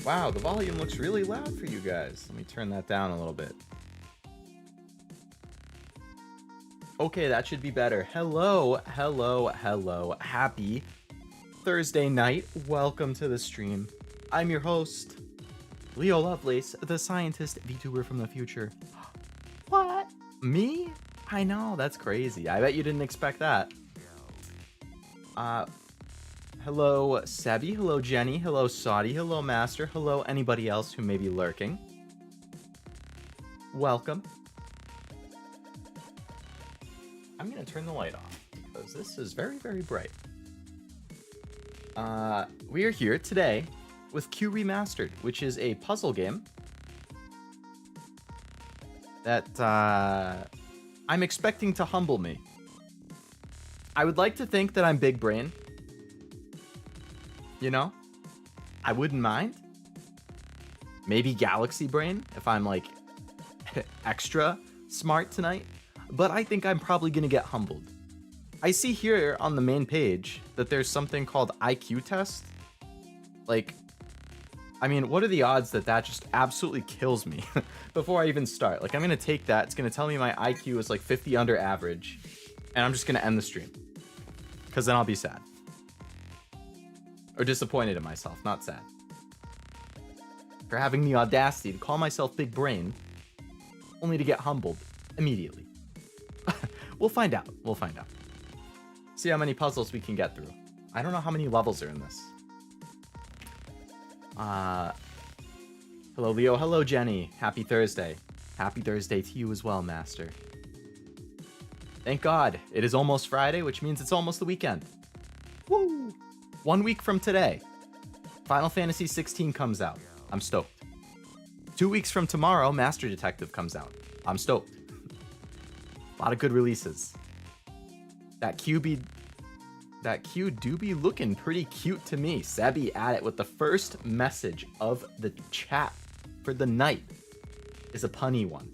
Wow, the volume looks really loud for you guys. Let me turn that down a little bit. Okay, that should be better. Hello, hello, hello. Happy Thursday night. Welcome to the stream. I'm your host, Leo Lovelace, the scientist VTuber from the future. What? Me? I know, that's crazy. I bet you didn't expect that. Hello, Sebi. Hello, Jenny. Hello, Saudi. Hello, Master. Hello, anybody else who may be lurking. Welcome. I'm going to turn the light off because this is very, very bright. We are here today with Q Remastered, which is a puzzle game that I'm expecting to humble me. I would like to think that I'm big brain. You know, I wouldn't mind. Maybe galaxy brain if I'm like extra smart tonight. But I think I'm probably gonna get humbled. I see here on the main page that there's something called IQ test. Like, I mean, what are the odds that that just absolutely kills me before I even start? Like, I'm gonna take that. It's gonna tell me my IQ is like 50 under average. And I'm just gonna end the stream. Because then I'll be sad. Or disappointed in myself, not sad. For having the audacity to call myself big brain, only to get humbled immediately. We'll find out. We'll find out. See how many puzzles we can get through. I don't know how many levels are in this. Hello, Leo. Hello, Jenny. Happy Thursday. Happy Thursday to you as well, Master. Thank God. It is almost Friday, which means it's almost the weekend. Woo! 1 week from today, Final Fantasy 16 comes out. I'm stoked. 2 weeks from tomorrow, Master Detective comes out. I'm stoked. A lot of good releases. That Q do be looking pretty cute to me. Sebi at it with the first message of the chat for the night is a punny one.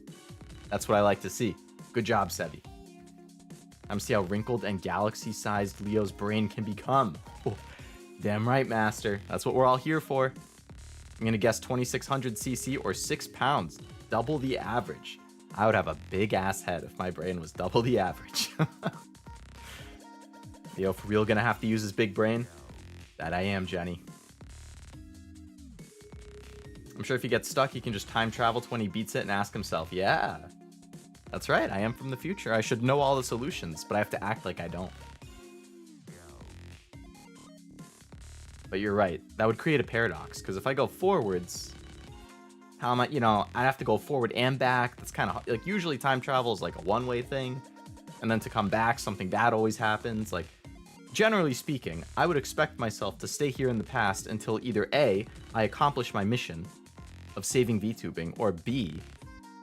That's what I like to see. Good job, Sebi. I'm see how wrinkled and galaxy-sized Leo's brain can become. Oh, damn right, Master. That's what we're all here for. I'm gonna guess 2600 cc or 6 pounds. Double the average. I would have a big ass head if my brain was double the average. Leo for real gonna have to use his big brain? That I am, Jenny. I'm sure if he gets stuck, he can just time travel to when he beats it and ask himself, yeah. That's right, I am from the future. I should know all the solutions, but I have to act like I don't. But you're right, that would create a paradox, because if I go forwards, how am I, you know, I'd have to go forward and back. That's kind of, like, usually time travel is like a one-way thing, and then to come back, something bad always happens. Like, generally speaking, I would expect myself to stay here in the past until either A, I accomplish my mission of saving VTubing, or B,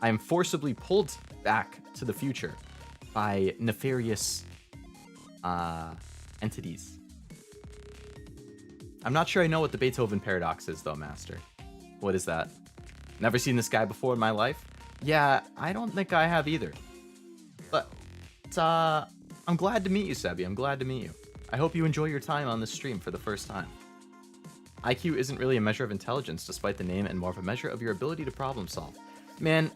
I am forcibly pulled back to the future by nefarious entities. I'm not sure I know what the Beethoven paradox is, though, Master. What is that? Never seen this guy before in my life? Yeah, I don't think I have either. But, I'm glad to meet you, Sebi. I'm glad to meet you. I hope you enjoy your time on this stream for the first time. IQ isn't really a measure of intelligence, despite the name, and more of a measure of your ability to problem solve. Man,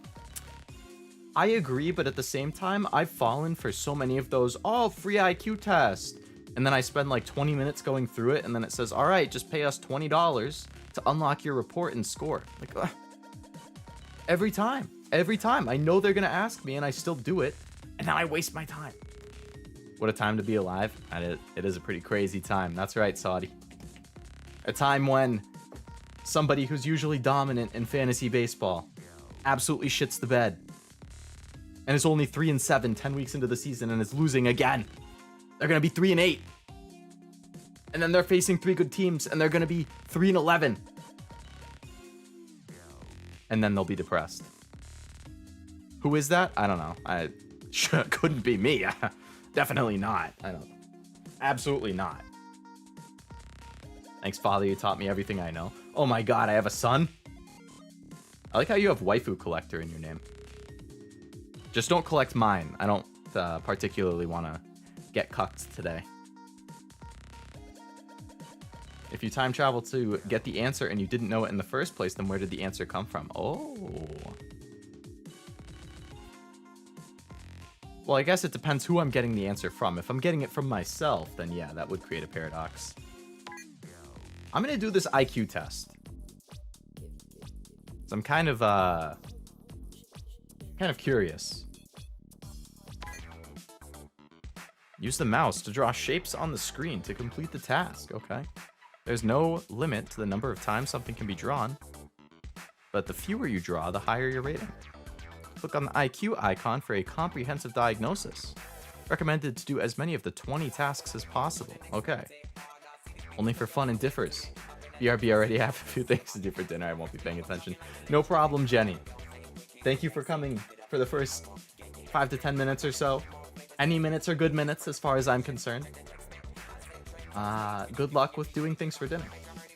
I agree, but at the same time, I've fallen for so many of those, oh, free IQ test. And then I spend like 20 minutes going through it, and then it says, all right, just pay us $20 to unlock your report and score. Like, every time. I know they're going to ask me, and I still do it, and now I waste my time. What a time to be alive. It is a pretty crazy time. That's right, Saudi. A time when somebody who's usually dominant in fantasy baseball absolutely shits the bed. And is only 3-7, 10 weeks into the season, and is losing again. They're going to be 3-8. And then they're facing 3 good teams, and they're going to be 3-11. And then they'll be depressed. Who is that? I don't know. Couldn't be me. Definitely not. I don't. Absolutely not. Thanks, Father. You taught me everything I know. Oh my God, I have a son? I like how you have waifu collector in your name. Just don't collect mine. I don't particularly want to get cucked today. If you time travel to get the answer and you didn't know it in the first place, then where did the answer come from? Oh. Well, I guess it depends who I'm getting the answer from. If I'm getting it from myself, then yeah, that would create a paradox. I'm gonna do this IQ test. So I'm kind of curious. Use the mouse to draw shapes on the screen to complete the task. Okay. There's no limit to the number of times something can be drawn, but the fewer you draw, the higher your rating. Click on the IQ icon for a comprehensive diagnosis. Recommended to do as many of the 20 tasks as possible. Okay. Only for fun and differs. BRB already have a few things to do for dinner. I won't be paying attention. No problem, Jenny. Thank you for coming for the first 5 to 10 minutes or so. Any minutes are good minutes as far as I'm concerned. Good luck with doing things for dinner.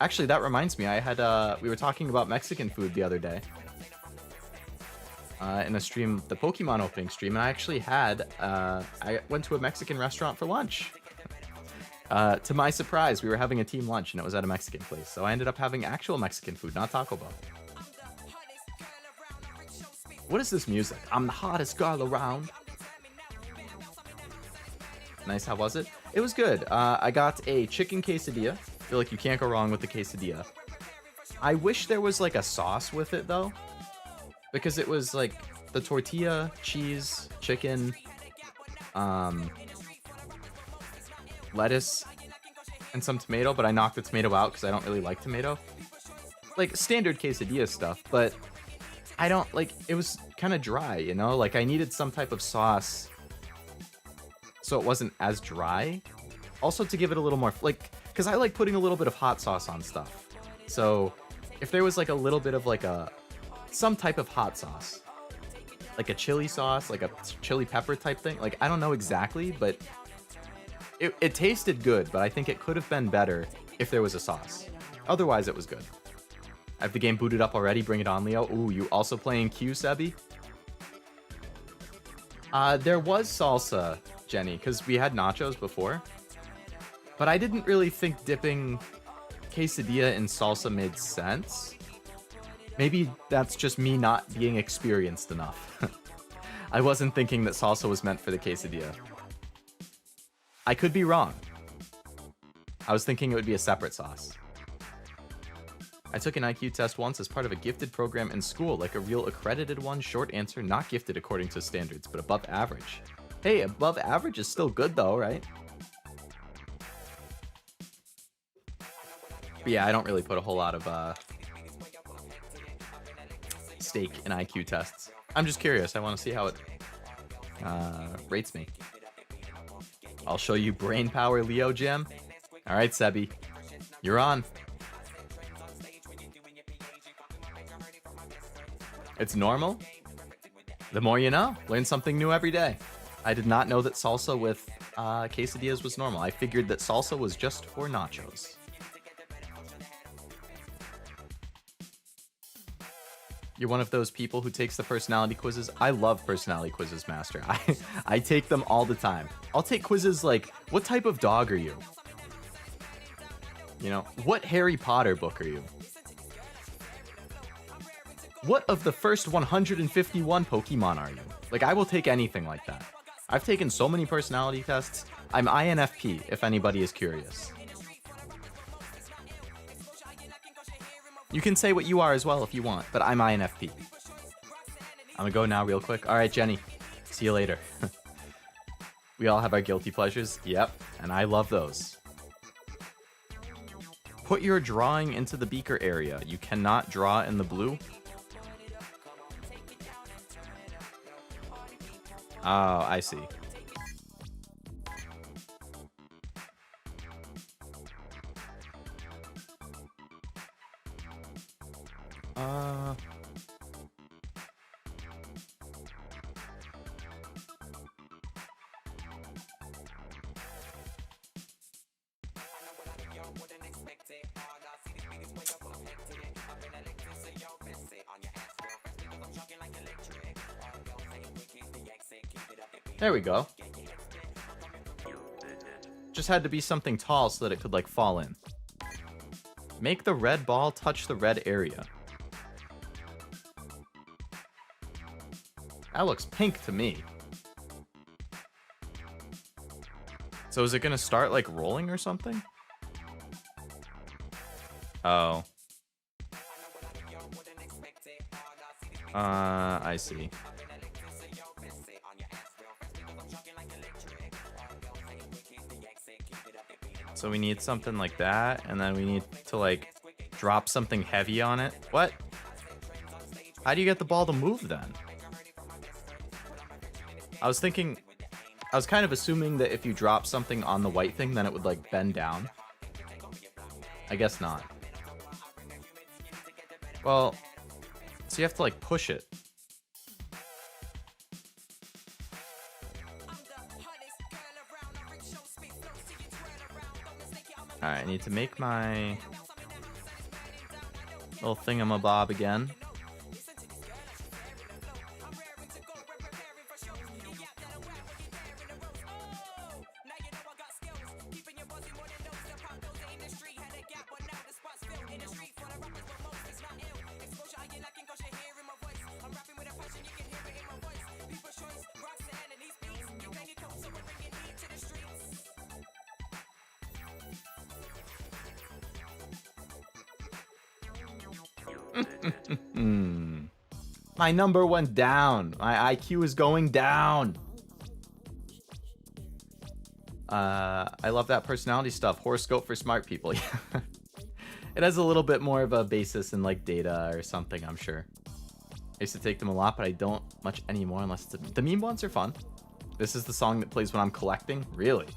Actually, that reminds me, I had we were talking about Mexican food the other day in a stream, the Pokemon opening stream, and I actually had I went to a Mexican restaurant for lunch. To my surprise, we were having a team lunch and it was at a Mexican place, so I ended up having actual Mexican food, not Taco Bell. What is this music? I'm the hottest girl around. Nice, how was it? It was good. I got a chicken quesadilla. Feel like you can't go wrong with the quesadilla. I wish there was like a sauce with it though, because it was like the tortilla, cheese, chicken, lettuce, and some tomato, but I knocked the tomato out because I don't really like tomato. Like standard quesadilla stuff, but I don't like, it was kind of dry, you know? Like I needed some type of sauce so it wasn't as dry. Also to give it a little more, like, because I like putting a little bit of hot sauce on stuff. So if there was like a little bit of like some type of hot sauce, like a chili sauce, like a chili pepper type thing, like I don't know exactly, but it tasted good, but I think it could have been better if there was a sauce. Otherwise, it was good. I have the game booted up already. Bring it on, Leo. Ooh, you also playing Q, Sebi? There was salsa, Jenny, because we had nachos before. But I didn't really think dipping quesadilla in salsa made sense. Maybe that's just me not being experienced enough. I wasn't thinking that salsa was meant for the quesadilla. I could be wrong. I was thinking it would be a separate sauce. I took an IQ test once as part of a gifted program in school, like a real accredited one. Short answer, not gifted according to standards, but above average. Hey, above average is still good though, right? But yeah, I don't really put a whole lot of stake in IQ tests. I'm just curious. I want to see how it rates me. I'll show you brain power, Leo Gem. All right, Sebi, you're on. It's normal. The more you know. Learn something new every day. I did not know that salsa with quesadillas was normal. I figured that salsa was just for nachos. You're one of those people who takes the personality quizzes. I love personality quizzes, Master. I take them all the time. I'll take quizzes like, what type of dog are you? You know, what Harry Potter book are you? What of the first 151 Pokemon are you? Like, I will take anything like that. I've taken so many personality tests. I'm INFP, if anybody is curious. You can say what you are as well if you want, but I'm INFP. I'm gonna go now real quick. All right, Jenny. See you later. We all have our guilty pleasures. Yep, and I love those. Put your drawing into the beaker area. You cannot draw in the blue. Oh, I see. There we go. Just had to be something tall so that it could, like, fall in. Make the red ball touch the red area. That looks pink to me. So is it gonna start like rolling or something? Oh. I see. So we need something like that, and then we need to like drop something heavy on it. What? How do you get the ball to move then? I was kind of assuming that if you drop something on the white thing, then it would like bend down. I guess not. Well, so you have to like push it. Alright, I need to make my little thingamabob again. My number went down. My IQ is going down. I love that personality stuff. Horoscope for smart people. It has a little bit more of a basis in like data or something, I'm sure. I used to take them a lot, but I don't much anymore unless it's the meme ones are fun. This is the song that plays when I'm collecting. Really?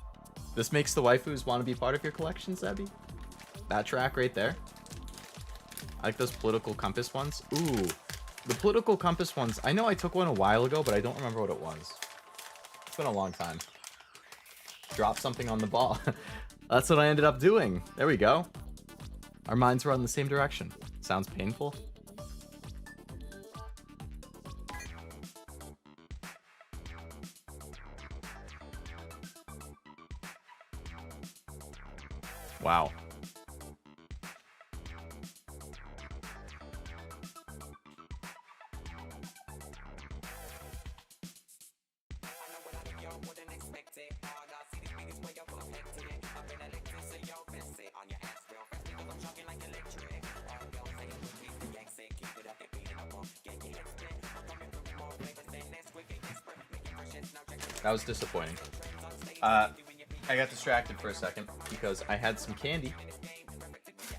This makes the waifus want to be part of your collection, Sebby? That track right there. I like those political compass ones. Ooh, the political compass ones. I know I took one a while ago, but I don't remember what it was. It's been a long time. Drop something on the ball. That's what I ended up doing. There we go. Our minds were in the same direction. Sounds painful. Wow. That was disappointing. I got distracted for a second because I had some candy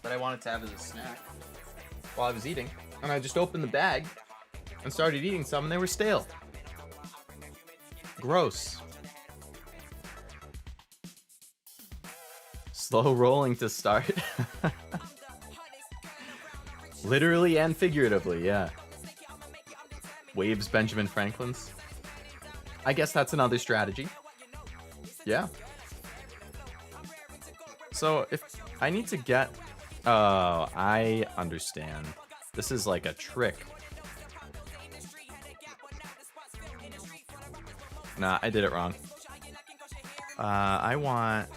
that I wanted to have as a snack while I was eating, and I just opened the bag and started eating some, and they were stale. Gross. Slow rolling to start. Literally and figuratively, yeah. Waves Benjamin Franklin's. I guess that's another strategy. Yeah. So if I need to get... Oh, I understand. This is like a trick. Nah, I did it wrong. I want...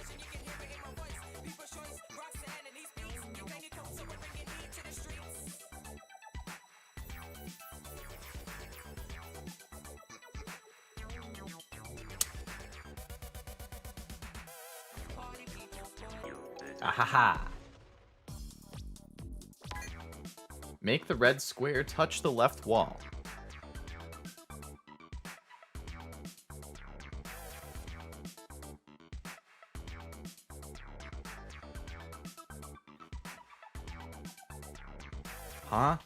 Ahaha. Make the red square touch the left wall. Huh?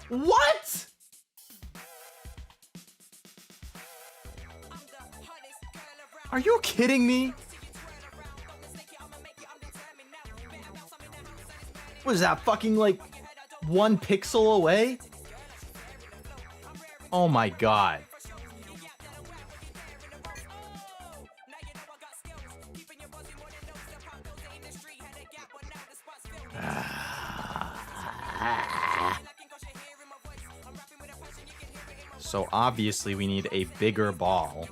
What? Are you kidding me? What is that, fucking like 1 pixel away? Oh my god. So obviously we need a bigger ball.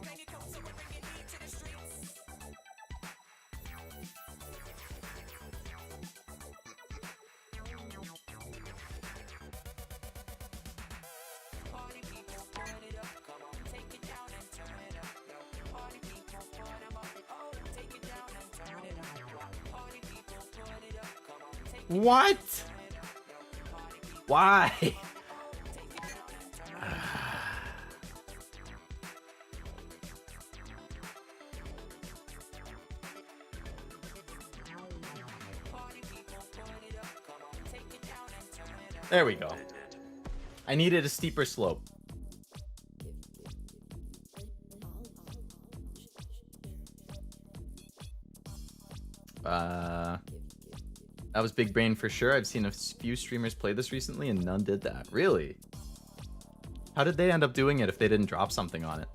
What? Why? There we go. I needed a steeper slope. That was big brain for sure. I've seen a few streamers play this recently and none did that. Really? How did they end up doing it if they didn't drop something on it?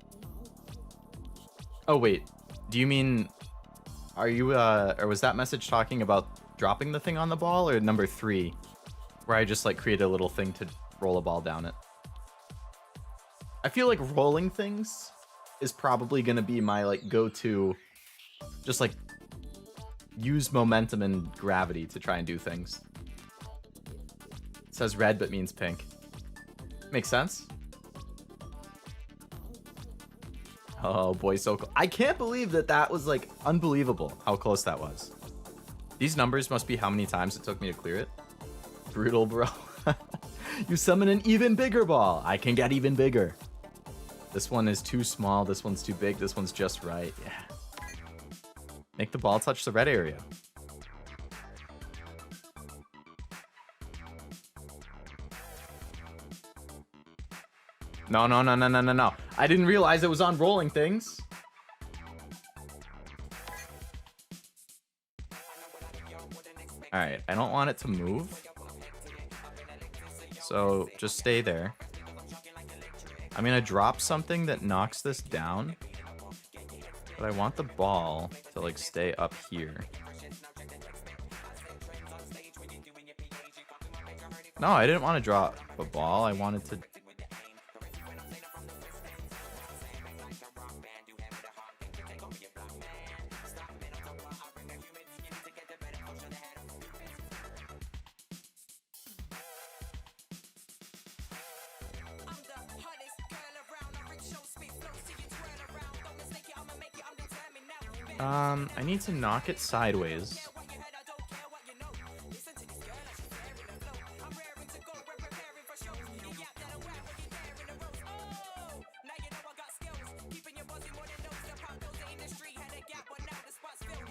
Oh wait, do you mean, are you or was that message talking about dropping the thing on the ball, or number 3 where I just like create a little thing to roll a ball down it? I feel like rolling things is probably gonna be my like go-to, just like use momentum and gravity to try and do things. It says red but means pink. Makes sense? Oh boy, so cool. I can't believe that that was like unbelievable how close that was. These numbers must be how many times it took me to clear it. Brutal, bro. You summon an even bigger ball. I can get even bigger. This one is too small. This one's too big. This one's just right. Yeah. Make the ball touch the red area. No, no, no, no, no, no, no. I didn't realize it was on rolling things. Alright, I don't want it to move. So just stay there. I'm gonna drop something that knocks this down. But I want the ball to like stay up here. No, I didn't want to drop a ball. I wanted to... I need to knock it sideways.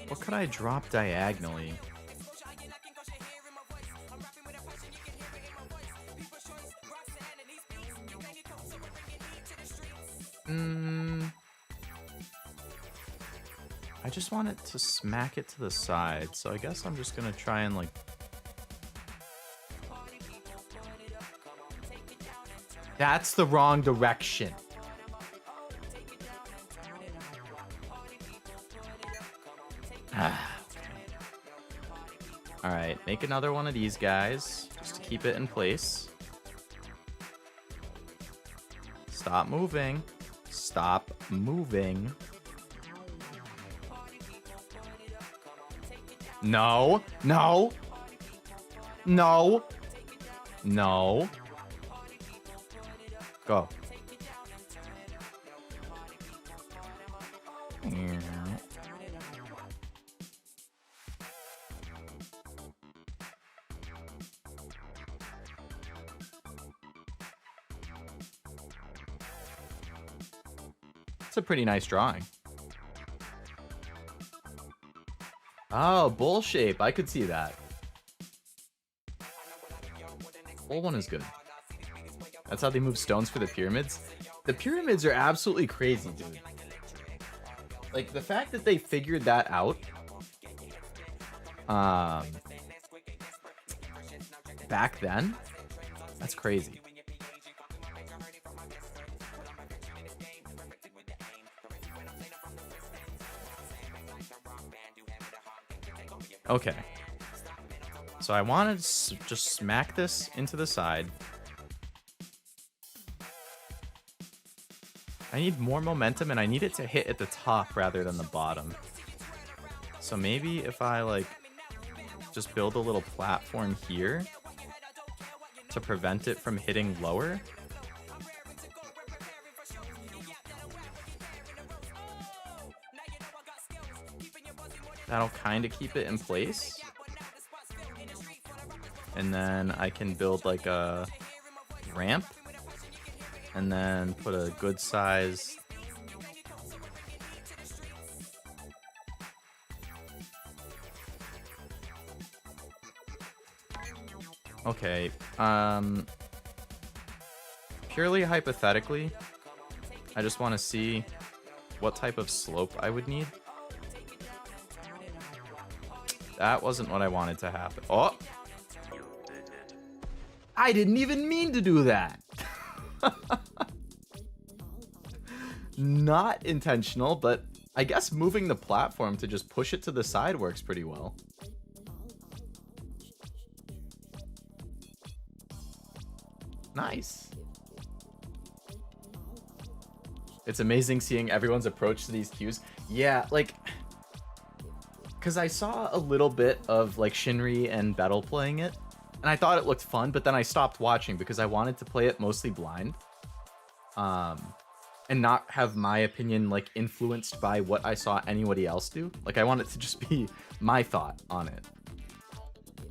What could I drop diagonally? I just want it to smack it to the side, so I guess I'm just gonna try and like... That's the wrong direction. Alright, make another one of these guys, just to keep it in place. Stop moving. Stop moving. No, no, no, no. Go. It's a pretty nice drawing. Oh, bowl shape. I could see that. Bowl one is good. That's how they move stones for the pyramids. The pyramids are absolutely crazy, dude. Like, the fact that they figured that out back then? That's crazy. Okay. So I want to just smack this into the side. I need more momentum, and I need it to hit at the top rather than the bottom. So maybe if I, like, just build a little platform here to prevent it from hitting lower. That'll kind of keep it in place. And then I can build, like, a ramp. And then put a good size okay. Purely hypothetically, I just want to see what type of slope I would need. That wasn't what I wanted to happen. Oh! I didn't even mean to do that! Not intentional, but I guess moving the platform to just push it to the side works pretty well. Nice. It's amazing seeing everyone's approach to these cues. Yeah, like, because I saw a little bit of, like, Shinri and Bettel playing it, and I thought it looked fun, but then I stopped watching because I wanted to play it mostly blind. And not have my opinion, like, influenced by what I saw anybody else do. Like, I want it to just be my thought on it.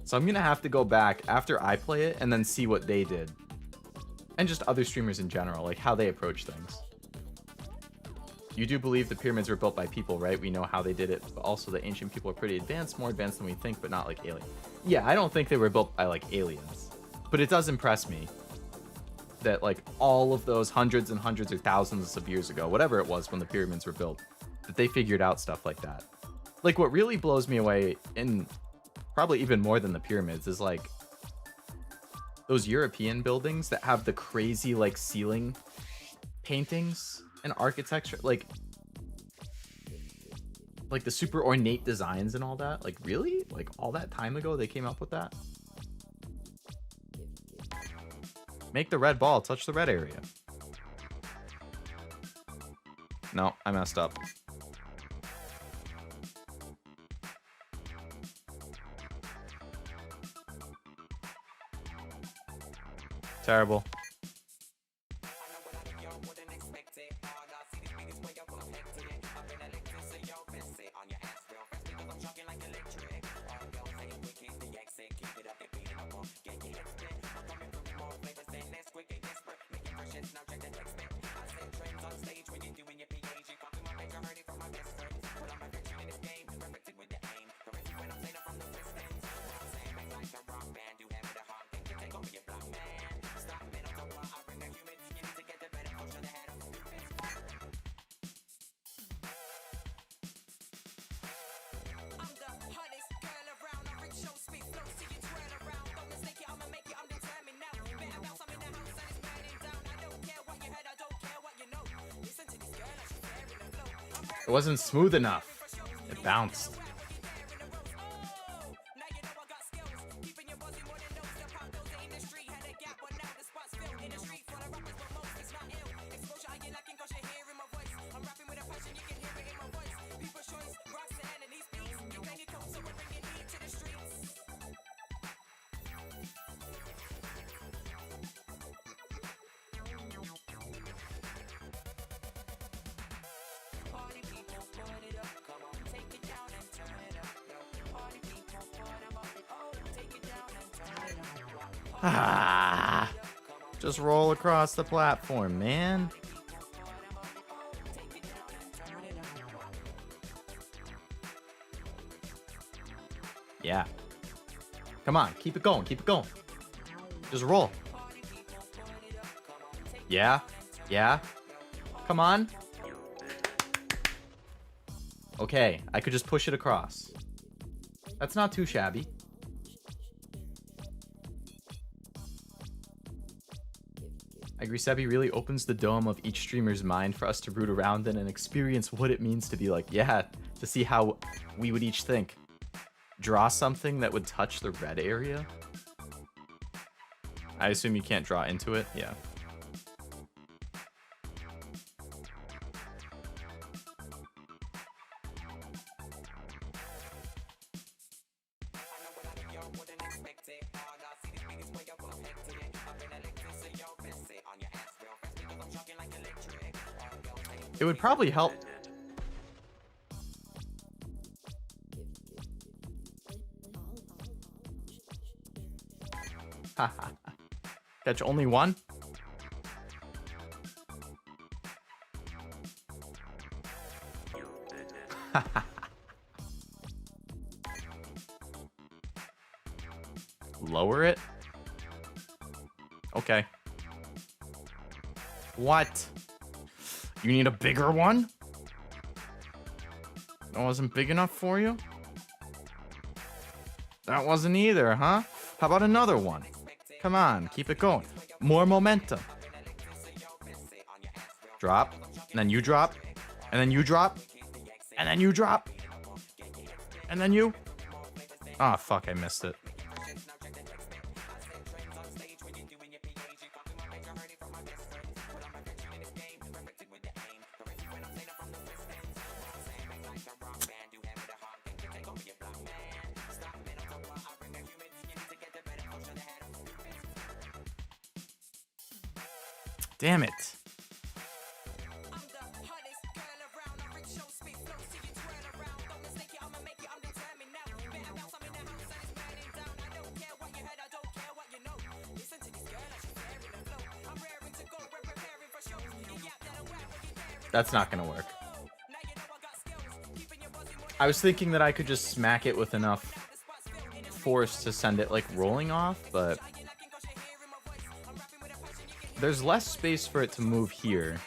So I'm gonna have to go back after I play it and then see what they did. And just other streamers in general, like, how they approach things. You do believe the pyramids were built by people, right? We know how they did it, but also the ancient people are pretty advanced, more advanced than we think, but not like aliens. Yeah, I don't think they were built by, like, aliens. But it does impress me that, like, all of those hundreds and hundreds or thousands of years ago, whatever it was when the pyramids were built, that they figured out stuff like that. Like, what really blows me away, and probably even more than the pyramids, is, like, those European buildings that have the crazy, like, ceiling paintings and architecture, like the super ornate designs and all that. Like, really? Like, all that time ago they came up with that? Make the red ball touch the red area. No, I messed up. Terrible. It wasn't smooth enough. It bounced. Ah, just roll across the platform, man. Yeah. Come on, keep it going, keep it going. Just roll. Yeah, yeah. Come on. Okay, I could just push it across. That's not too shabby. I agree, Sebi really opens the dome of each streamer's mind for us to root around in and experience what it means to be like, yeah, to see how we would each think. Draw something that would touch the red area? I assume you can't draw into it? Yeah. It would probably help. Haha. Catch only one? Lower it? Okay. What? You need a bigger one? That wasn't big enough for you? That wasn't either, huh? How about another one? Come on, keep it going. More momentum. Drop, and then you drop, and then you drop, and then you drop, and then you... Ah, fuck, I missed it. Damn it. That's not gonna work. I was thinking that I could just smack it with enough force to send it like rolling off, but there's less space for it to move here.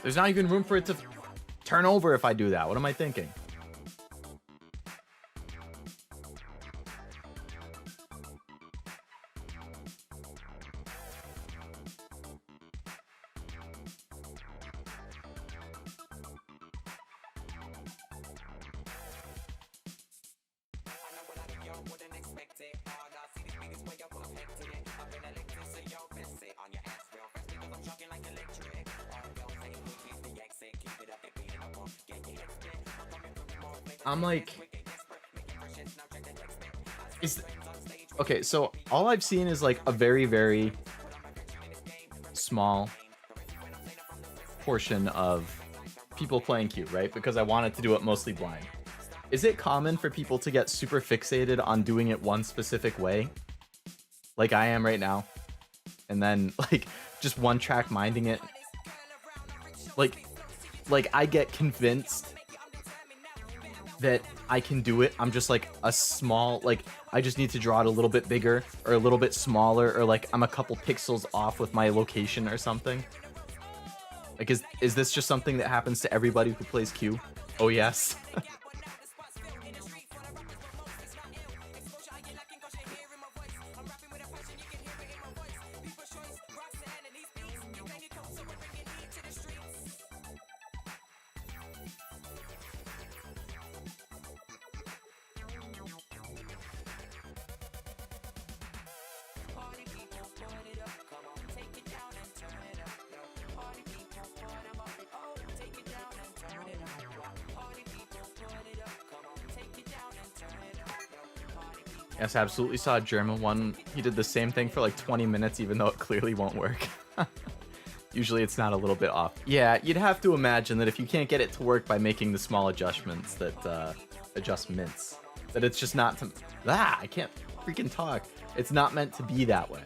There's not even room for it to turn over if I do that. What am I thinking? I'm like, okay, so all I've seen is like a very, very small portion of people playing Q, right? Because I wanted to do it mostly blind. Is it common for people to get super fixated on doing it one specific way? Like I am right now. And then like just one track minding it. Like I get convinced that I can do it. I'm just like a small, like I just need to draw it a little bit bigger or a little bit smaller, or like I'm a couple pixels off with my location or something. Like is this just something that happens to everybody who plays Q? Oh yes. Yes, I absolutely saw a German one. He did the same thing for like 20 minutes, even though it clearly won't work. Usually it's not a little bit off. Yeah, you'd have to imagine that if you can't get it to work by making the small adjustments, that it's just not to... I can't freaking talk. It's not meant to be that way.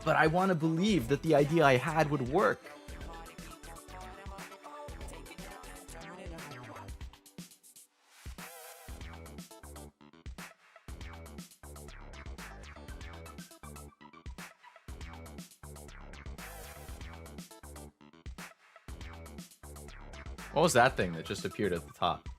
But I want to believe that the idea I had would work. What was that thing that just appeared at the top?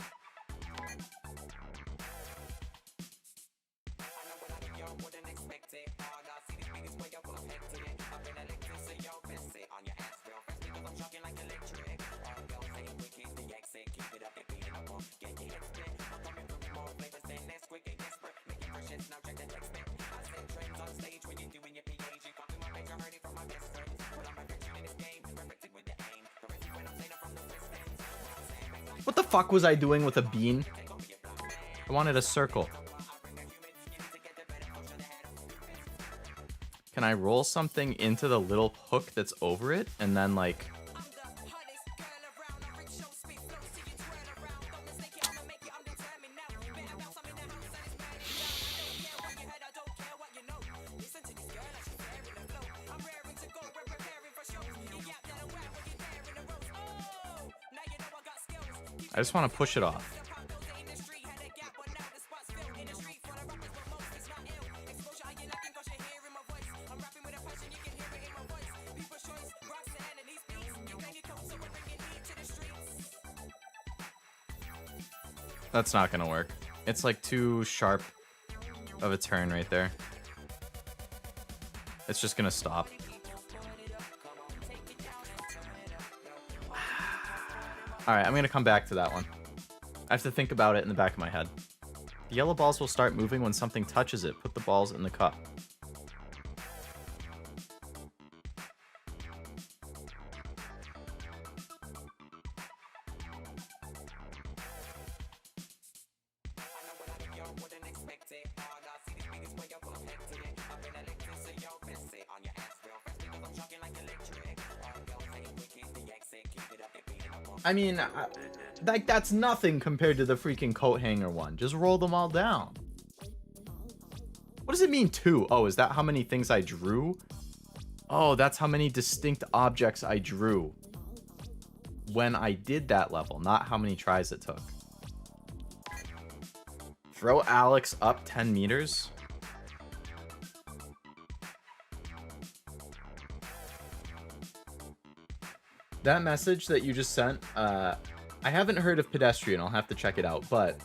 What the fuck was I doing with a bean? I wanted a circle. Can I roll something into the little hook that's over it and then like... I just want to push it off. That's not gonna work. It's like too sharp of a turn right there. It's just gonna stop. Alright, I'm gonna come back to that one. I have to think about it in the back of my head. The yellow balls will start moving when something touches it. Put the balls in the cup. I mean, like, that's nothing compared to the freaking coat hanger one. Just roll them all down. What does it mean, 2? Oh, is that how many things I drew? Oh, that's how many distinct objects I drew when I did that level, not how many tries it took. Throw Alex up 10 meters? That message that you just sent, I haven't heard of pedestrian. I'll have to check it out, but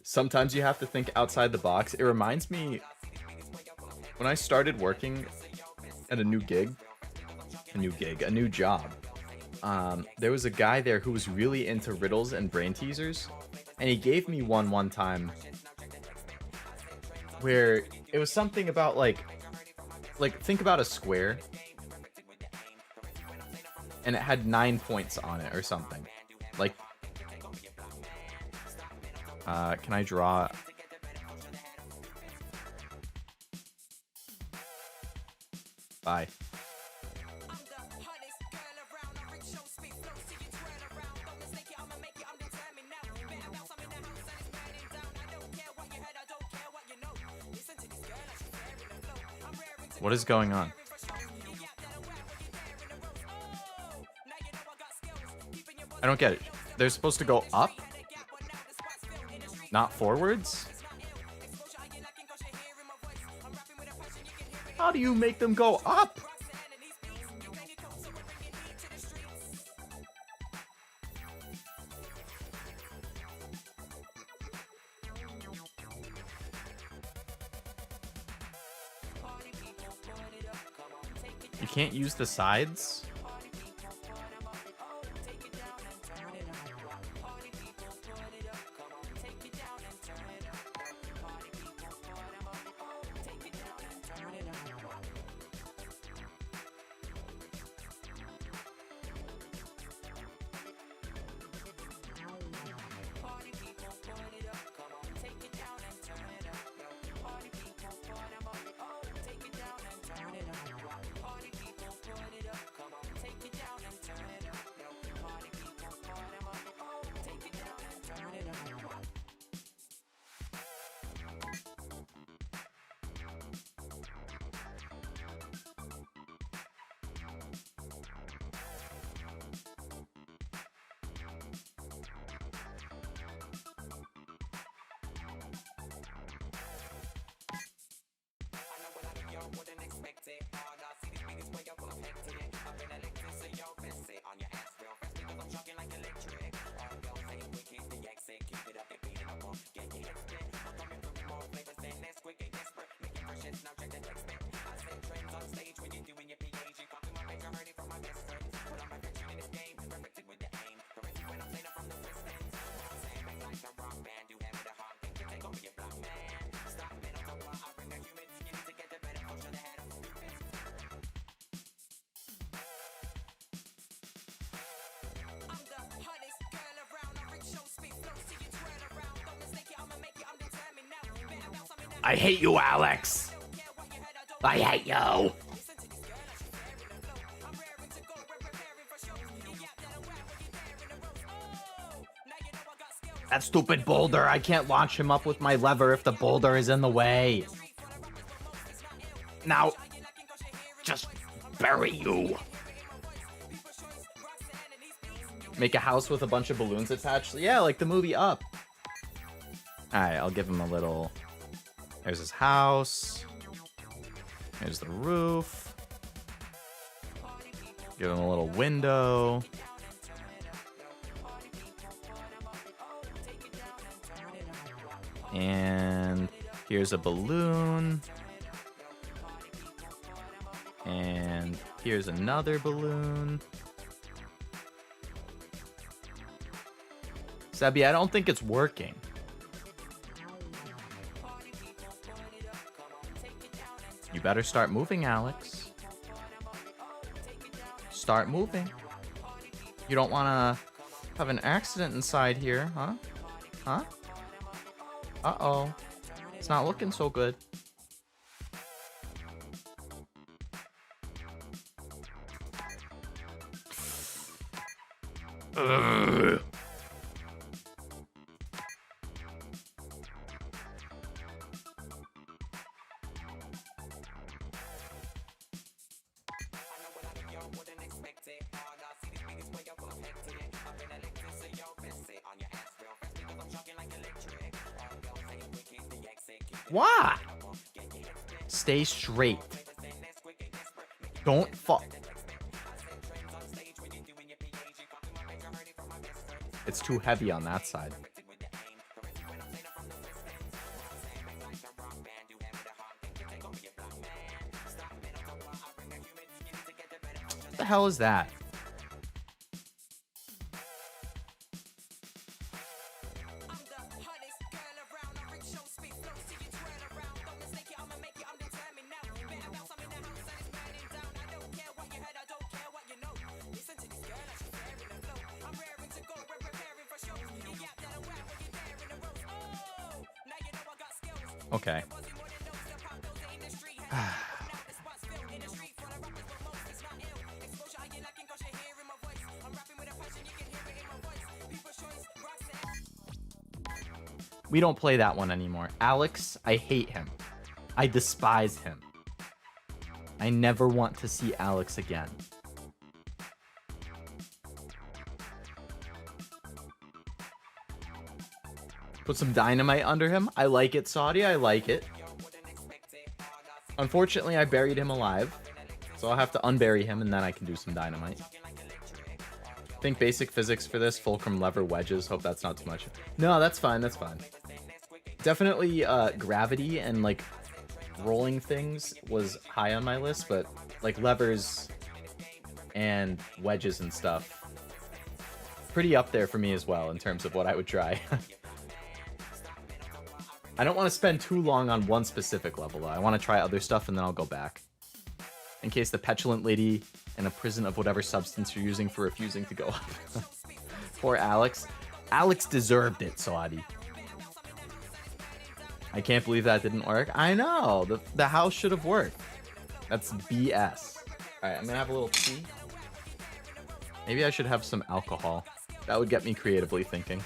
sometimes you have to think outside the box. It reminds me when I started working at a new job. There was a guy there who was really into riddles and brain teasers, and he gave me one time where it was something about like think about a square. And it had 9 points on it or something. Like, can I draw? Bye. What is going on? I don't get it. They're supposed to go up? Not forwards? How do you make them go up? You can't use the sides? I hate you, Alex. I hate you. That stupid boulder. I can't launch him up with my lever if the boulder is in the way. Now, just bury you. Make a house with a bunch of balloons attached. Yeah, like the movie Up. Alright, I'll give him a little... There's his house. There's the roof. Give him a little window. And here's a balloon. And here's another balloon. Sebi, I don't think it's working. You better start moving, Alex. Start moving. You don't want to have an accident inside here, huh? Huh? Uh-oh. It's not looking so good. Ugh. Why? Stay straight. Don't fall. It's too heavy on that side. What the hell is that? Okay. We don't play that one anymore. Alex, I hate him. I despise him. I never want to see Alex again. Put some dynamite under him. I like it, Saudi. I like it. Unfortunately, I buried him alive. So I'll have to unbury him and then I can do some dynamite. Think basic physics for this. Fulcrum lever wedges. Hope that's not too much. No, that's fine. That's fine. Definitely gravity and like rolling things was high on my list, but like levers and wedges and stuff pretty up there for me as well in terms of what I would try. I don't want to spend too long on one specific level, though. I want to try other stuff, and then I'll go back. In case the petulant lady in a prison of whatever substance you're using for refusing to go up. Poor Alex. Alex deserved it, Saudi. I can't believe that didn't work. I know. The house should have worked. That's BS. All right, I'm going to have a little tea. Maybe I should have some alcohol. That would get me creatively thinking.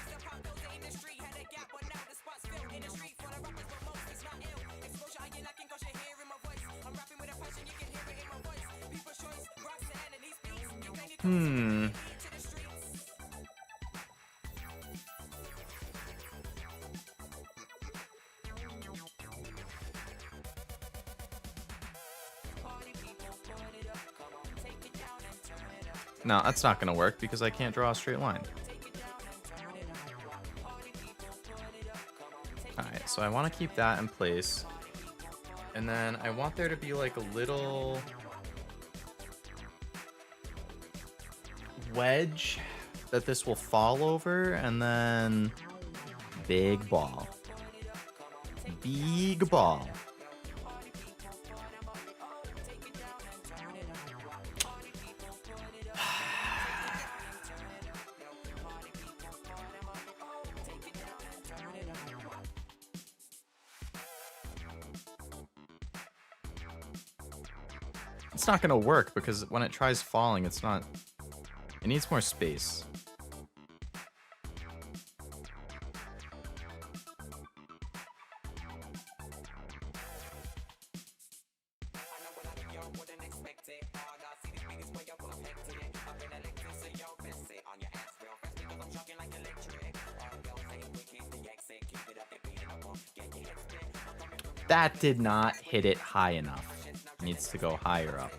No, that's not going to work because I can't draw a straight line. Alright, so I want to keep that in place. And then I want there to be like a little wedge that this will fall over, and then big ball. Big ball. It's not gonna work because when it tries falling, it's not... It needs more space. That did not hit it high enough. It needs to go higher up.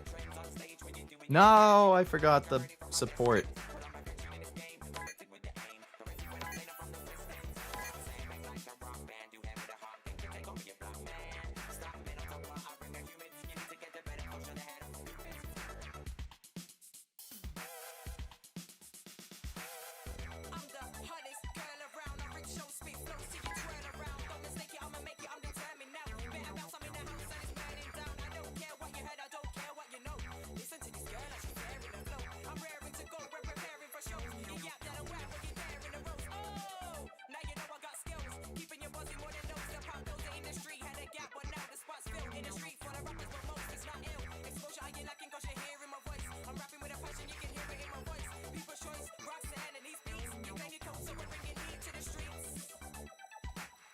No, I forgot the support.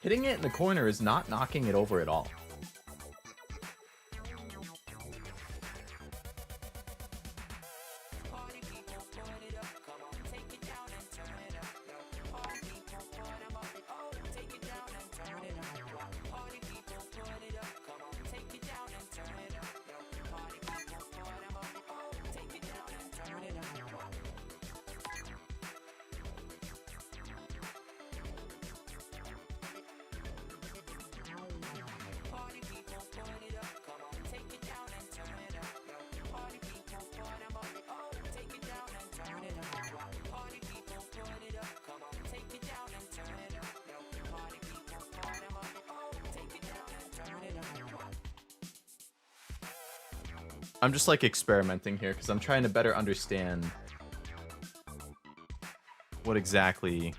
Hitting it in the corner is not knocking it over at all. I'm just like experimenting here because I'm trying to better understand what exactly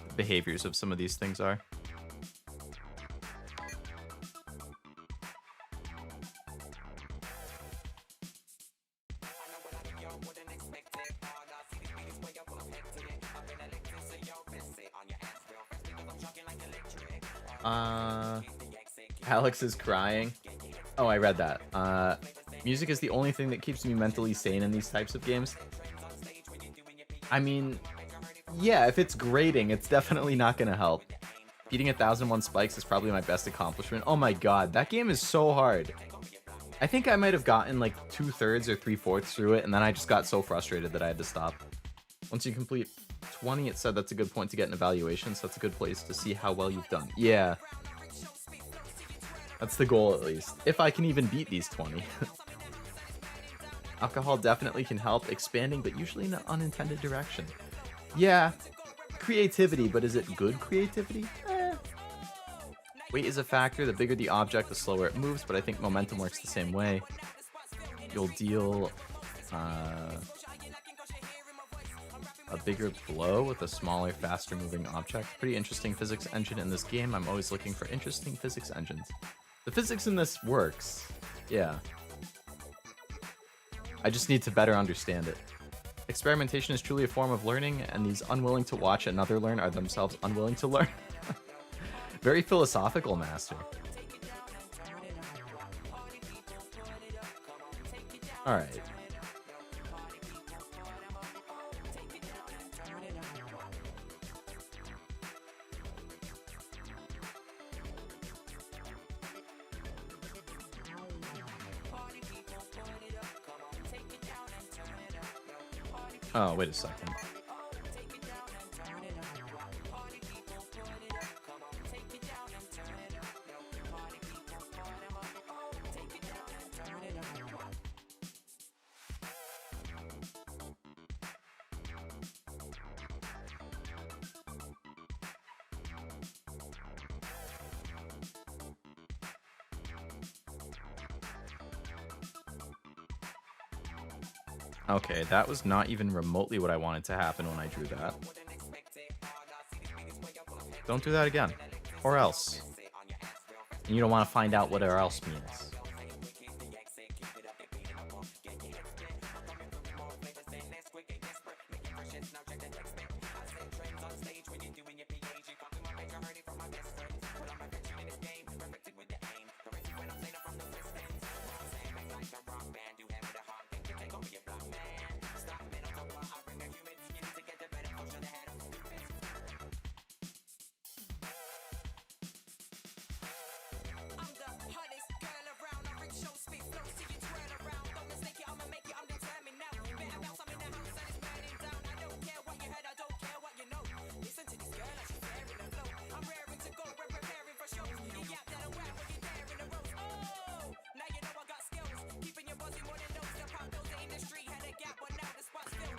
the behaviors of some of these things are. Alex is crying. Oh, I read that. Music is the only thing that keeps me mentally sane in these types of games. I mean, yeah, if it's grating, it's definitely not gonna help. Beating 1001 Spikes is probably my best accomplishment. Oh my god, that game is so hard. I think I might have gotten like 2/3 or 3/4 through it, and then I just got so frustrated that I had to stop. Once you complete 20, it said that's a good point to get an evaluation, so that's a good place to see how well you've done. Yeah. That's the goal, at least. If I can even beat these 20. Alcohol definitely can help expanding, but usually in an unintended direction. Yeah. Creativity, but is it good creativity? Weight is a factor. The bigger the object, the slower it moves, but I think momentum works the same way. You'll deal a bigger blow with a smaller, faster moving object. Pretty interesting physics engine in this game. I'm always looking for interesting physics engines. The physics in this works. Yeah. I just need to better understand it. Experimentation is truly a form of learning, and these unwilling to watch another learn are themselves unwilling to learn. Very philosophical, Master. Alright. Oh, wait a second. Okay, that was not even remotely what I wanted to happen when I drew that. Don't do that again. Or else. And you don't want to find out what or else means.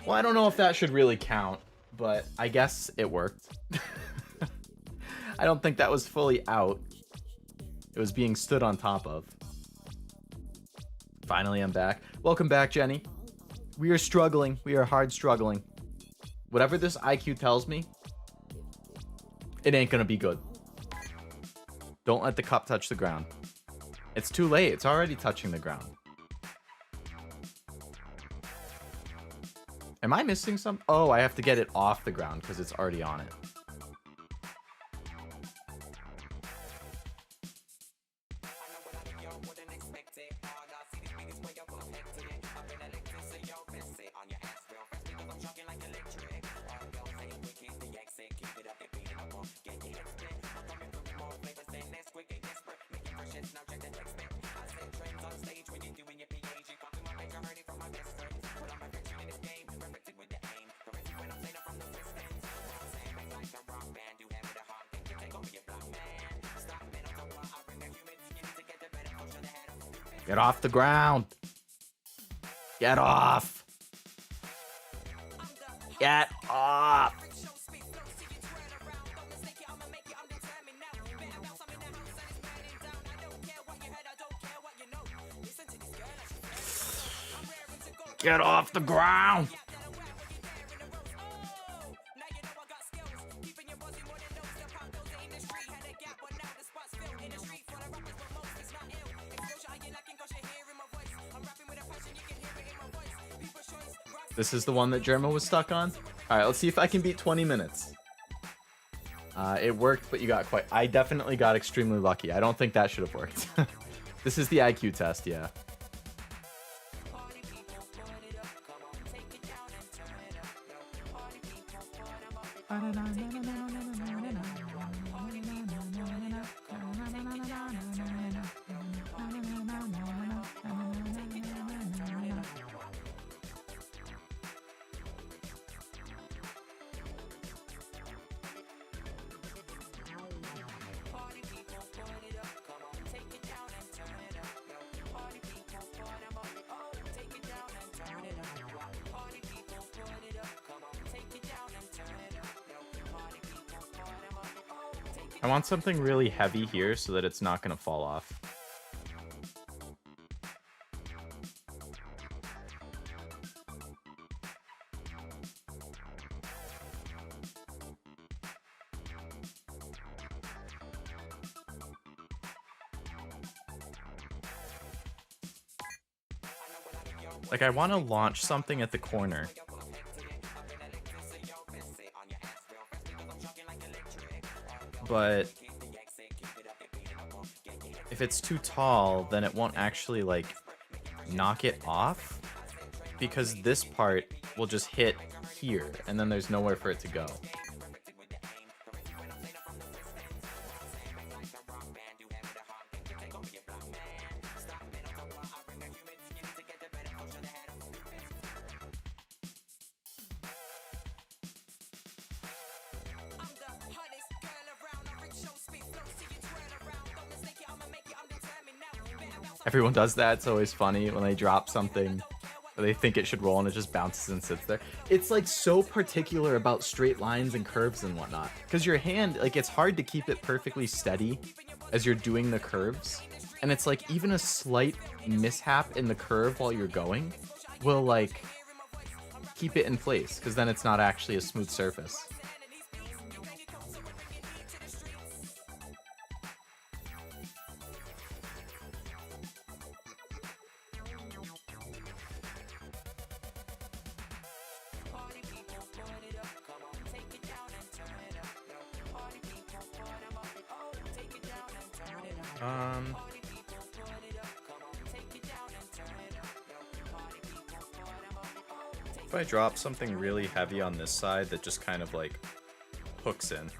Well, I don't know if that should really count, but I guess it worked. I don't think that was fully out. It was being stood on top of. Finally, I'm back. Welcome back, Jenny. We are struggling. We are hard struggling. Whatever this IQ tells me, it ain't gonna be good. Don't let the cup touch the ground. It's too late. It's already touching the ground. Am I missing some? Oh, I have to get it off the ground because it's already on it. Get off the ground. Get off. Get off. Get off the ground. This is the one that Germa was stuck on? Alright, let's see if I can beat 20 minutes. It worked, but you got quite... I definitely got extremely lucky. I don't think that should have worked. This is the IQ test, yeah. I want something really heavy here so that it's not going to fall off. Like, I want to launch something at the corner. But if it's too tall, then it won't actually, like, knock it off. Because this part will just hit here, and then there's nowhere for it to go. Everyone does that. It's always funny when they drop something or they think it should roll and it just bounces and sits there. It's like so particular about straight lines and curves and whatnot, because your hand, like, it's hard to keep it perfectly steady as you're doing the curves, and it's like even a slight mishap in the curve while you're going will, like, keep it in place, because then it's not actually a smooth surface. If I drop something really heavy on this side that just kind of, like, hooks in,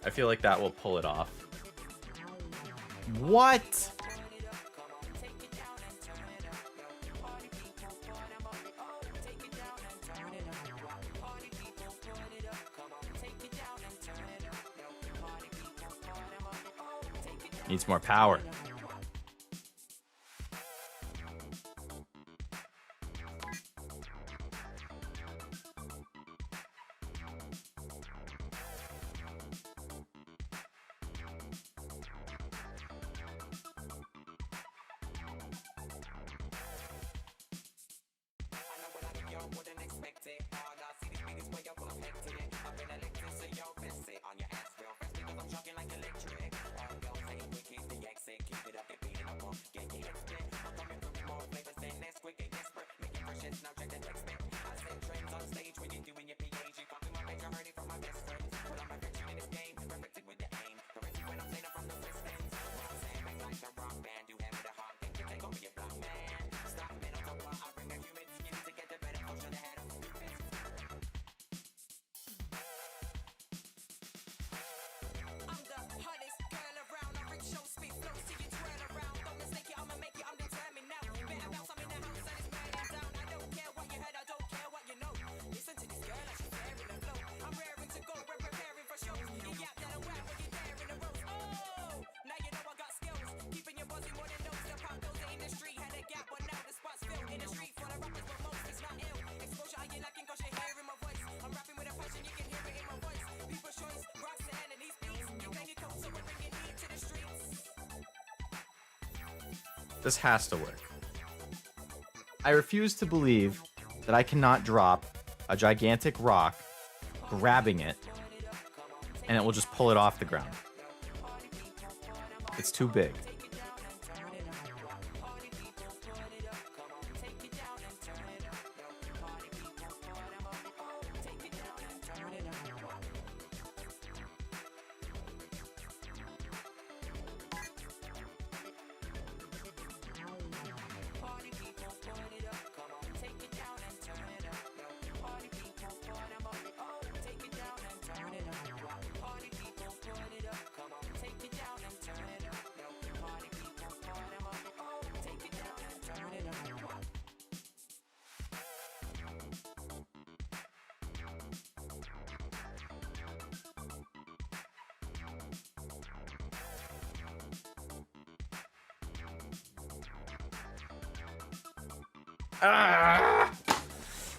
I feel like that will pull it off. What? Needs more power. This has to work. I refuse to believe that I cannot drop a gigantic rock, grabbing it, and it will just pull it off the ground. It's too big.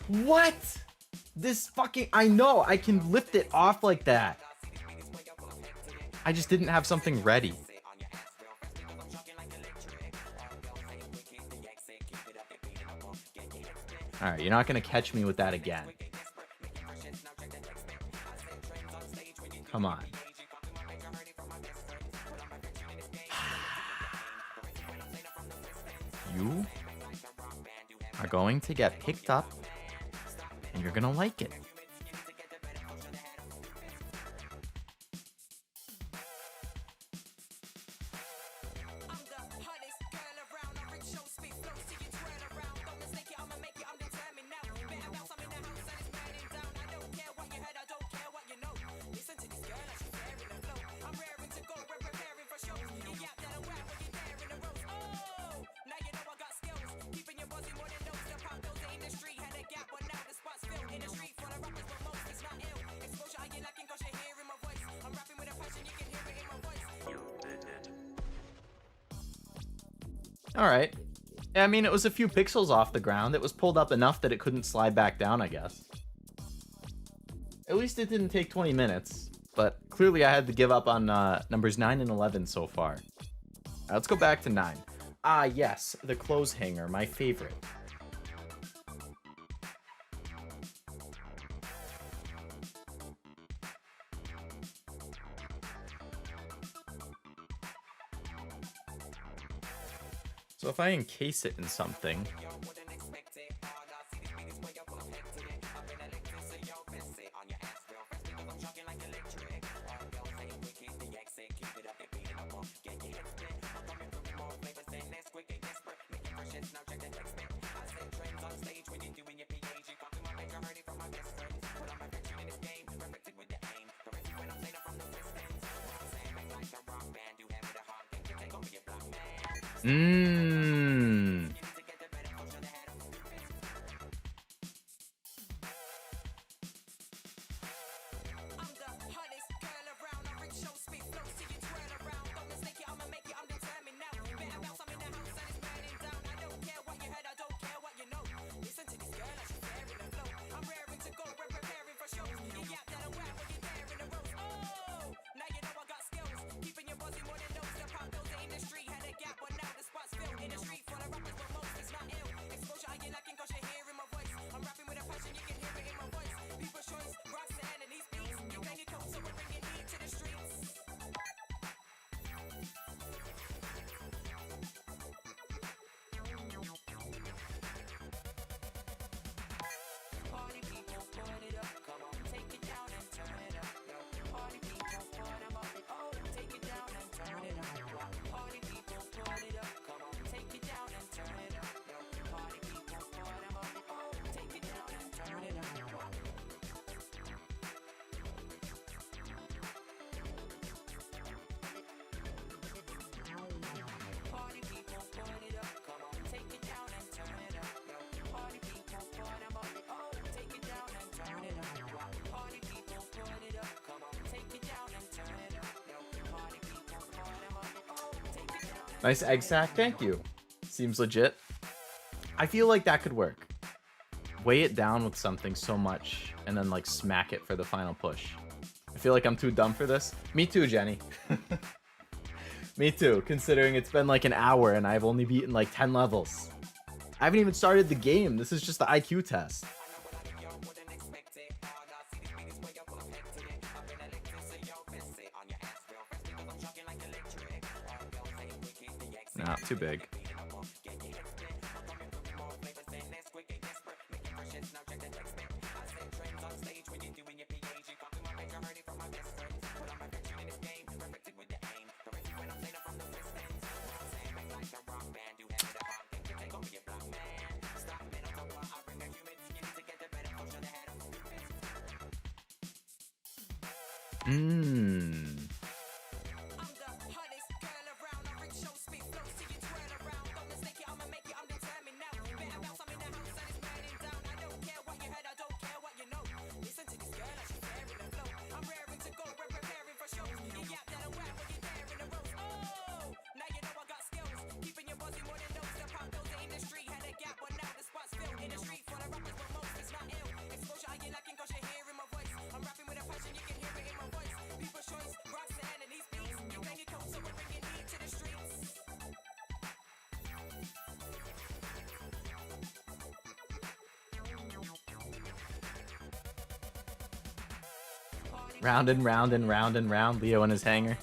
What? This fucking... I know, I can lift it off like that. I just didn't have something ready. Alright, you're not gonna catch me with that again. Come on. You are going to get picked up, and you're gonna like it. Alright. I mean, it was a few pixels off the ground. It was pulled up enough that it couldn't slide back down, I guess. At least it didn't take 20 minutes. But clearly I had to give up on numbers 9 and 11 so far. Let's go back to 9. Ah, yes. The clothes hanger. My favorite. So if I encase it in something, nice egg sack, thank you. Seems legit. I feel like that could work. Weigh it down with something so much, and then like smack it for the final push. I feel like I'm too dumb for this. Me too, Jenny. Me too, considering it's been like an hour and I've only beaten like 10 levels. I haven't even started the game. This is just the IQ test. Nah, too big. Round and round and round and round, Leo in his hangar.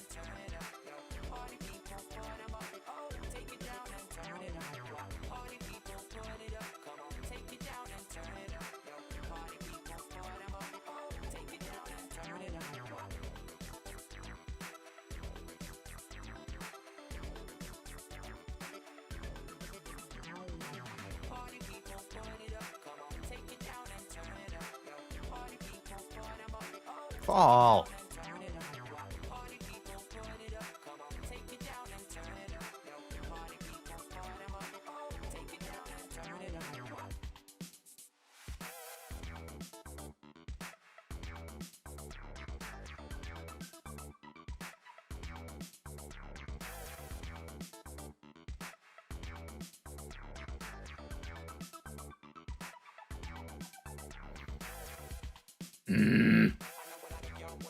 Fall.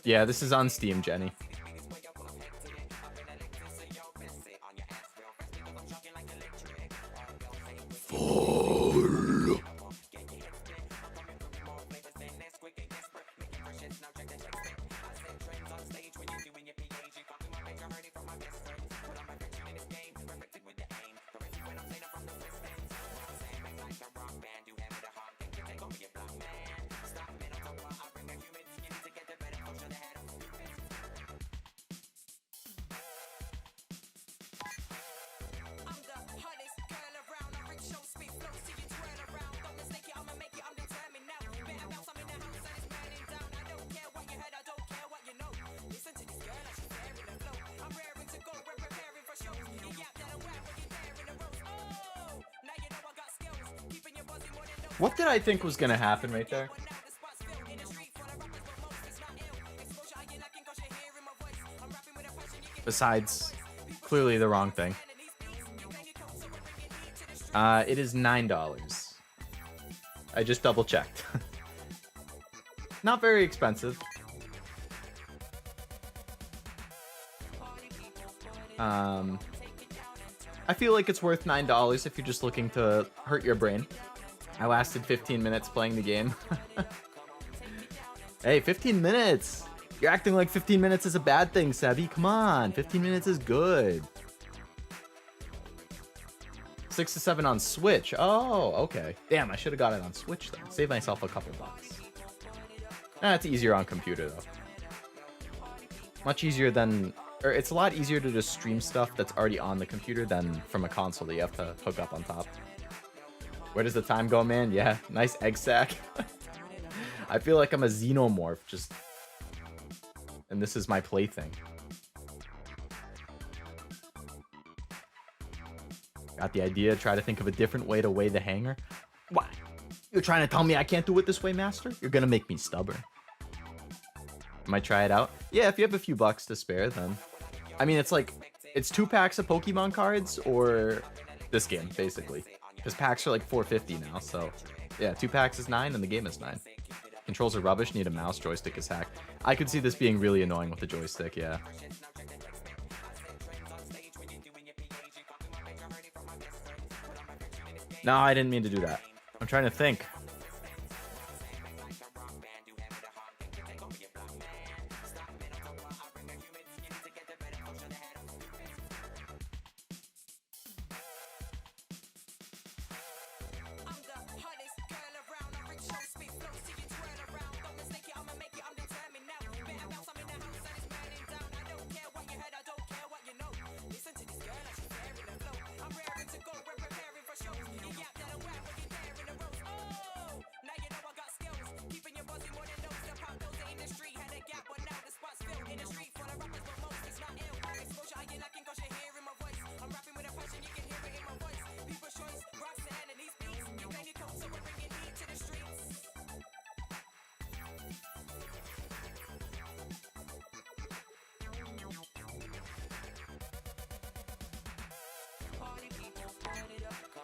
Yeah, this is on Steam, Jenny. What did I think was gonna happen right there? Besides, clearly the wrong thing. It is $9. I just double checked. Not very expensive. I feel like it's worth $9 if you're just looking to hurt your brain. I lasted 15 minutes playing the game. Hey, 15 minutes! You're acting like 15 minutes is a bad thing, Sebi. Come on, 15 minutes is good. 6 to 7 on Switch. Oh, okay. Damn, I should have got it on Switch then. Save myself a couple bucks. It's easier on computer though. Much easier than, or it's a lot easier to just stream stuff that's already on the computer than from a console that you have to hook up on top. Where does the time go, man? Yeah, nice egg sack. I feel like I'm a xenomorph, just... And this is my plaything. Got the idea, try to think of a different way to weigh the hanger. What? You're trying to tell me I can't do it this way, master? You're gonna make me stubborn. Might try it out. Yeah, if you have a few bucks to spare, then... I mean, it's like... It's 2 packs of Pokemon cards, or... this game, basically. Because packs are like $4.50 now, so... Yeah, 2 packs is $9, and the game is $9. Controls are rubbish, need a mouse, joystick is hacked. I could see this being really annoying with the joystick, yeah. No, I didn't mean to do that. I'm trying to think.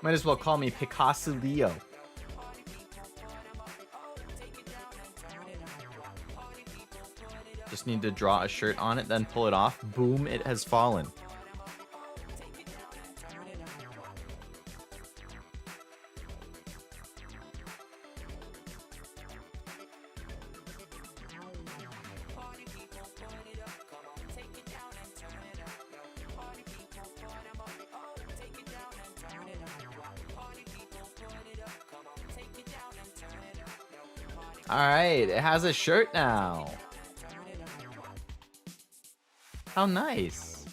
Might as well call me Picasso Leo. Just need to draw a shirt on it, then pull it off. Boom, it has fallen. Alright, it has a shirt now. How nice.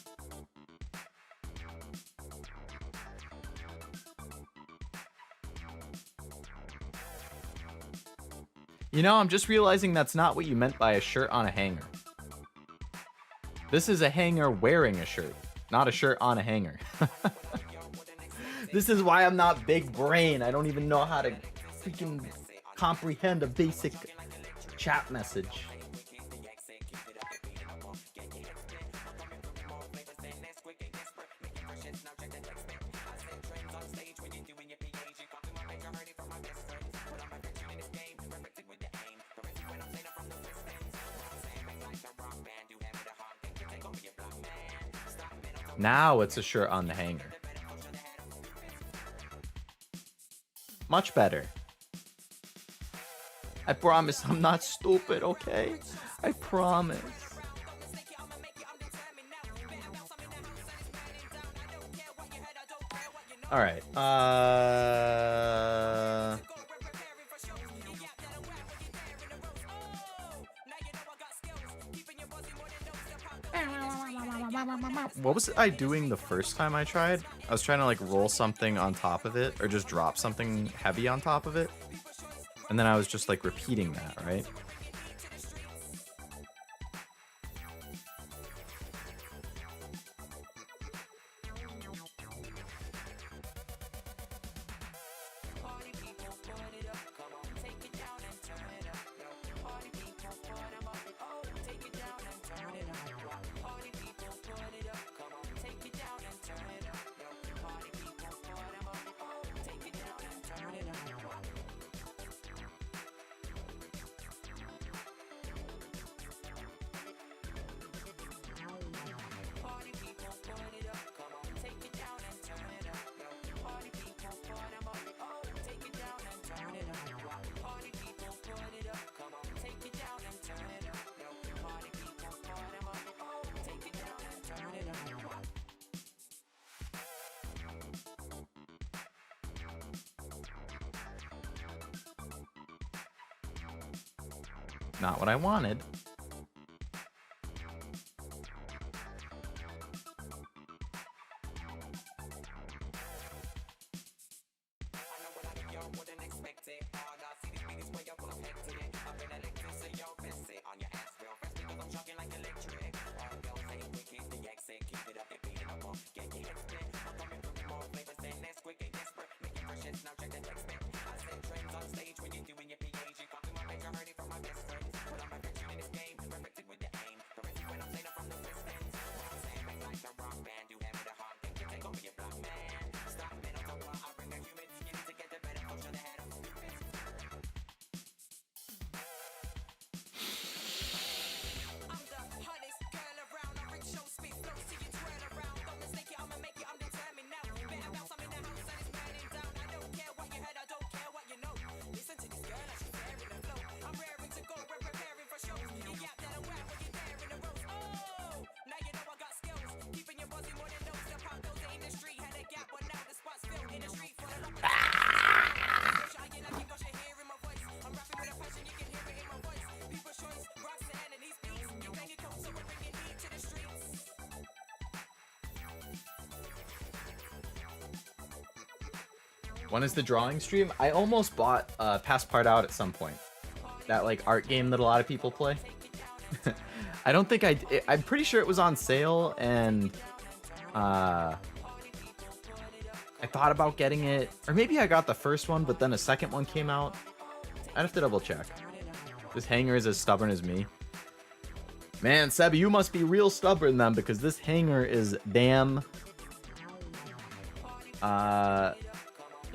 You know, I'm just realizing that's not what you meant by a shirt on a hanger. This is a hanger wearing a shirt, not a shirt on a hanger. This is why I'm not big brain. I don't even know how to freaking comprehend a basic chat message. Now it's a shirt on the hanger. Much better. I promise I'm not stupid, okay? I promise. All right. What was I doing the first time I tried? I was trying to like roll something on top of it or just drop something heavy on top of it. And then I was just like repeating that, right? Not what I wanted. When is the drawing stream? I almost bought Pass Part Out at some point. That like art game that a lot of people play. I don't think I'm pretty sure it was on sale, and I thought about getting it, or maybe I got the first one, but then a second one came out. I'd have to double check. This hanger is as stubborn as me. Man, Seb, you must be real stubborn then, because this hanger is damn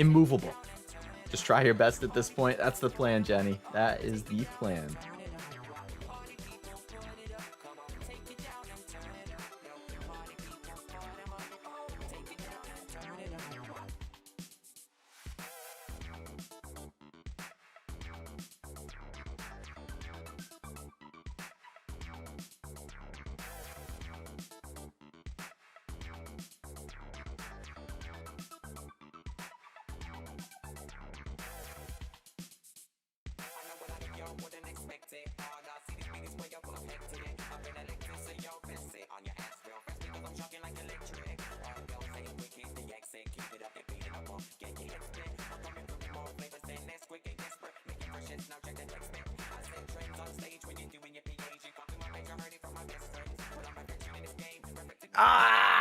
immovable. Just try your best at this point. That's the plan, Jenny. That is the plan. Ah!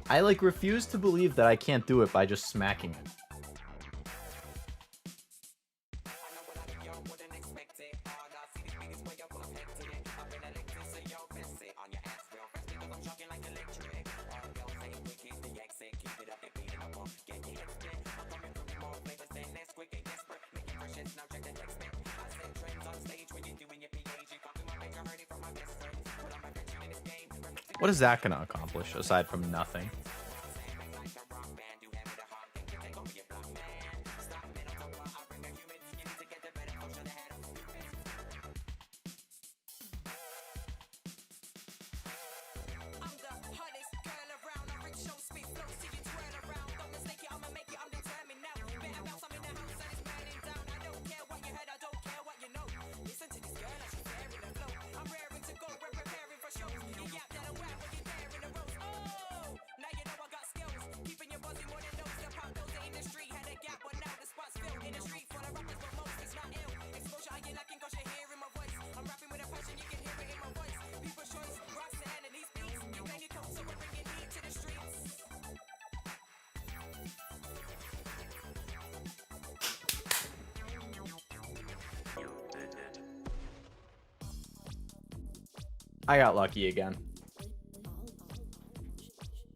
I like refuse to believe that I can't do it by just smacking it. What is that gonna accomplish aside from nothing? I got lucky again.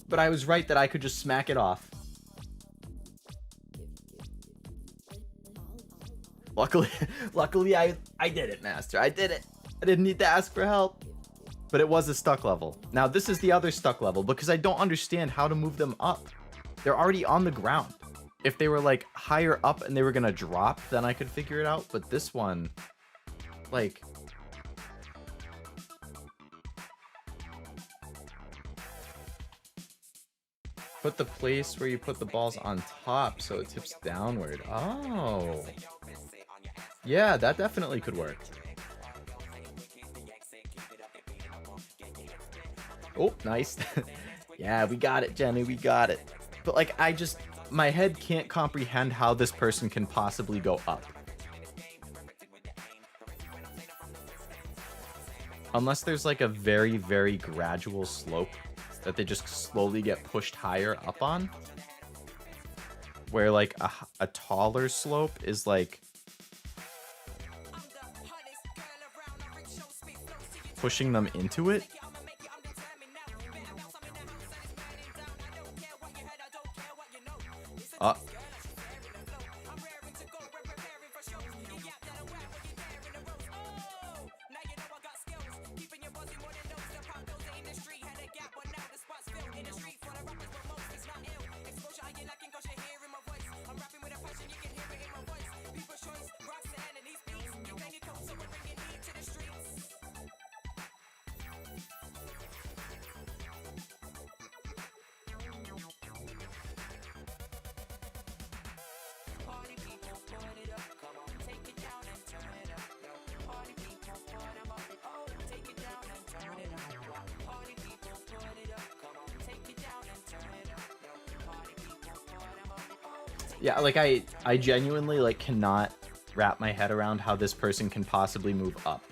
But I was right that I could just smack it off. Luckily I did it, Master. I did it. I didn't need to ask for help. But it was a stuck level. Now this is the other stuck level because I don't understand how to move them up. They're already on the ground. If they were like higher up and they were gonna drop, then I could figure it out. But this one, like, put the place where you put the balls on top so it tips downward. Oh. Yeah, that definitely could work. Oh, nice. Yeah, we got it, Jenny, we got it. But like, my head can't comprehend how this person can possibly go up. Unless there's like a very, very gradual slope that they just slowly get pushed higher up on. Where like a taller slope is like pushing them into it. Yeah, like I genuinely like cannot wrap my head around how this person can possibly move up.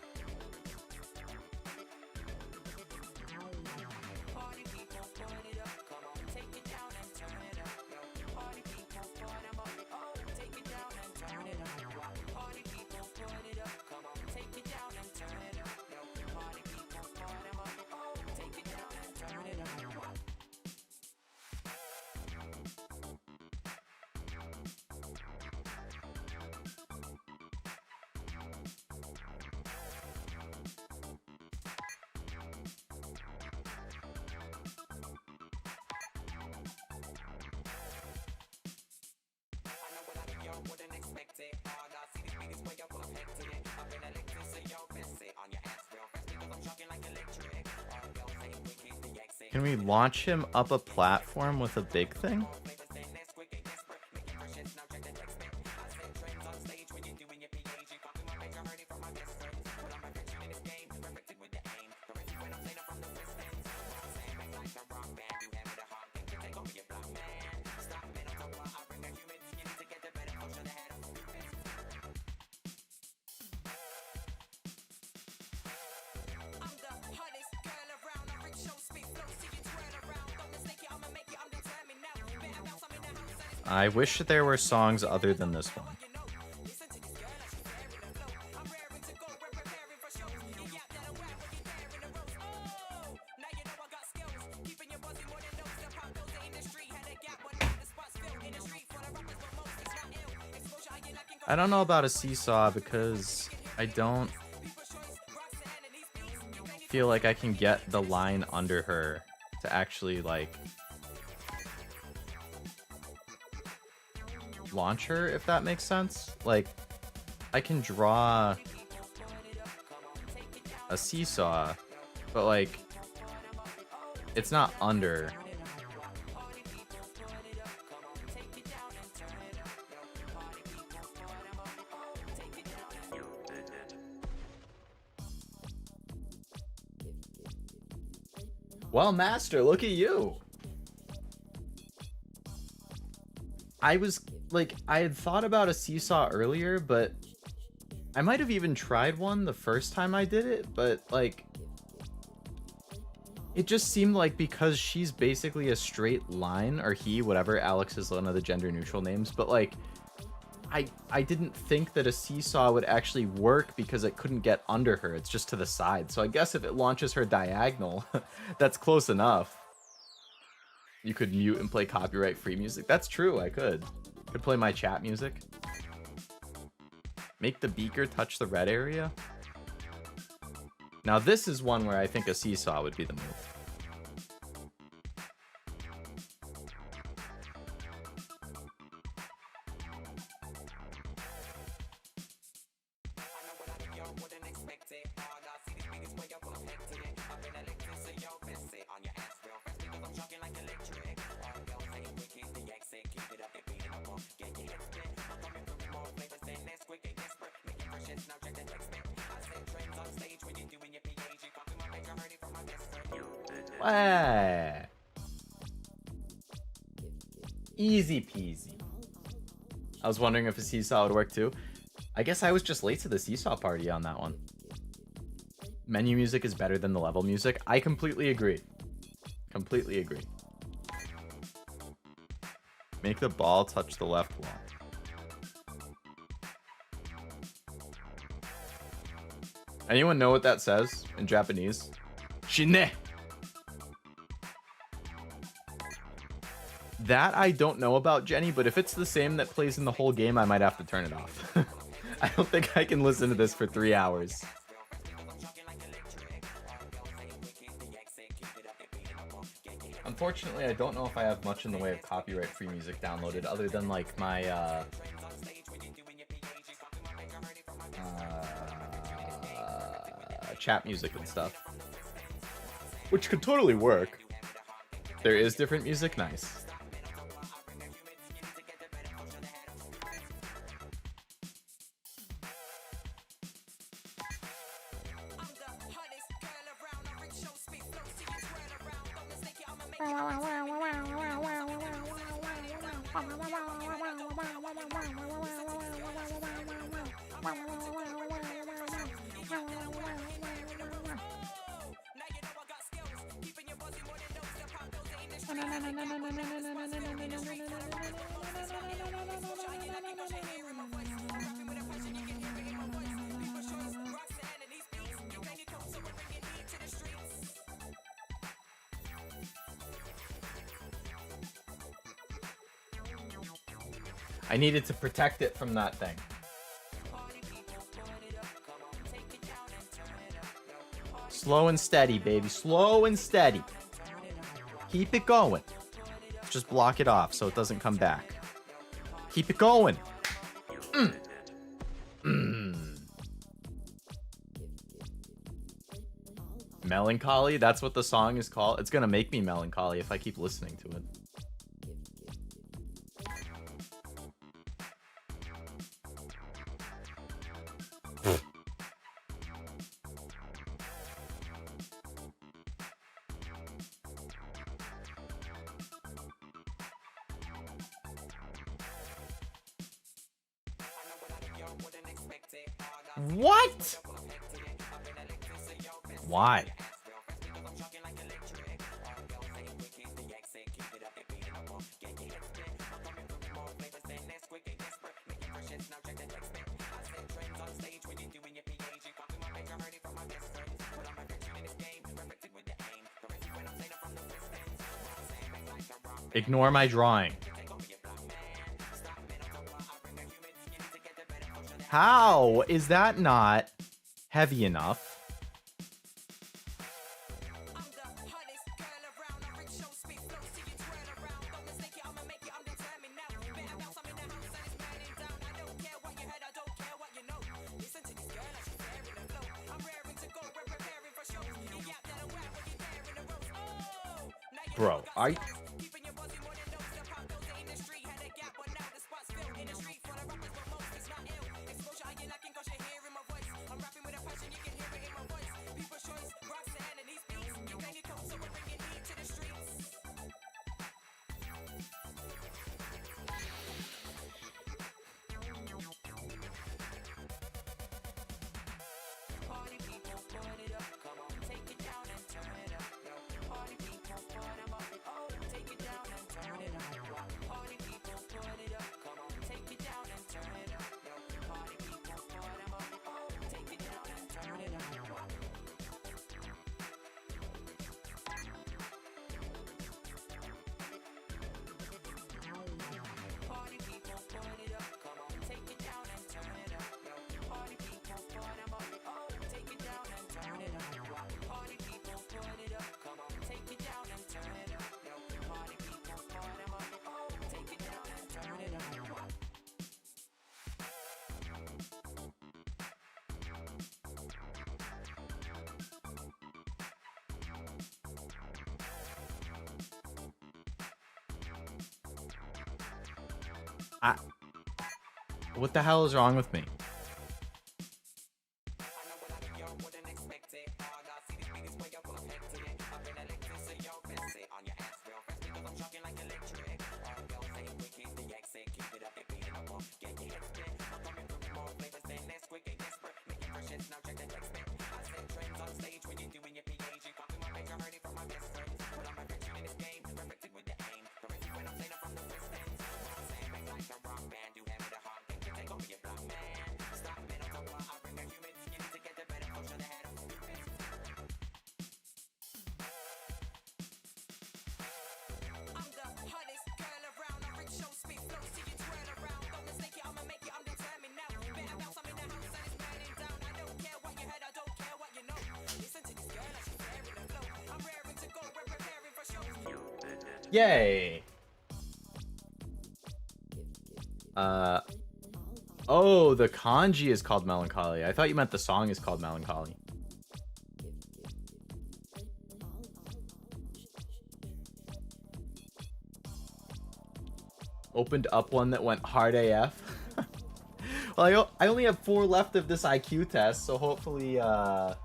Can we launch him up a platform with a big thing? I wish there were songs other than this one. I don't know about a seesaw because I don't feel like I can get the line under her to actually like launch her, if that makes sense. Like, I can draw a seesaw, but like it's not under. Well, Master, look at you. I was like, I had thought about a seesaw earlier, but I might have even tried one the first time I did it, but like it just seemed like because she's basically a straight line, or he, whatever, Alex is one of the gender neutral names, but like I didn't think that a seesaw would actually work because it couldn't get under her. It's just to the side. So I guess if it launches her diagonal, that's close enough. You could mute and play copyright free music. That's true, I could. Could play my chat music. Make the beaker touch the red area. Now this is one where I think a seesaw would be the move. Easy peasy. I was wondering if a seesaw would work too. I guess I was just late to the seesaw party on that one. Menu music is better than the level music. I completely agree. Completely agree. Make the ball touch the left wall. Anyone know what that says in Japanese? Shine. That I don't know about, Jenny, but if it's the same that plays in the whole game, I might have to turn it off. I don't think I can listen to this for 3 hours. Unfortunately, I don't know if I have much in the way of copyright-free music downloaded other than like my chat music and stuff, which could totally work. There is different music, nice. I needed to protect it from that thing. Slow and steady, baby. Slow and steady. Keep it going. Just block it off so it doesn't come back. Keep it going. Melancholy? That's what the song is called? It's gonna make me melancholy if I keep listening to it. What? Why? Ignore my drawing. How is that not heavy enough? Bro, I, what the hell is wrong with me? Yay! Oh, the kanji is called Melancholy. I thought you meant the song is called Melancholy. Opened up one that went hard AF. Well, I only have 4 left of this IQ test, so hopefully I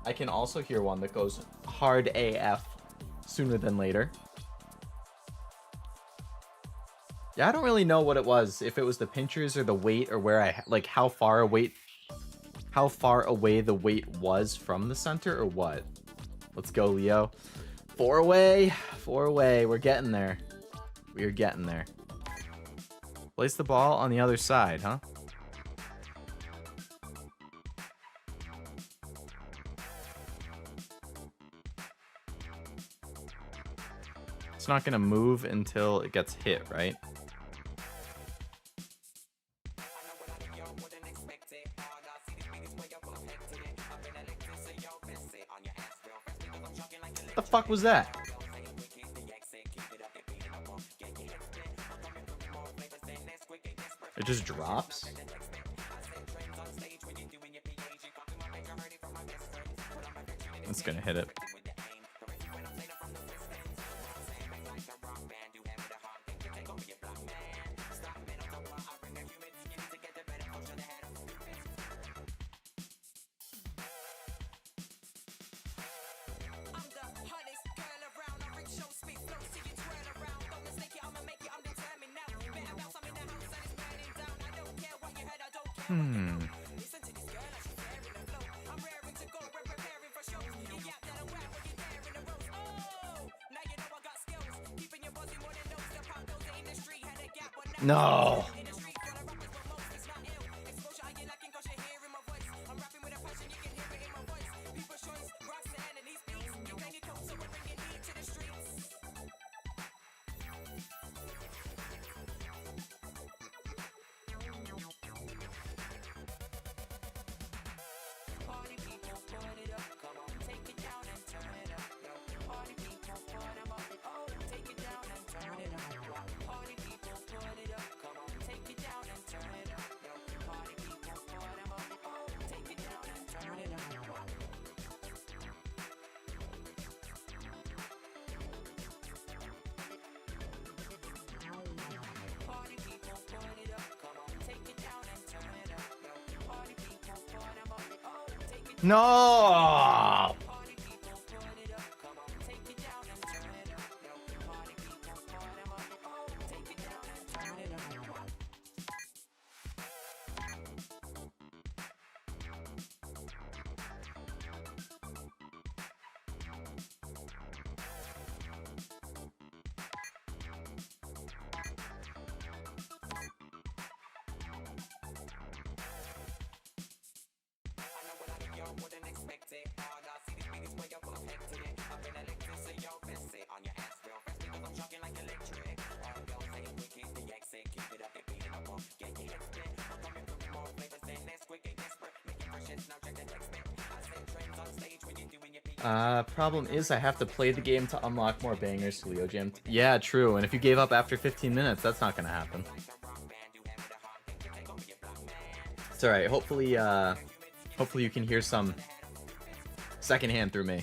can also hear one that goes hard AF sooner than later. Yeah, I don't really know what it was, if it was the pinchers or the weight or where I like how far away the weight was from the center or what. Let's go, Leo. 4 away. 4 away. We're getting there. We're getting there. Place the ball on the other side, huh? It's not gonna move until it gets hit, right? What the fuck was that? It just drops? It's gonna hit it. No. No. Problem is I have to play the game to unlock more bangers to Leo Jam. Yeah, true. And if you gave up after 15 minutes, that's not gonna happen. It's alright. Hopefully, hopefully you can hear some secondhand through me.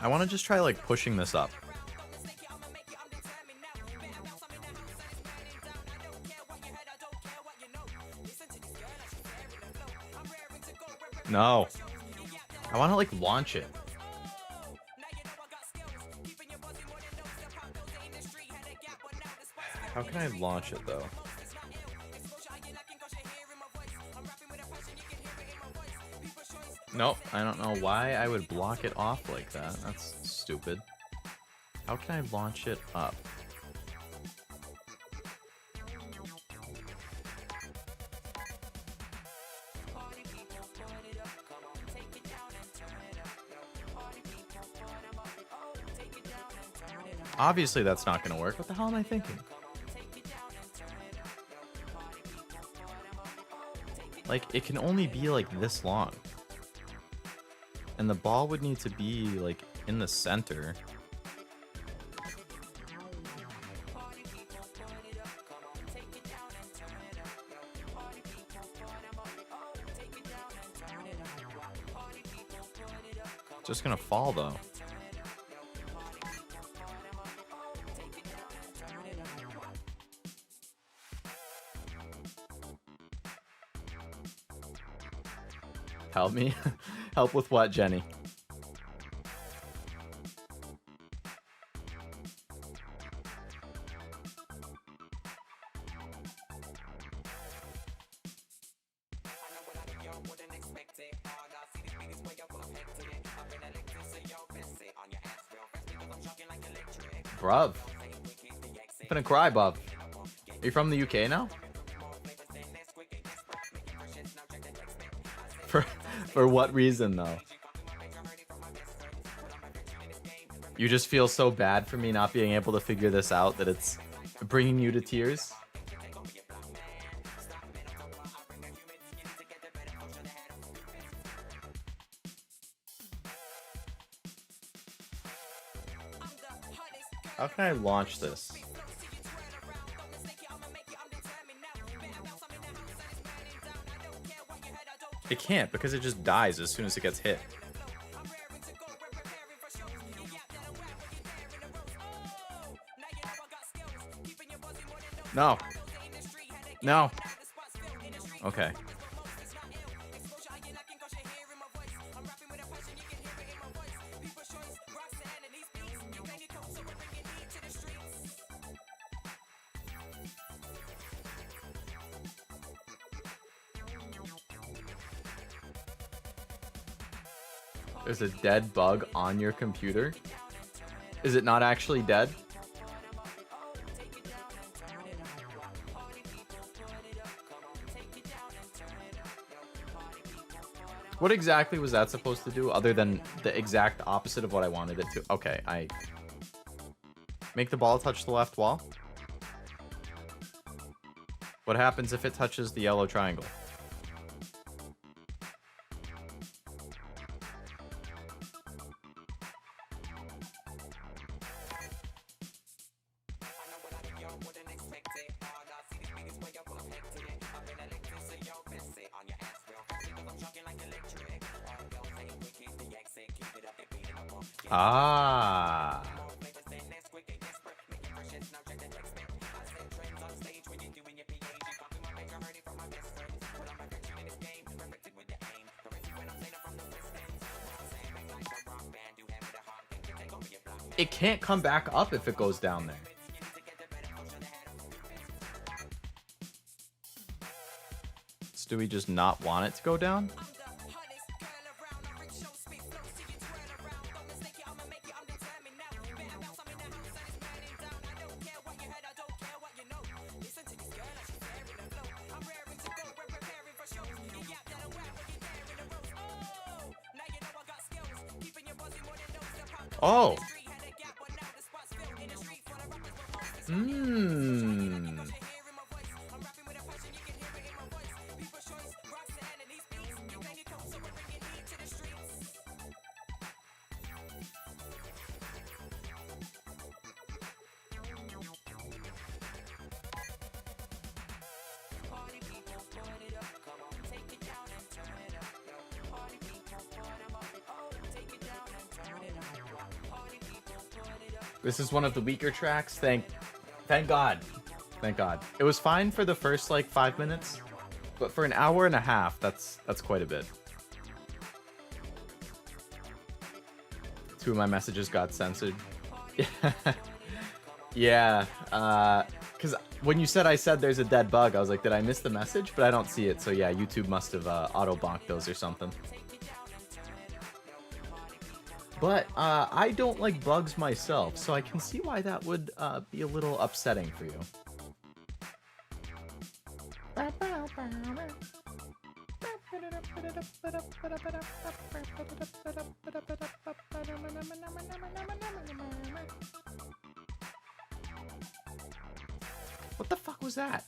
I want to just try like pushing this up. No. I want to like launch it. How can I launch it though? Nope, I don't know why I would block it off like that. That's stupid. How can I launch it up? Obviously that's not gonna work. What the hell am I thinking? Like, it can only be like this long. And the ball would need to be like in the center. Just gonna fall though. Help me. Help with what, Jenny? Bruv. I'm gonna cry, Bob. Are you from the UK now? For what reason, though? You just feel so bad for me not being able to figure this out that it's bringing you to tears? How can I launch this? It can't, because it just dies as soon as it gets hit. No. No. Okay. There's a dead bug on your computer? Is it not actually dead? What exactly was that supposed to do other than the exact opposite of what I wanted it to? Okay, I make the ball touch the left wall. What happens if it touches the yellow triangle? Ah. It can't come back up if it goes down there. So do we just not want it to go down? Oh. This is one of the weaker tracks. Thank God. Thank God. It was fine for the first like 5 minutes, but for an hour and a half, that's quite a bit. 2 of my messages got censored. Yeah. Because when you said I said there's a dead bug, I was like, did I miss the message? But I don't see it. So yeah, YouTube must have auto-bonked those or something. But I don't like bugs myself, so I can see why that would be a little upsetting for you. What the fuck was that?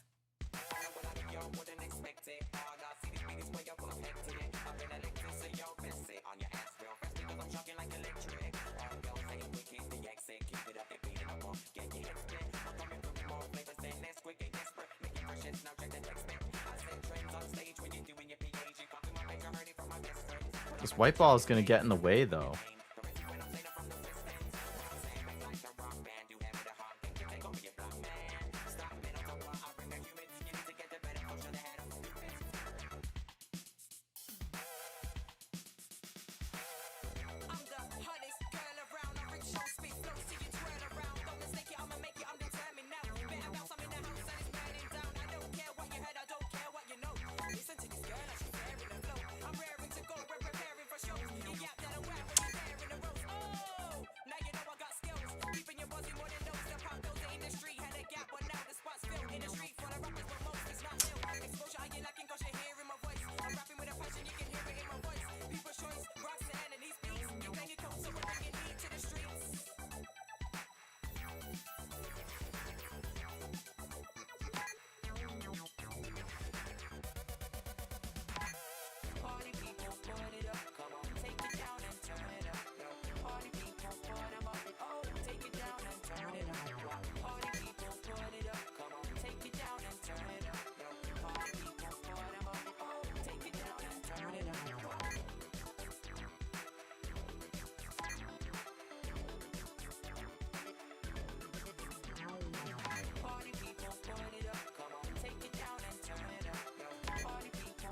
This white ball is gonna get in the way, though.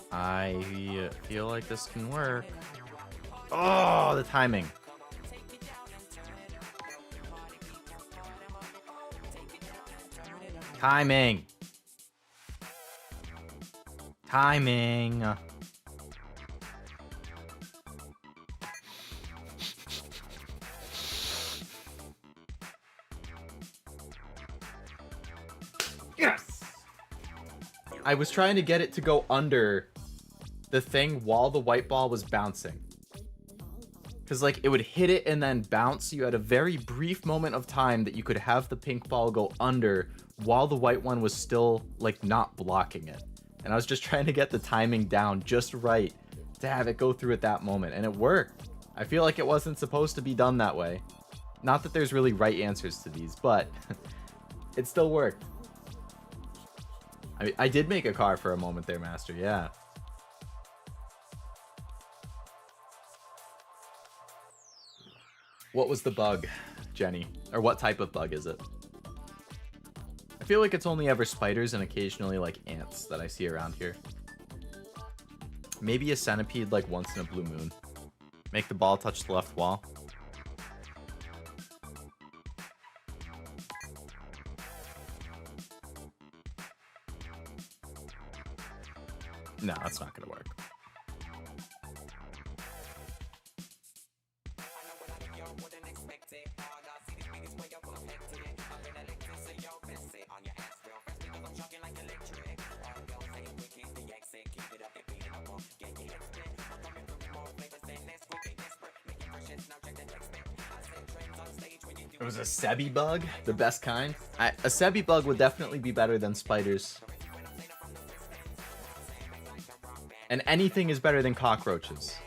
I feel like this can work. Oh, the timing. Timing. Timing. Yes! I was trying to get it to go under the thing while the white ball was bouncing. Because, like, it would hit it and then bounce. You had a very brief moment of time that you could have the pink ball go under while the white one was still, like, not blocking it. And I was just trying to get the timing down just right to have it go through at that moment. And it worked. I feel like it wasn't supposed to be done that way. Not that there's really right answers to these, but it still worked. I did make a car for a moment there, Master. Yeah. What was the bug, Jenny? Or what type of bug is it? I feel like it's only ever spiders and occasionally like ants that I see around here. Maybe a centipede like once in a blue moon. Make the ball touch the left wall. No, that's not gonna work. It was a Sebi bug, the best kind. A Sebi bug would definitely be better than spiders. And anything is better than cockroaches.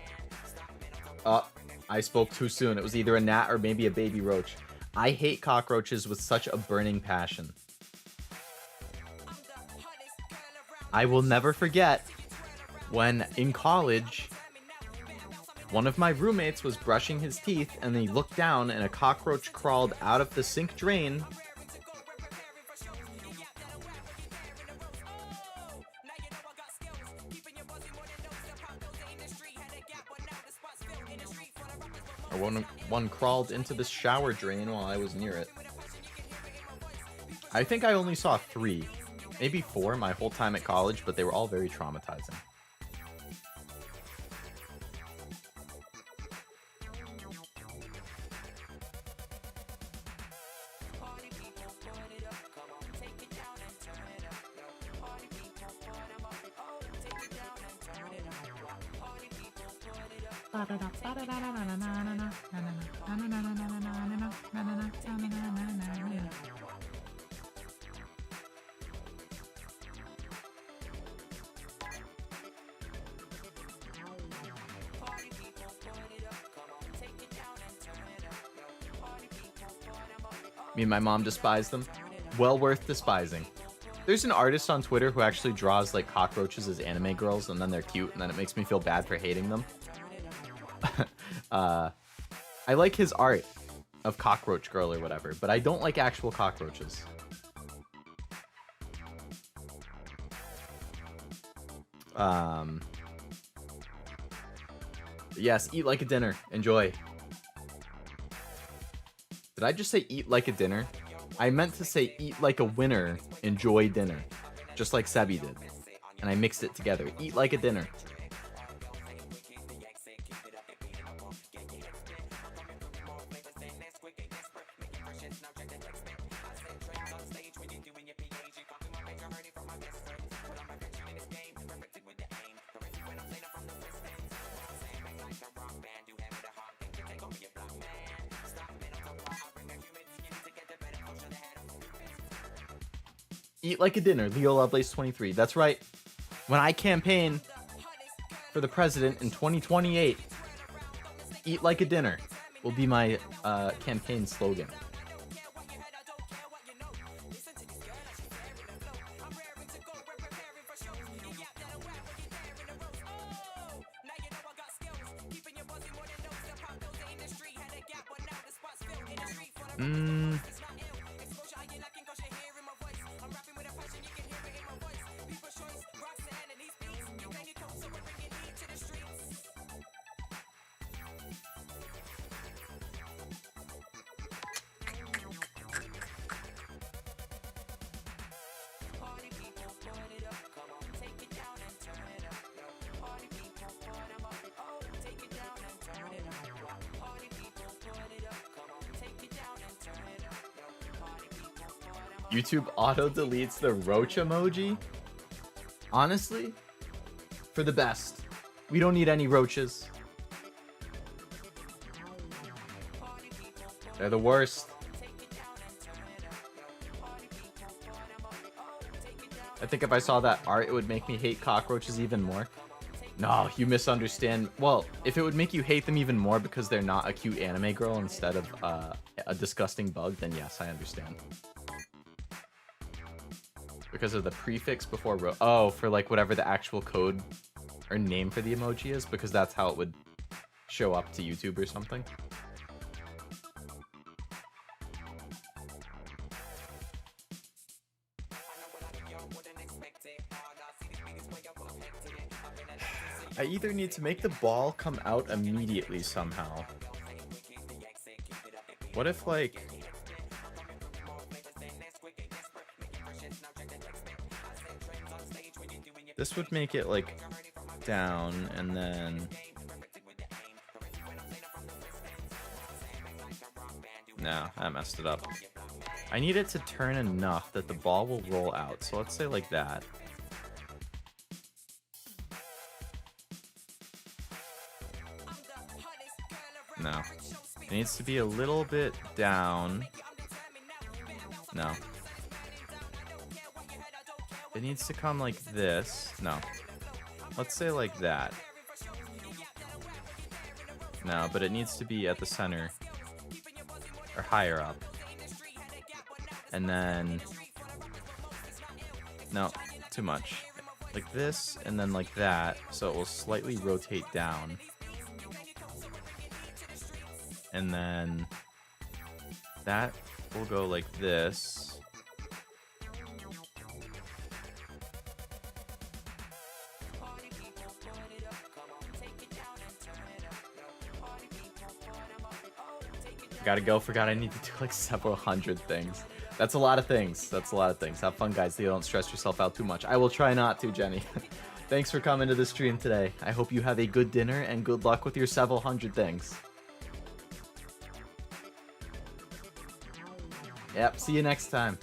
I spoke too soon. It was either a gnat or maybe a baby roach. I hate cockroaches with such a burning passion. I will never forget when in college One of my roommates was brushing his teeth and he looked down and a cockroach crawled out of the sink drain. Or one crawled into the shower drain while I was near it. I think I only saw 3, maybe 4 my whole time at college, but they were all very traumatizing. Me and my mom despise them. Well worth despising. There's an artist on Twitter who actually draws like cockroaches as anime girls, and then they're cute, and then it makes me feel bad for hating them. I like his art of Cockroach Girl or whatever, but I don't like actual cockroaches. Yes, eat like a dinner. Enjoy. Did I just say eat like a dinner? I meant to say eat like a winner, enjoy dinner. Just like Sebi did. And I mixed it together. Eat like a dinner. Eat like a dinner, Leo Lovelace 23. That's right. When I campaign for the president in 2028, eat like a dinner will be my campaign slogan. YouTube auto-deletes the roach emoji? Honestly, for the best. We don't need any roaches. They're the worst. I think if I saw that art, it would make me hate cockroaches even more. No, you misunderstand. Well, if it would make you hate them even more because they're not a cute anime girl instead of a disgusting bug, then yes, I understand. Because of the prefix before for like whatever the actual code or name for the emoji is, because that's how it would show up to YouTube or something. I either need to make the ball come out immediately somehow. What if like... This would make it like down and then... No, I messed it up. I need it to turn enough that the ball will roll out. So let's say like that. No. It needs to be a little bit down. No. It needs to come like this. No. Let's say like that. No, but it needs to be at the center. Or higher up. And then... No, too much. Like this, and then like that, so it will slightly rotate down. And then that will go like this. Gotta go. Forgot I need to do like several hundred things. That's a lot of things. That's a lot of things. Have fun, guys. You don't stress yourself out too much. I will try not to, Jenny. Thanks for coming to the stream today. I hope you have a good dinner and good luck with your several hundred things. Yep, see you next time.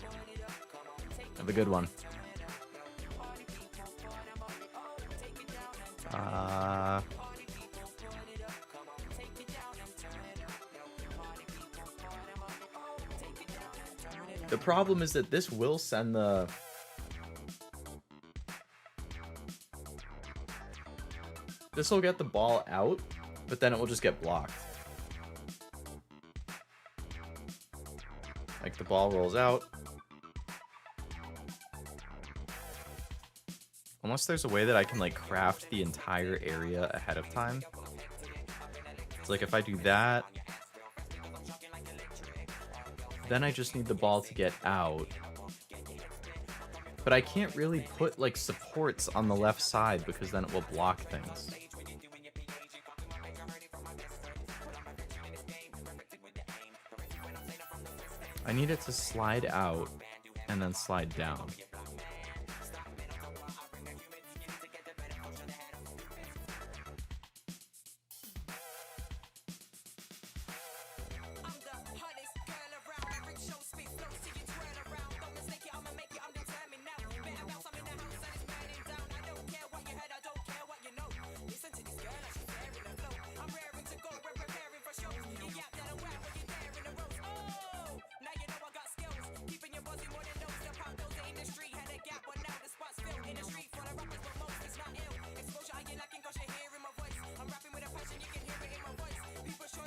Have a good one. The problem is that this will send the... This will get the ball out, but then it will just get blocked. Like the ball rolls out. Unless there's a way that I can like craft the entire area ahead of time. It's like if I do that, then I just need the ball to get out. But I can't really put like supports on the left side because then it will block things. I need it to slide out and then slide down.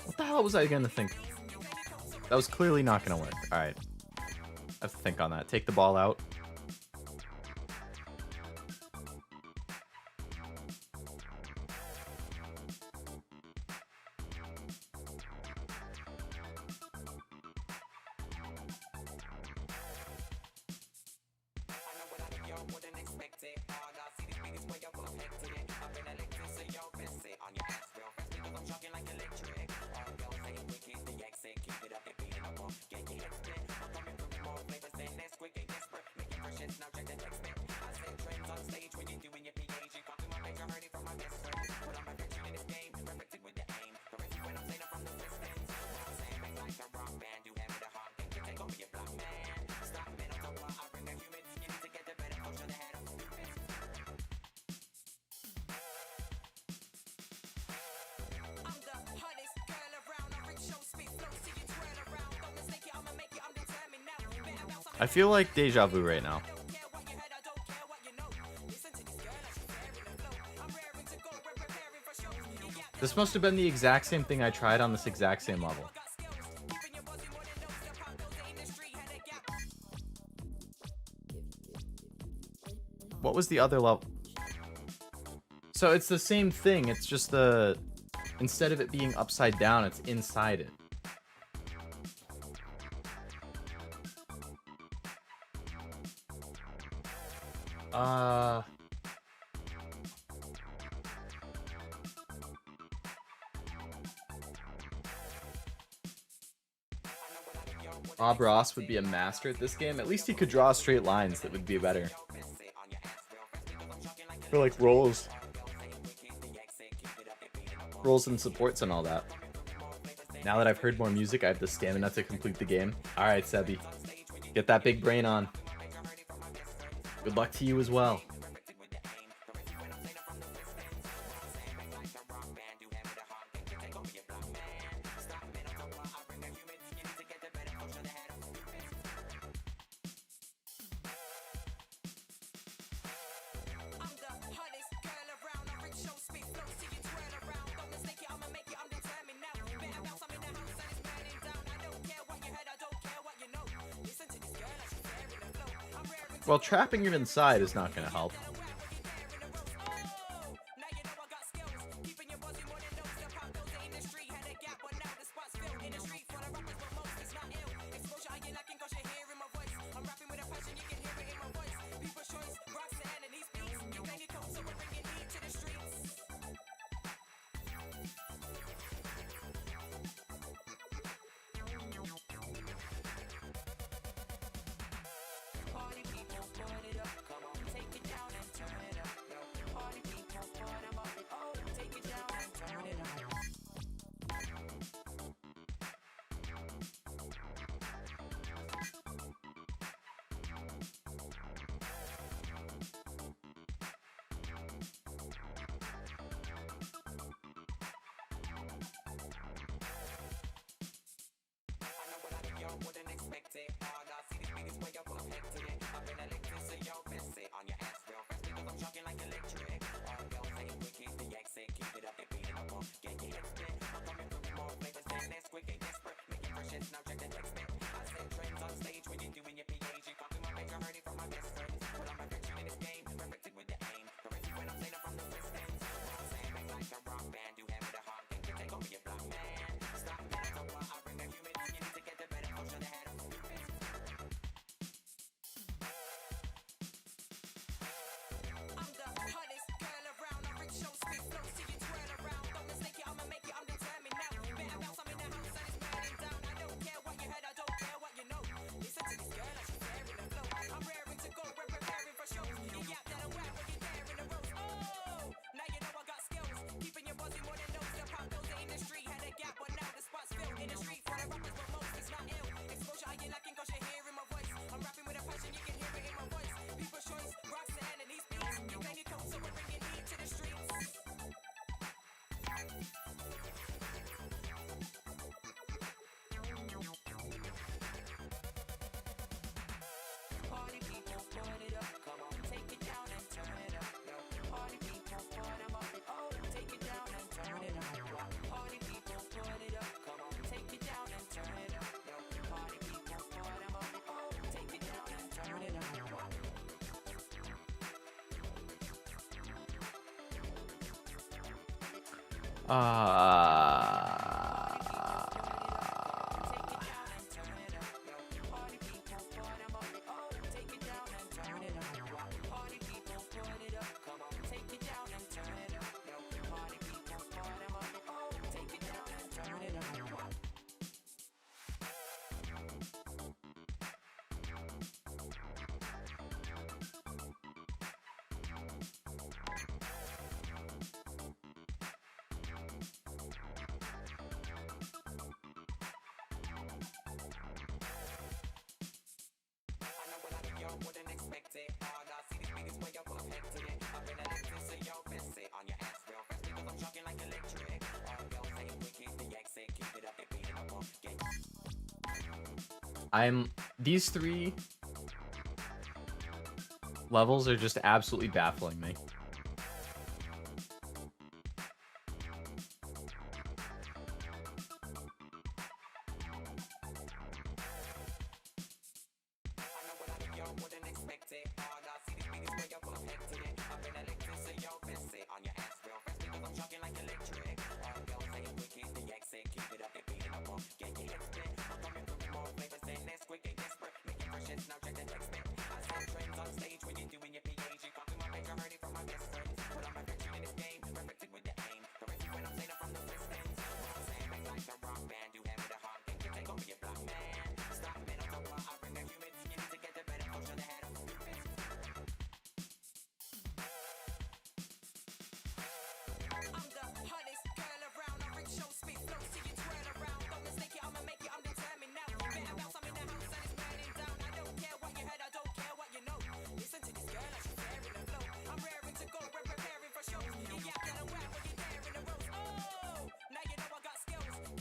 What the hell was I gonna think? That was clearly not gonna work. Alright. I have to think on that. Take the ball out. I feel like deja vu right now. This must have been the exact same thing I tried on this exact same level. What was the other level? So it's the same thing, it's just the... Instead of it being upside down, it's inside it. Bob Ross would be a master at this game. At least he could draw straight lines that would be better. For like rolls. Rolls and supports and all that. Now that I've heard more music, I have the stamina to complete the game. Alright, Sebi. Get that big brain on. Good luck to you as well. Well, trapping him inside is not going to help. These 3 levels are just absolutely baffling me.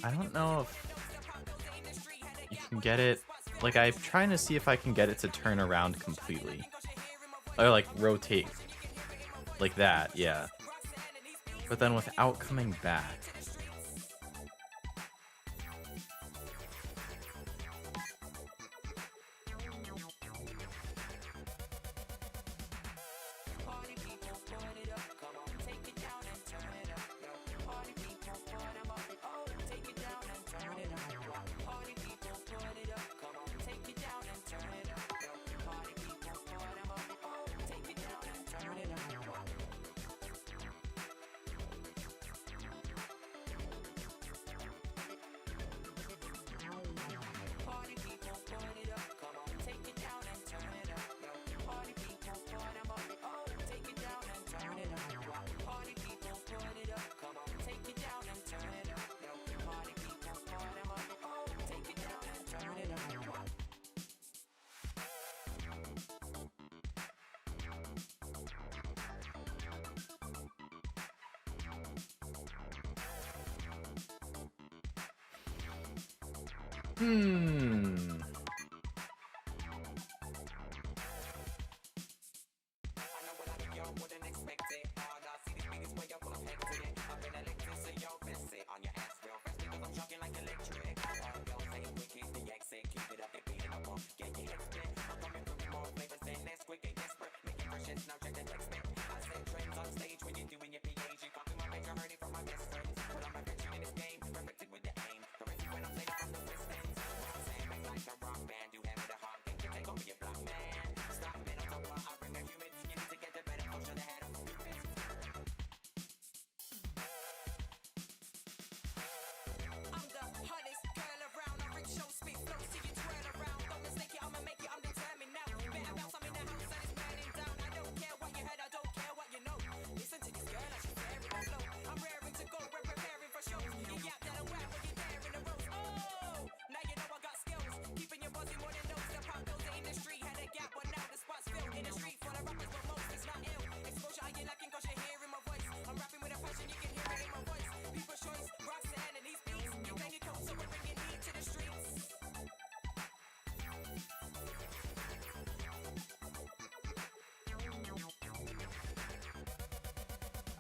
I don't know if you can get it. Like, I'm trying to see if I can get it to turn around completely. Or, like, rotate. Like that, yeah. But then without coming back. Hmm.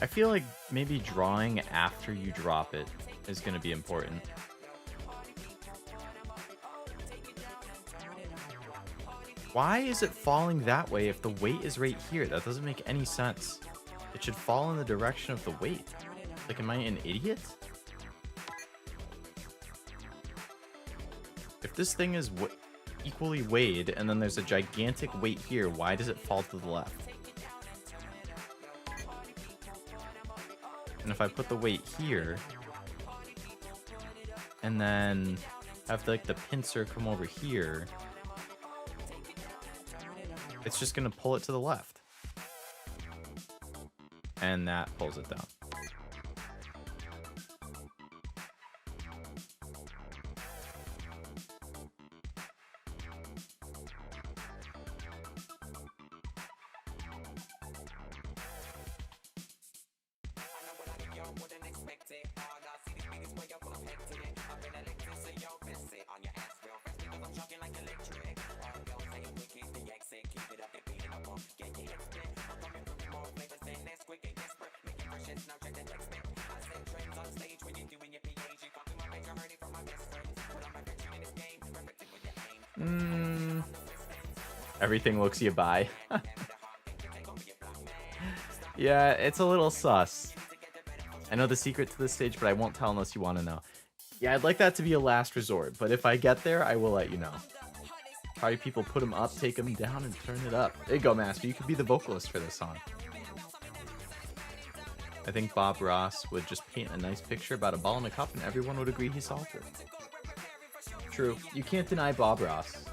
I feel like maybe drawing after you drop it is going to be important. Why is it falling that way if the weight is right here? That doesn't make any sense. It should fall in the direction of the weight. Like, am I an idiot? If this thing is equally weighed and then there's a gigantic weight here, why does it fall to the left? And if I put the weight here and then have like the pincer come over here, it's just gonna pull it to the left. And that pulls it down. Everything looks you by. Yeah, it's a little sus. I know the secret to this stage, but I won't tell unless you want to know. Yeah, I'd like that to be a last resort, but if I get there, I will let you know. Probably people put them up, take them down, and turn it up. There you go, Master. You could be the vocalist for this song. I think Bob Ross would just paint a nice picture about a ball in a cup, and everyone would agree he solved it. True. You can't deny Bob Ross.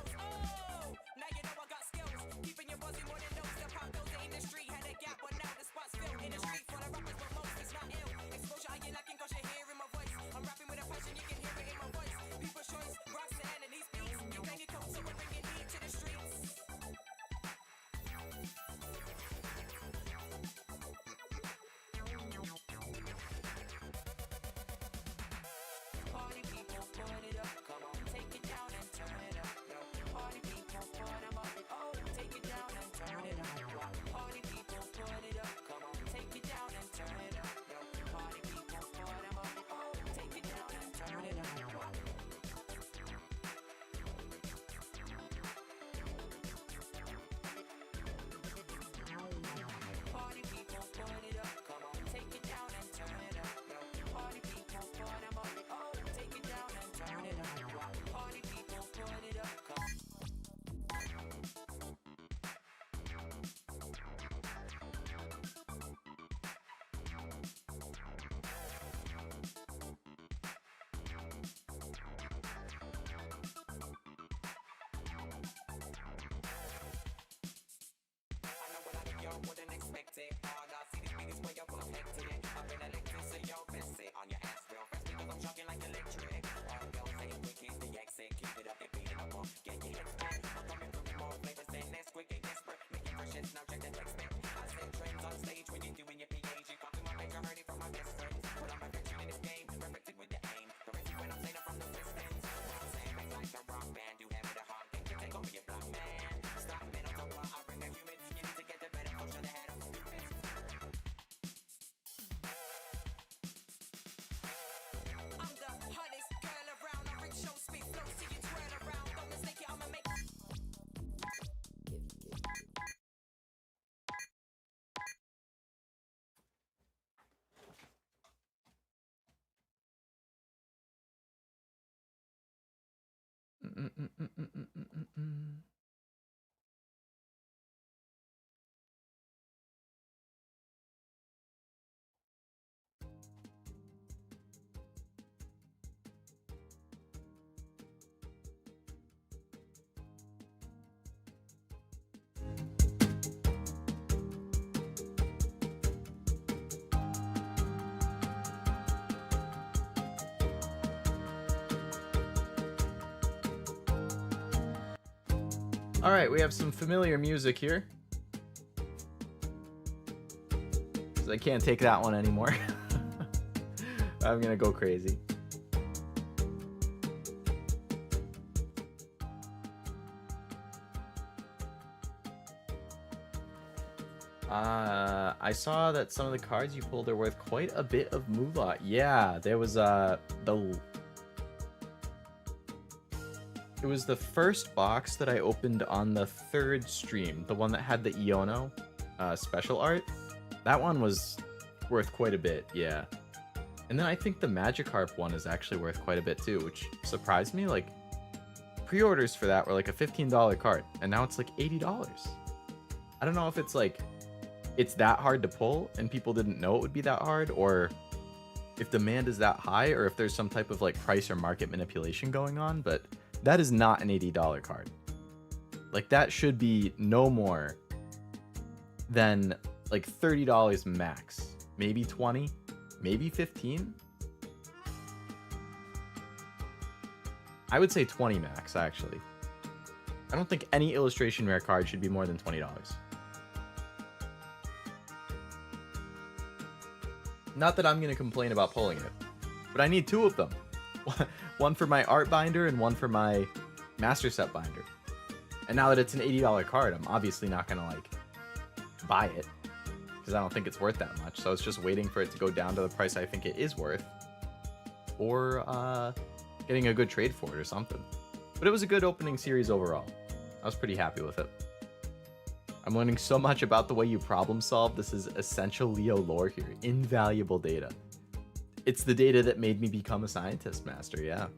All right, we have some familiar music here. 'Cause I can't take that one anymore. I'm gonna go crazy. I saw that some of the cards you pulled are worth quite a bit of moolah. Yeah, there was it was the first box that I opened on the third stream, the one that had the Iono special art. That one was worth quite a bit, yeah. And then I think the Magikarp one is actually worth quite a bit too, which surprised me. Like, pre-orders for that were like a $15 card, and now it's like $80. I don't know if it's like, it's that hard to pull and people didn't know it would be that hard, or if demand is that high, or if there's some type of like price or market manipulation going on, but that is not an $80 card. Like, that should be no more than like $30 max, maybe 20, maybe 15. I would say 20 max, actually. I don't think any illustration rare card should be more than $20. Not that I'm going to complain about pulling it, but I need two of them. One for my art binder and one for my master set binder. And now that it's an $80 card, I'm obviously not going to like buy it, because I don't think it's worth that much. So it's just waiting for it to go down to the price I think it is worth, or getting a good trade for it or something. But it was a good opening series overall. I was pretty happy with it. I'm learning so much about the way you problem solve. This is essential Leo lore here. Invaluable data. It's the data that made me become a scientist, Master, yeah.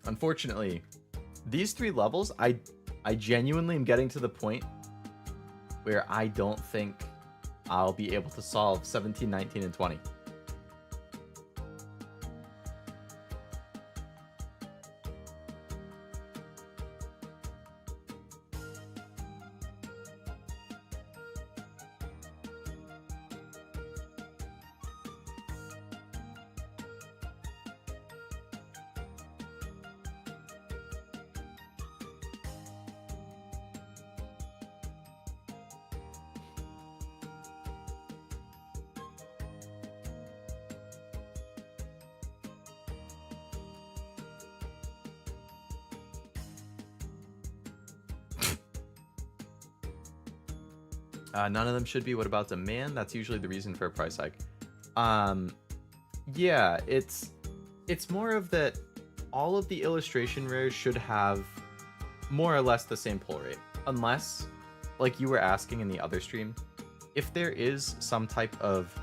Unfortunately, these three levels, I genuinely am getting to the point where I don't think I'll be able to solve 17, 19, and 20. None of them should be. What about demand? That's usually the reason for a price hike. Yeah, it's more of that all of the illustration rares should have more or less the same pull rate. Unless, like you were asking in the other stream, if there is some type of,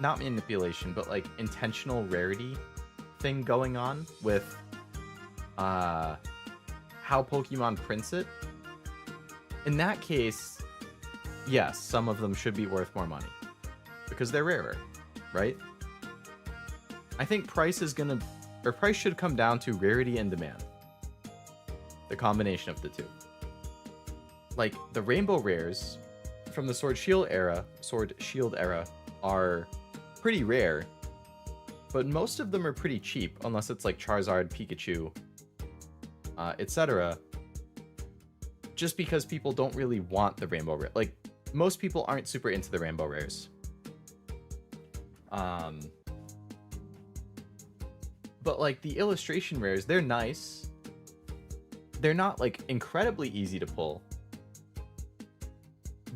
not manipulation, but like intentional rarity thing going on with how Pokemon prints it, in that case, yes, some of them should be worth more money because they're rarer, right? I think price should come down to rarity and demand. The combination of the two. Like, the rainbow rares from the Sword Shield era are pretty rare, but most of them are pretty cheap unless it's like Charizard, Pikachu, etc. Just because people don't really want the rainbow rare. Like, most people aren't super into the rainbow rares. But like the illustration rares, they're nice. They're not like incredibly easy to pull.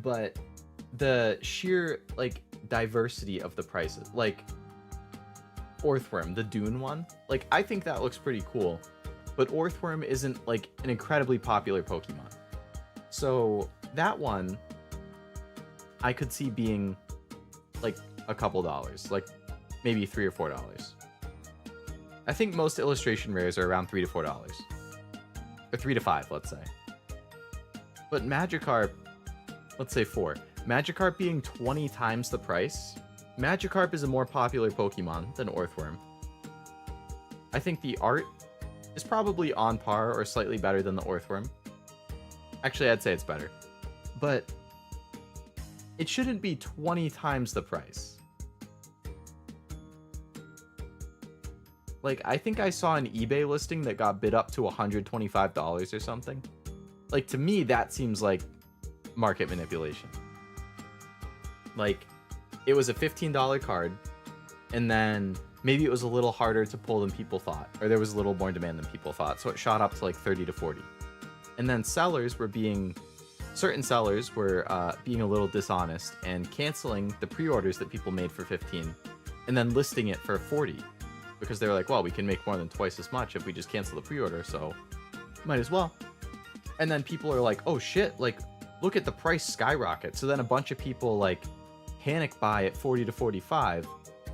But the sheer like diversity of the prices, like Orthworm, the Dune one, like I think that looks pretty cool. But Orthworm isn't like an incredibly popular Pokemon. So that one I could see being like a couple dollars, like maybe $3 or $4. I think most illustration rares are around $3 to $4, or 3 to 5, let's say. But Magikarp, let's say 4. Magikarp being 20 times the price. Magikarp is a more popular Pokemon than Orthworm. I think the art is probably on par or slightly better than the Orthworm. Actually, I'd say it's better. But it shouldn't be 20 times the price. Like, I think I saw an eBay listing that got bid up to $125 or something. Like, to me, that seems like market manipulation. Like, it was a $15 card, and then maybe it was a little harder to pull than people thought, or there was a little more demand than people thought, so it shot up to like 30 to 40. And then certain sellers were being a little dishonest and canceling the pre-orders that people made for 15 and then listing it for 40 because they were like, well, we can make more than twice as much if we just cancel the pre-order, so might as well. And then people are like, oh shit, like, look at the price skyrocket. So then a bunch of people like panic buy at 40 to 45.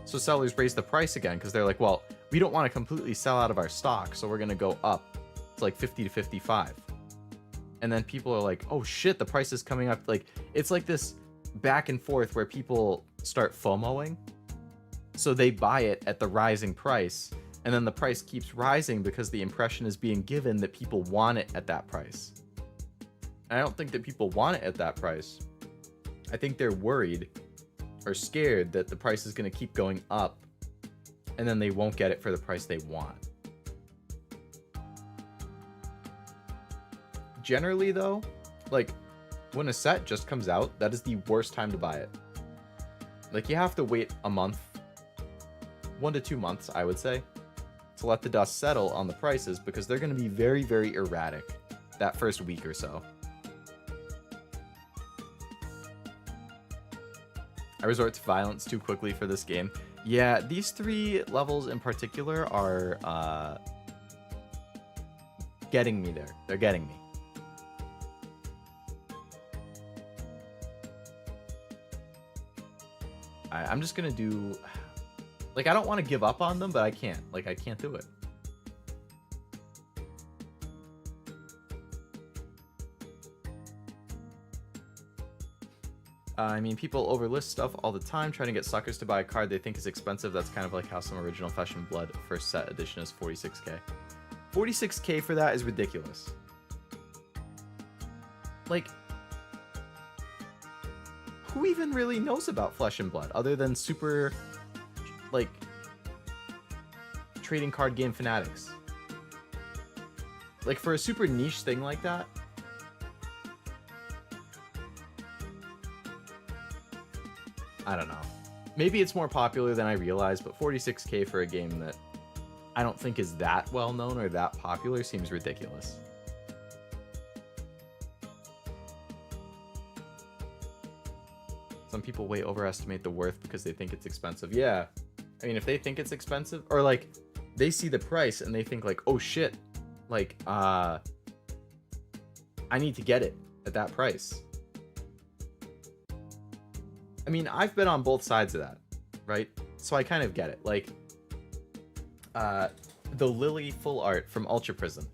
So sellers raise the price again because they're like, well, we don't want to completely sell out of our stock, so we're going to go up to like 50 to 55. And then people are like, oh shit, the price is coming up. Like, it's like this back and forth where people start FOMOing. So they buy it at the rising price, and then the price keeps rising because the impression is being given that people want it at that price. And I don't think that people want it at that price. I think they're worried or scared that the price is going to keep going up, and then they won't get it for the price they want. Generally, though, like, when a set just comes out, that is the worst time to buy it. Like, you have to wait a month, 1 to 2 months, I would say, to let the dust settle on the prices, because they're going to be very, very erratic that first week or so. I resort to violence too quickly for this game. Yeah, these 3 levels in particular are getting me there. They're getting me. I'm just gonna do... Like, I don't want to give up on them, but I can't. Like, I can't do it. I mean, people overlist stuff all the time, trying to get suckers to buy a card they think is expensive. That's kind of like how some original Flesh and Blood first set edition is 46k. 46k for that is ridiculous. Like, who even really knows about Flesh and Blood other than super, like, trading card game fanatics? Like, for a super niche thing like that, I don't know. Maybe it's more popular than I realized, but 46k for a game that I don't think is that well known or that popular seems ridiculous. Some people way overestimate the worth because they think it's expensive. Yeah. I mean, if they think it's expensive, or like they see the price and they think like, oh shit, like, I need to get it at that price. I mean, I've been on both sides of that, right? So I kind of get it. Like, the Lily full art from Ultra Prism.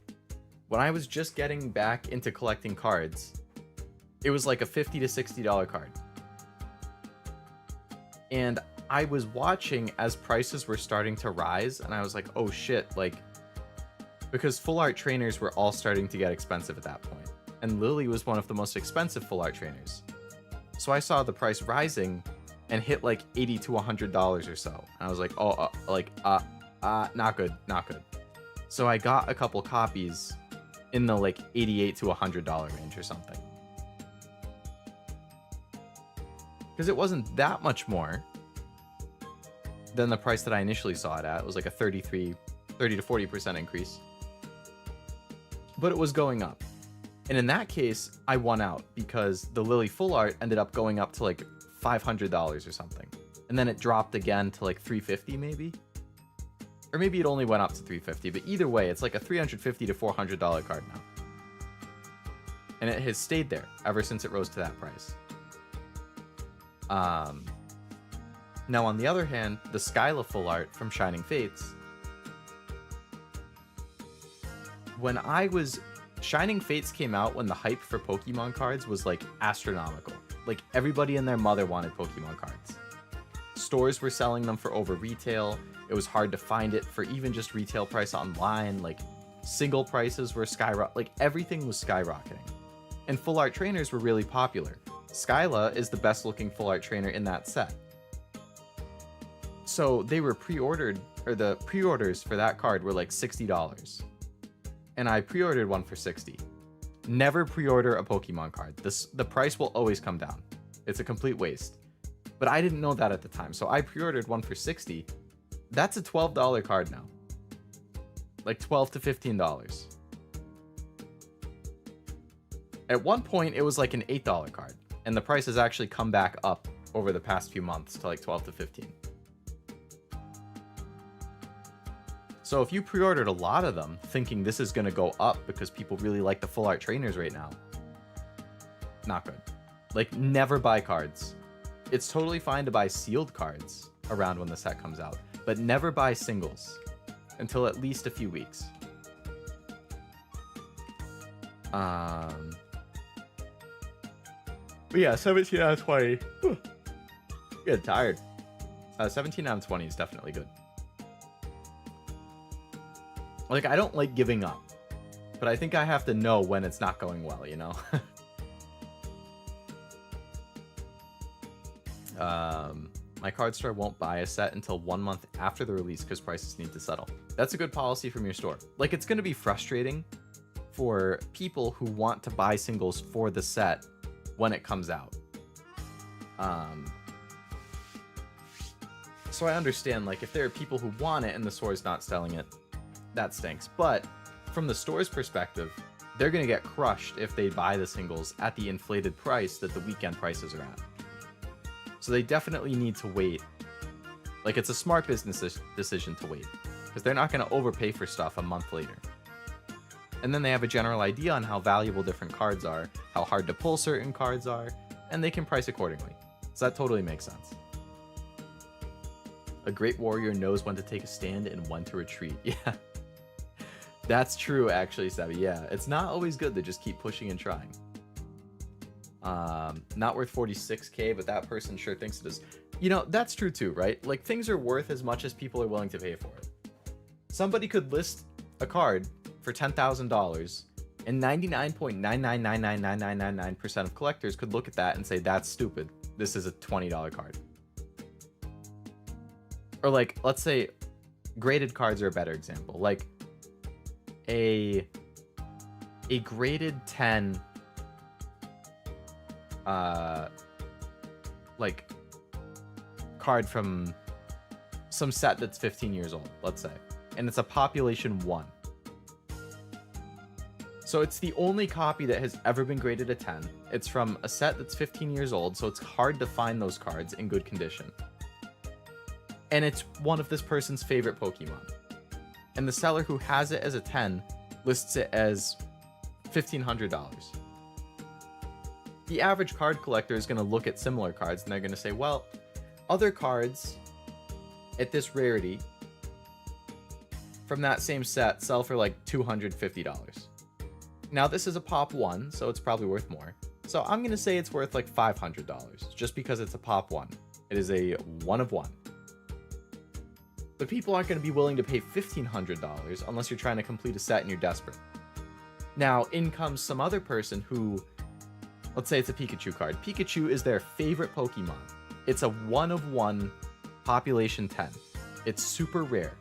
When I was just getting back into collecting cards, it was like a $50 to $60 card. And I was watching as prices were starting to rise, and I was like, oh shit, like, because full art trainers were all starting to get expensive at that point. And Lily was one of the most expensive full art trainers. So I saw the price rising and hit like $80 to $100 or so. And I was like, oh, not good, not good. So I got a couple copies in the like $88 to $100 range or something. Because it wasn't that much more than the price that I initially saw it at. It was like a 30 to 40% increase. But it was going up. And in that case, I won out because the Lily full art ended up going up to like $500 or something. And then it dropped again to like $350 maybe. Or maybe it only went up to $350, but either way, it's like a $350 to $400 card now. And it has stayed there ever since it rose to that price. Now on the other hand, the Skyla full art from Shining Fates. Shining Fates came out when the hype for Pokemon cards was like astronomical. Like everybody and their mother wanted Pokemon cards. Stores were selling them for over retail. It was hard to find it for even just retail price online. Like single prices were skyrocketing. Like everything was skyrocketing. And full art trainers were really popular. Skyla is the best looking full art trainer in that set. So they were pre-ordered, or the pre-orders for that card were like $60. And I pre-ordered one for $60. Never pre-order a Pokemon card. The price will always come down. It's a complete waste. But I didn't know that at the time, so I pre-ordered one for $60. That's a $12 card now. Like $12 to $15. At one point, it was like an $8 card, and the price has actually come back up over the past few months to like 12 to 15. So if you pre-ordered a lot of them, thinking this is going to go up because people really like the full art trainers right now, not good. Like, never buy cards. It's totally fine to buy sealed cards around when the set comes out, but never buy singles until at least a few weeks. But yeah, 17 out of 20. Whew. Get tired. 17 out of 20 is definitely good. Like, I don't like giving up, but I think I have to know when it's not going well, you know? My card store won't buy a set until 1 month after the release because prices need to settle. That's a good policy from your store. Like, it's going to be frustrating for people who want to buy singles for the set when it comes out. So I understand, like, if there are people who want it and the store's not selling it, that stinks. But from the store's perspective, they're going to get crushed if they buy the singles at the inflated price that the weekend prices are at. So they definitely need to wait. Like, it's a smart business decision to wait, because they're not going to overpay for stuff a month later. And then they have a general idea on how valuable different cards are, how hard to pull certain cards are, and they can price accordingly. So that totally makes sense. A great warrior knows when to take a stand and when to retreat. Yeah. That's true, actually, Sebby. Yeah, it's not always good to just keep pushing and trying. Not worth 46k, but that person sure thinks it is. You know, that's true too, right? Like, things are worth as much as people are willing to pay for it. Somebody could list a card for $10,000, and 99.9999999% of collectors could look at that and say, that's stupid. This is a $20 card. Or, like, let's say graded cards are a better example. Like, a graded 10 like card from some set that's 15 years old, let's say, and it's a population 1. So it's the only copy that has ever been graded a 10. It's from a set that's 15 years old, so it's hard to find those cards in good condition. And it's one of this person's favorite Pokemon. And the seller who has it as a 10 lists it as $1,500. The average card collector is going to look at similar cards and they're going to say, well, other cards at this rarity from that same set sell for like $250. Now, this is a pop 1, so it's probably worth more. So I'm going to say it's worth like $500 just because it's a pop 1. It is a 1 of 1. But people aren't going to be willing to pay $1,500 unless you're trying to complete a set and you're desperate. Now, in comes some other person who, let's say it's a Pikachu card. Pikachu is their favorite Pokemon. It's a 1 of 1 population 10. It's super rare.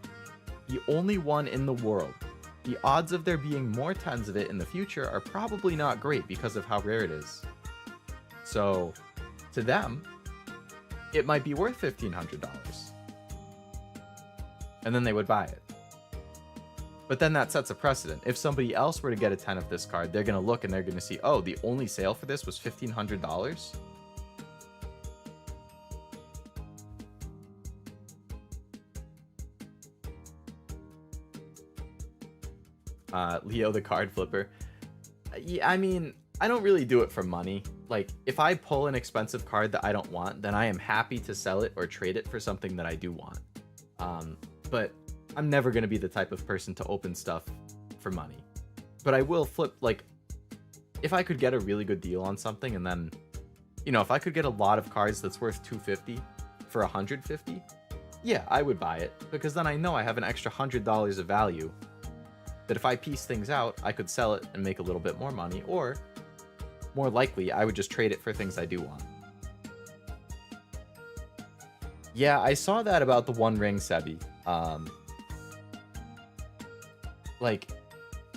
The only one in the world. The odds of there being more 10s of it in the future are probably not great because of how rare it is. So, to them, it might be worth $1,500. And then they would buy it. But then that sets a precedent. If somebody else were to get a 10 of this card, they're going to look and they're going to see, oh, the only sale for this was $1,500? Leo the card flipper. Yeah, I mean, I don't really do it for money. Like, if I pull an expensive card that I don't want, then I am happy to sell it or trade it for something that I do want. But I'm never going to be the type of person to open stuff for money. But I will flip, like, if I could get a really good deal on something, and then, you know, if I could get a lot of cards that's worth $250 for $150, yeah, I would buy it, because then I know I have an extra $100 of value that if I piece things out, I could sell it and make a little bit more money, or more likely, I would just trade it for things I do want. Yeah, I saw that about the One Ring, Sebi. Like,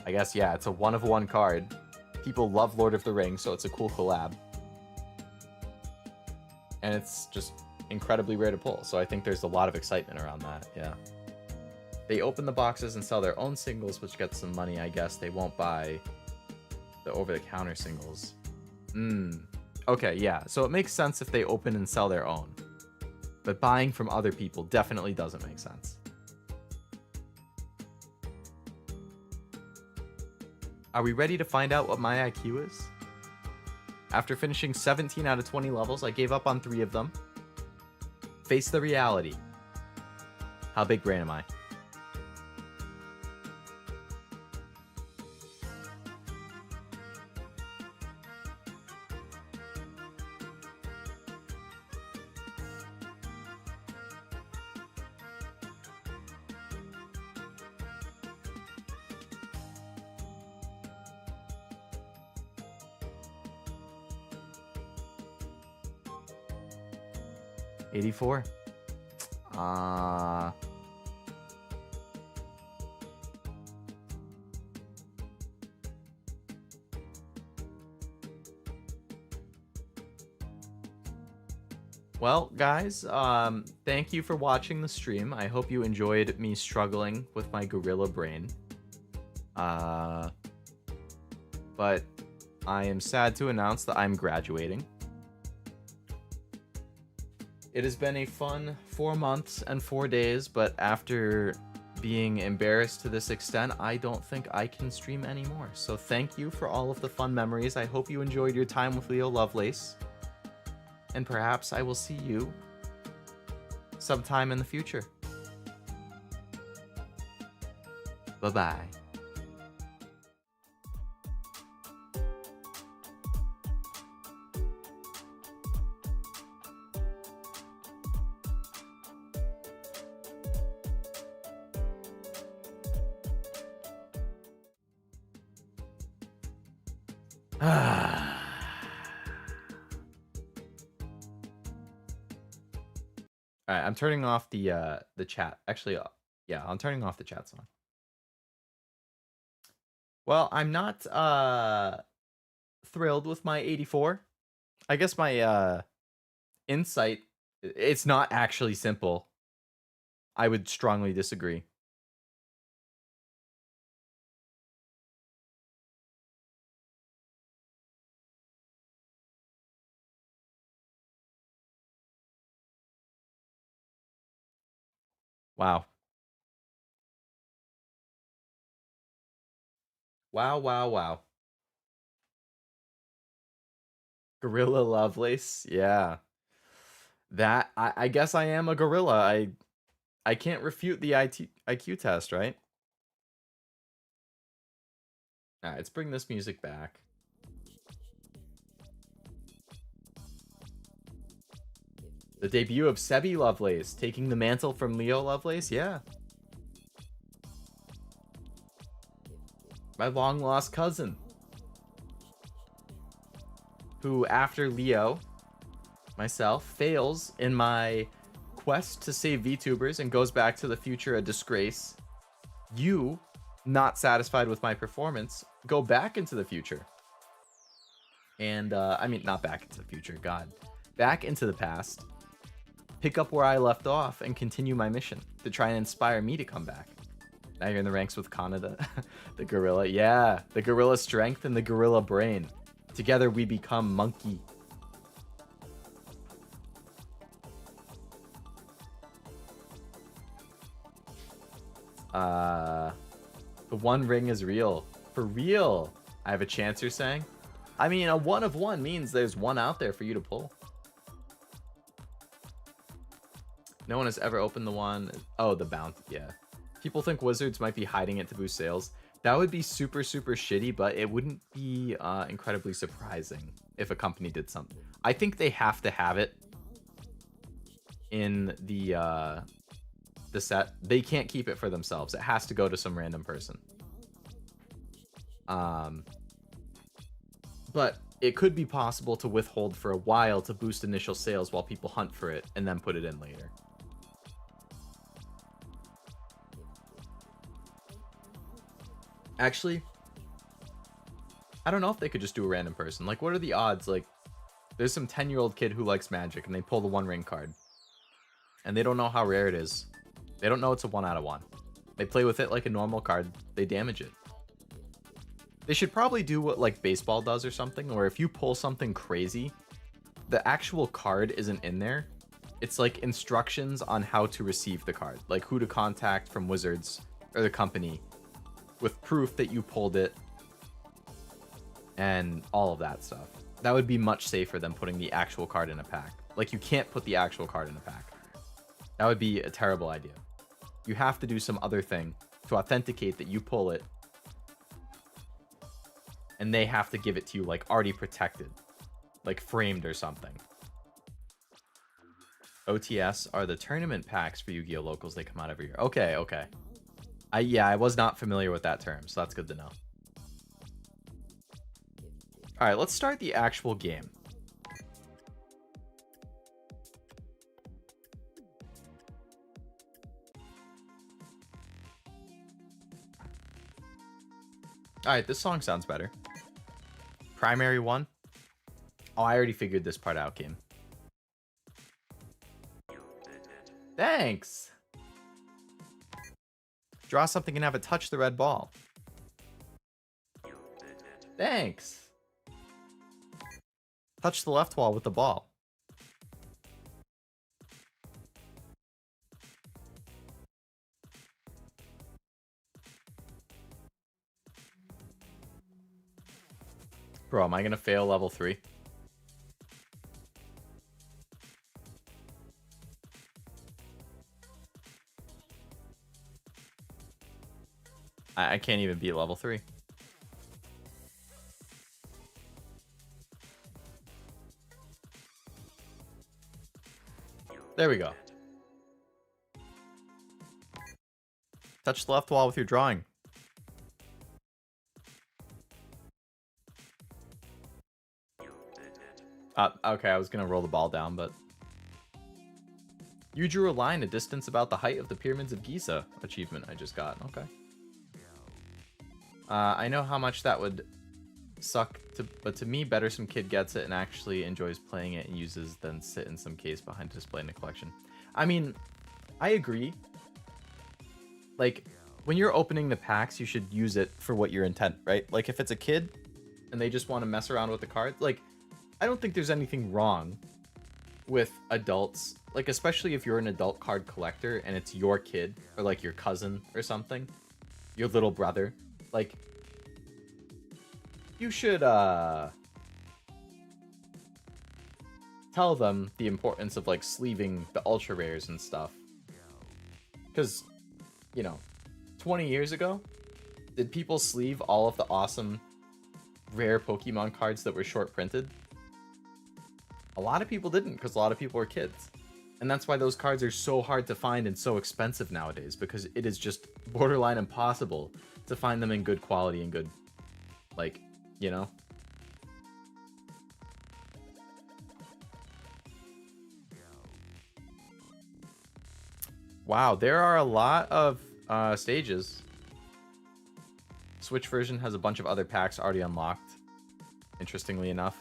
I guess, yeah, it's a 1 of 1 card. People love Lord of the Rings, so it's a cool collab. And it's just incredibly rare to pull, so I think there's a lot of excitement around that, yeah. They open the boxes and sell their own singles, which gets some money, I guess. They won't buy the over-the-counter singles. Okay, yeah, so it makes sense if they open and sell their own. But buying from other people definitely doesn't make sense. Are we ready to find out what my IQ is? After finishing 17 out of 20 levels, I gave up on 3 of them. Face the reality. How big brain am I? $84. Well, guys, thank you for watching the stream. I hope you enjoyed me struggling with my gorilla brain. But I am sad to announce that I'm graduating. It has been a fun 4 months and 4 days, but after being embarrassed to this extent, I don't think I can stream anymore. So thank you for all of the fun memories. I hope you enjoyed your time with Leo Lovelace. And perhaps I will see you sometime in the future. Bye-bye. Alright, I'm turning off the chat. Actually, yeah, I'm turning off the chat song. Well, I'm not thrilled with my 84. I guess my insight, it's not actually simple. I would strongly disagree. Wow. Wow, wow, wow. Gorilla Lovelace, yeah. That, I guess I am a gorilla. I can't refute the IQ test, right? Alright, let's bring this music back. The debut of Sebi Lovelace, taking the mantle from Leo Lovelace, yeah. My long-lost cousin. Who, after Leo, myself, fails in my quest to save VTubers and goes back to the future a disgrace. You, not satisfied with my performance, go back into the future. And, I mean, not back into the future, God. Back into the past. Pick up where I left off and continue my mission to try and inspire me to come back. Now you're in the ranks with Kana, the gorilla. Yeah, the gorilla strength and the gorilla brain. Together we become monkey. The one ring is real. For real. I have a chance, you're saying? I mean, a 1 of 1 means there's one out there for you to pull. No one has ever opened the one. Oh, the bounty, yeah. People think Wizards might be hiding it to boost sales. That would be super, super shitty, but it wouldn't be incredibly surprising if a company did something. I think they have to have it in the set. They can't keep it for themselves. It has to go to some random person. But it could be possible to withhold for a while to boost initial sales while people hunt for it and then put it in later. Actually, I don't know if they could just do a random person. Like, what are the odds? Like, there's some 10-year-old kid who likes Magic, and they pull the One Ring card. And they don't know how rare it is. They don't know it's a 1 out of 1. They play with it like a normal card. They damage it. They should probably do what, like, baseball does or something, where if you pull something crazy, the actual card isn't in there. It's like instructions on how to receive the card. Like, who to contact from Wizards or the company with proof that you pulled it and all of that stuff. That would be much safer than putting the actual card in a pack. Like, you can't put the actual card in a pack. That would be a terrible idea. You have to do some other thing to authenticate that you pull it, and they have to give it to you, like, already protected, like framed or something. OTS are the tournament packs for Yu-Gi-Oh! Locals. They come out every year. Okay, okay. I was not familiar with that term, so that's good to know. All right, let's start the actual game. All right, this song sounds better. Primary one. Oh, I already figured this part out, game. Thanks. Draw something and have it touch the red ball. Thanks. Touch the left wall with the ball. Bro, am I gonna fail level 3? I can't even beat level 3. There we go. Touch the left wall with your drawing. Okay, I was gonna roll the ball down, but... You drew a line a distance about the height of the pyramids of Giza. Achievement I just got. Okay. I know how much that would suck, but to me, better some kid gets it and actually enjoys playing it and uses than sit in some case behind a display in a collection. I mean, I agree. Like, when you're opening the packs, you should use it for what your intent, right? Like, if it's a kid and they just want to mess around with the cards, like, I don't think there's anything wrong with adults, like, especially if you're an adult card collector and it's your kid or like your cousin or something, your little brother, like, you should tell them the importance of, like, sleeving the ultra rares and stuff, because, you know, 20 years ago, did people sleeve all of the awesome rare Pokemon cards that were short printed? A lot of people didn't, because a lot of people were kids. And that's why those cards are so hard to find and so expensive nowadays, because it is just borderline impossible to find them in good quality and good, like, you know? Wow, there are a lot of stages. Switch version has a bunch of other packs already unlocked, interestingly enough.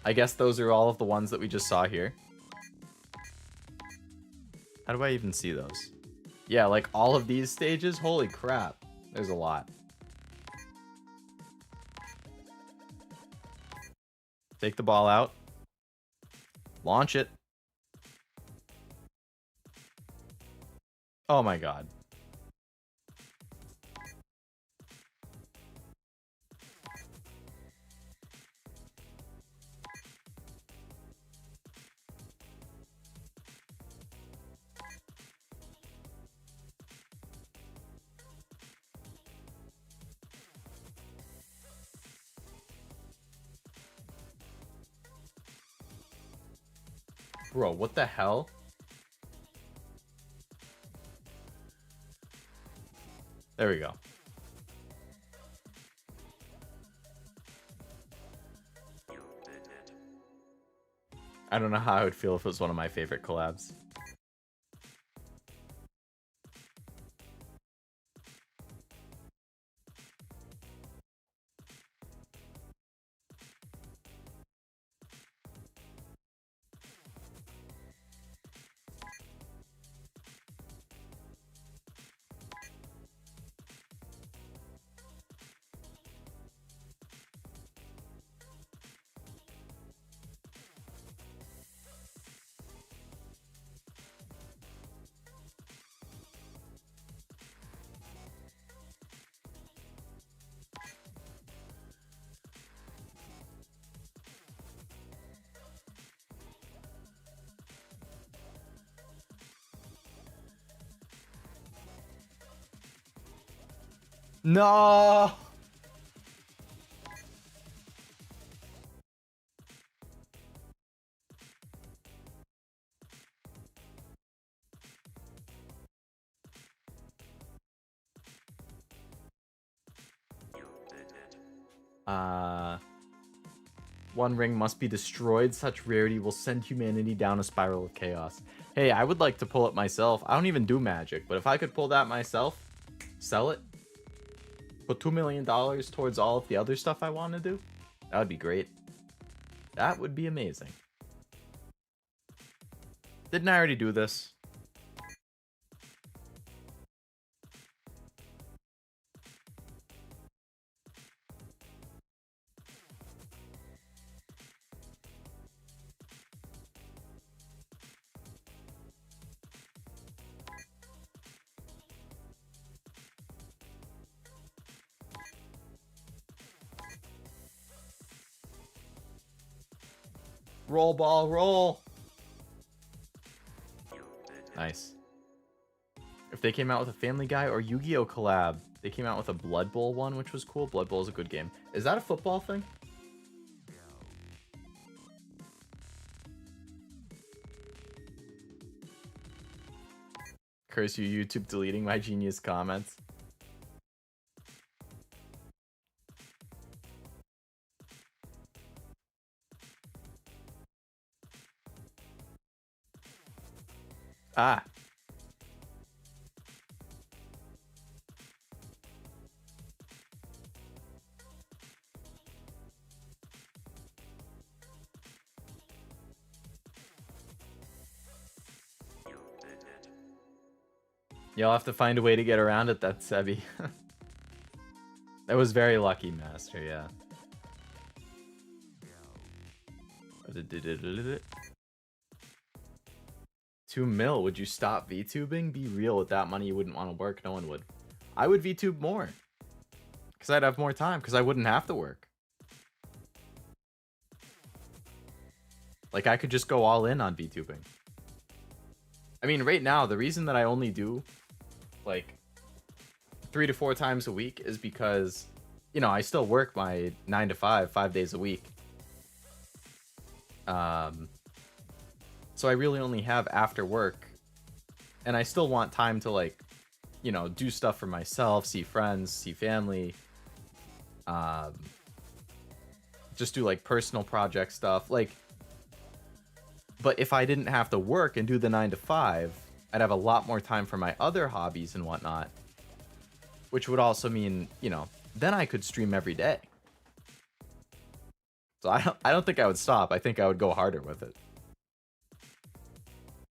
I guess those are all of the ones that we just saw here. How do I even see those? Yeah, like all of these stages? Holy crap. There's a lot. Take the ball out. Launch it. Oh my god. Bro, what the hell? There we go. I don't know how I would feel if it was one of my favorite collabs. No! One ring must be destroyed. Such rarity will send humanity down a spiral of chaos. Hey, I would like to pull it myself. I don't even do magic, but if I could pull that myself, sell it, put $2 million towards all of the other stuff I want to do, that would be great. That would be amazing. Didn't I already do this? Roll, ball, roll. Nice. If they came out with a Family Guy or Yu-Gi-Oh collab, they came out with a Blood Bowl one, which was cool. Blood Bowl is a good game. Is that a football thing? Curse you, YouTube, deleting my genius comments. Ah. You'll have to find a way to get around it, that's Sebi. That was very lucky, Master, yeah. 2 mil, would you stop VTubing? Be real, with that money you wouldn't want to work, no one would. I would VTube more. Because I'd have more time, because I wouldn't have to work. Like, I could just go all in on VTubing. I mean, right now, the reason that I only do, like, 3 to 4 times a week is because, you know, I still work my 9 to 5, 5 days a week. So I really only have after work, and I still want time to, like, you know, do stuff for myself, see friends, see family, just do, like, personal project stuff, like, but if I didn't have to work and do the 9 to 5, I'd have a lot more time for my other hobbies and whatnot, which would also mean, you know, then I could stream every day. So I don't think I would stop. I think I would go harder with it.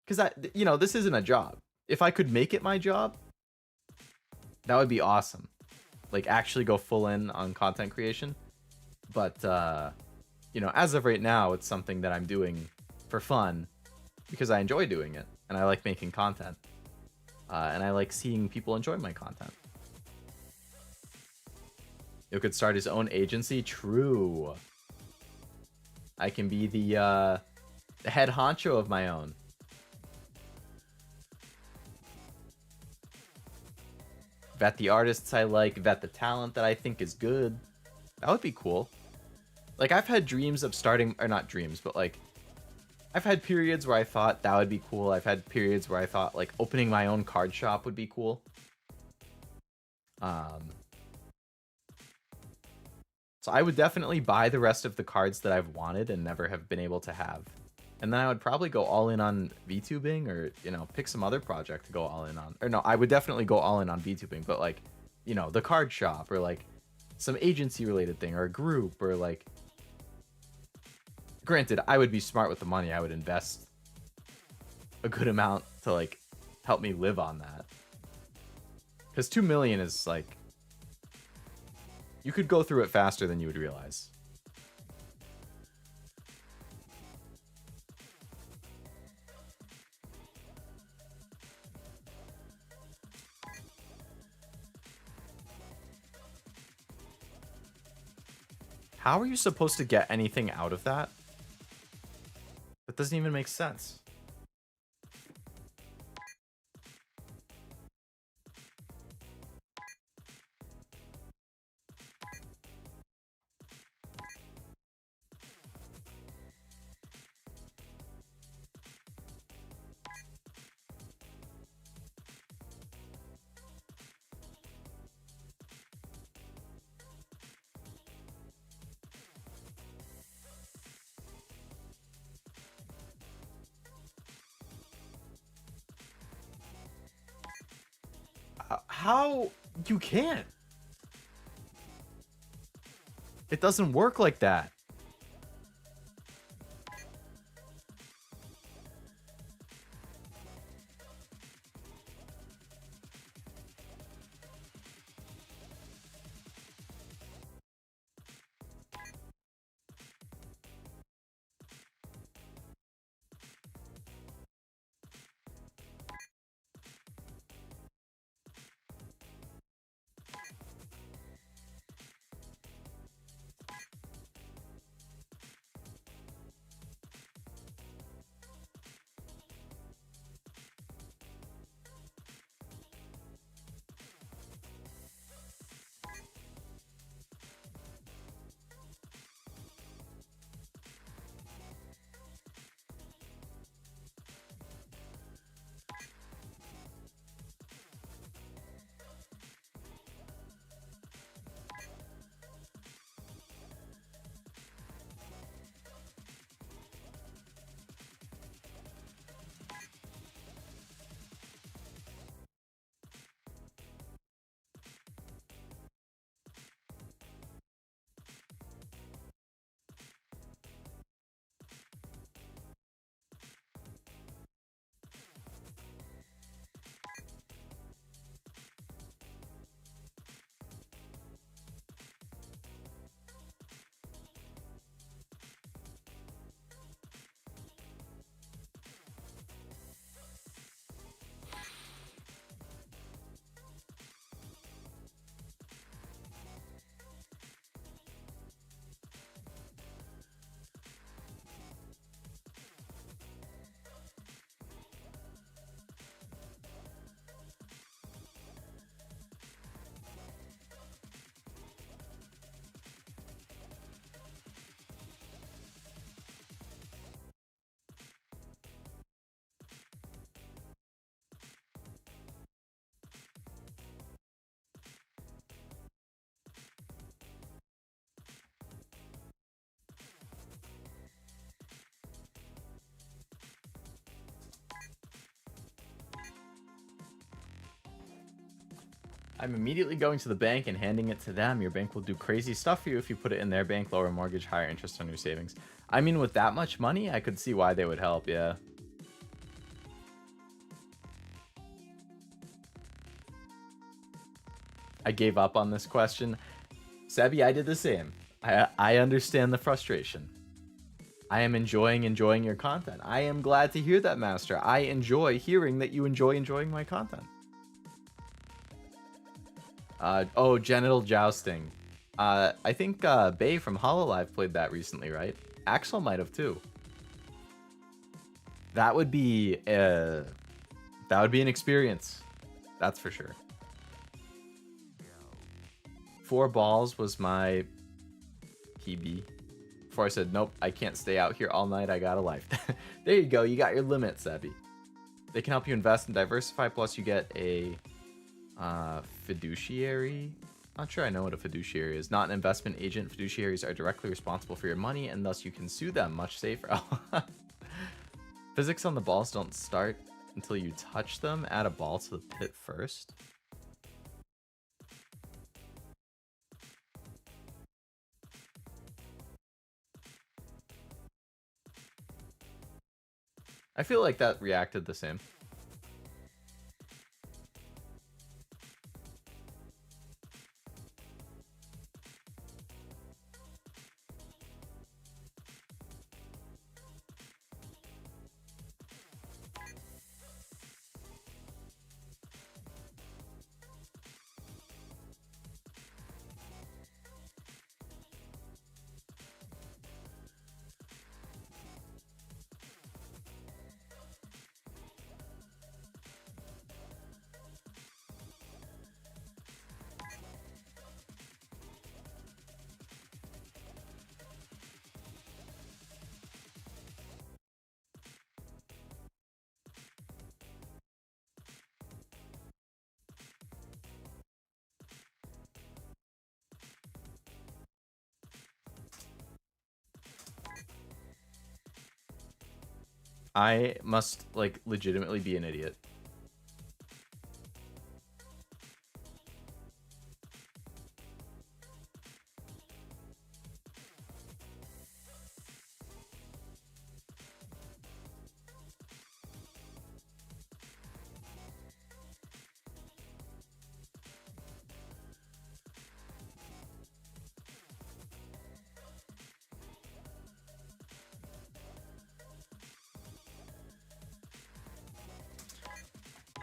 Because, you know, this isn't a job. If I could make it my job, that would be awesome. Like, actually go full in on content creation. But, you know, as of right now, it's something that I'm doing for fun because I enjoy doing it and I like making content. And I like seeing people enjoy my content. You could start his own agency. True. I can be the head honcho of my own. Vet the artists I like, vet the talent that I think is good. That would be cool. Like, I've had dreams of starting, or not dreams, but like, I've had periods where I thought that would be cool. I've had periods where I thought, like, opening my own card shop would be cool. So I would definitely buy the rest of the cards that I've wanted and never have been able to have. And then I would probably go all in on VTubing, or, you know, pick some other project to go all in on. Or no, I would definitely go all in on VTubing, but like, you know, the card shop, or like some agency related thing, or a group, or like, granted, I would be smart with the money. I would invest a good amount to like help me live on that. Because 2 million is like, you could go through it faster than you would realize. How are you supposed to get anything out of that? That doesn't even make sense. How? You can't. It doesn't work like that. I'm immediately going to the bank and handing it to them. Your bank will do crazy stuff for you if you put it in their bank, lower mortgage, higher interest on your savings. I mean, with that much money, I could see why they would help, yeah. I gave up on this question. Sebi, I did the same. I understand the frustration. I am enjoying your content. I am glad to hear that, Master. I enjoy hearing that you enjoying my content. Oh, genital jousting. I think Bay from Hololive played that recently, right? Axel might have too. That would be an experience. That's for sure. 4 balls was my PB. Before I said, nope, I can't stay out here all night. I got a life. There you go. You got your limit, Sebi. They can help you invest and diversify. Plus, you get a fiduciary. Not sure I know what a fiduciary is. Not an investment agent. Fiduciaries are directly responsible for your money, and thus you can sue them much safer. Physics on the balls don't start until you touch them. Add a ball to the pit first. I feel like that reacted the same. I must, like, legitimately be an idiot.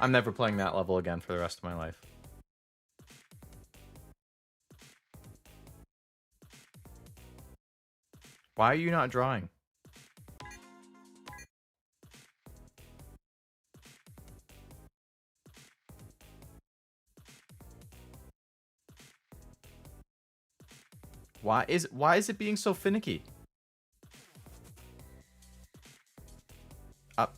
I'm never playing that level again for the rest of my life. Why are you not drawing? Why is it being so finicky? Up.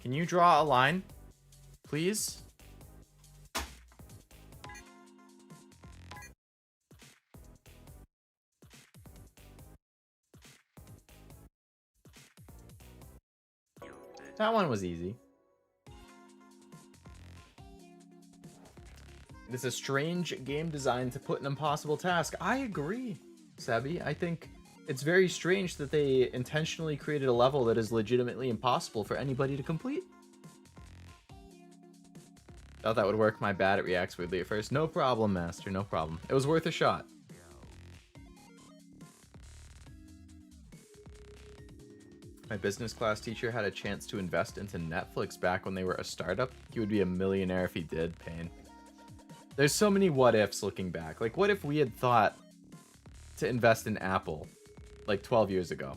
Can you draw a line, please? That one was easy. It is a strange game design to put an impossible task. I agree, Sebi. I think it's very strange that they intentionally created a level that is legitimately impossible for anybody to complete. Thought that would work. My bad, it reacts weirdly at first. No problem, Master, no problem. It was worth a shot. My business class teacher had a chance to invest into Netflix back when they were a startup. He would be a millionaire if he did. Pain. There's so many what ifs looking back. Like, what if we had thought to invest in Apple like 12 years ago?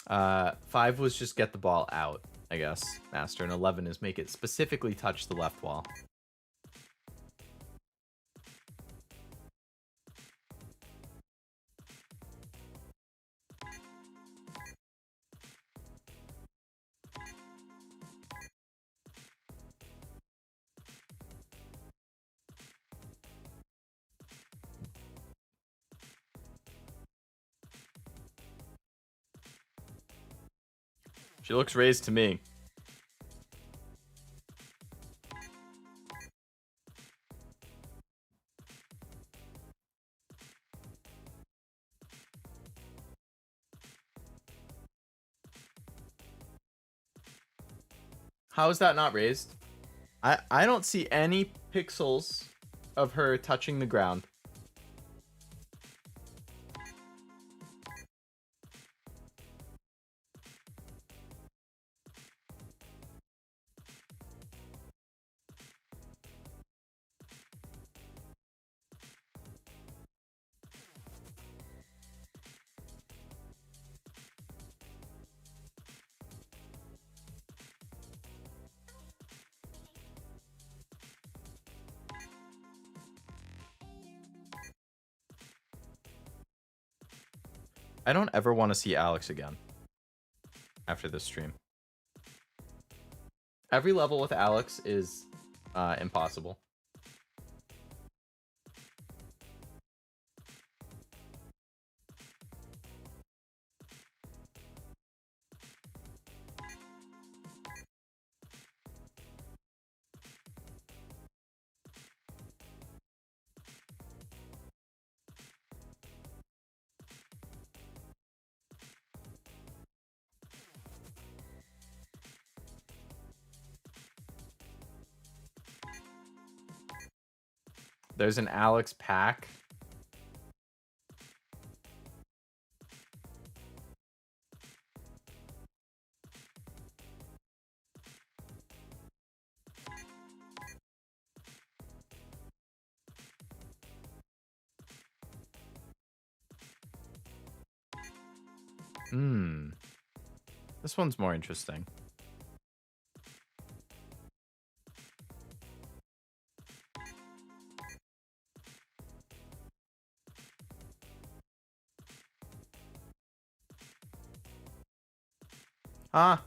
5 was just get the ball out, I guess, Master. And 11 is make it specifically touch the left wall. She looks raised to me. How is that not raised? I don't see any pixels of her touching the ground. I don't ever want to see Alex again after this stream. Every level with Alex is impossible. There's an Alex pack. This one's more interesting. Huh?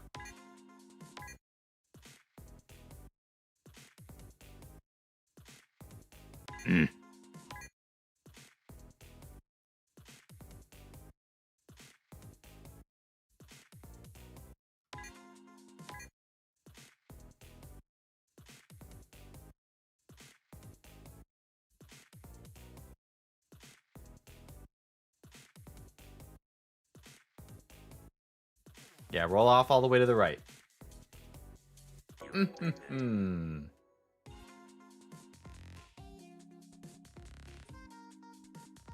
Yeah, roll off all the way to the right.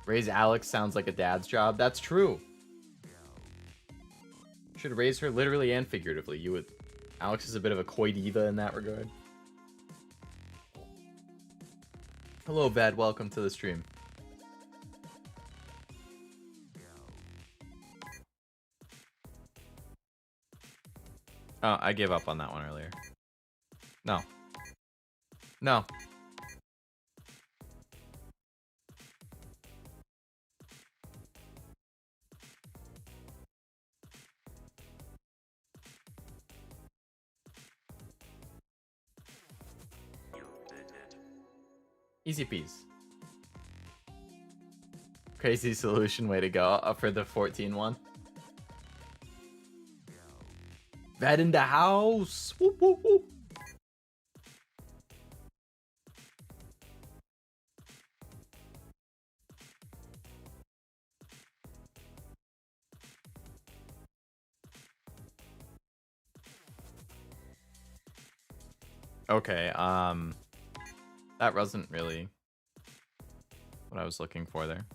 Raise Alex sounds like a dad's job. That's true. Should raise her literally and figuratively. You would. Alex is a bit of a coy diva in that regard. Hello, Ved. Welcome to the stream. Oh, I gave up on that one earlier. No. No. Easy peas. Crazy solution, way to go. Up for the 14 one. Ved in the house. Whoop, whoop, whoop. Okay, that wasn't really what I was looking for there.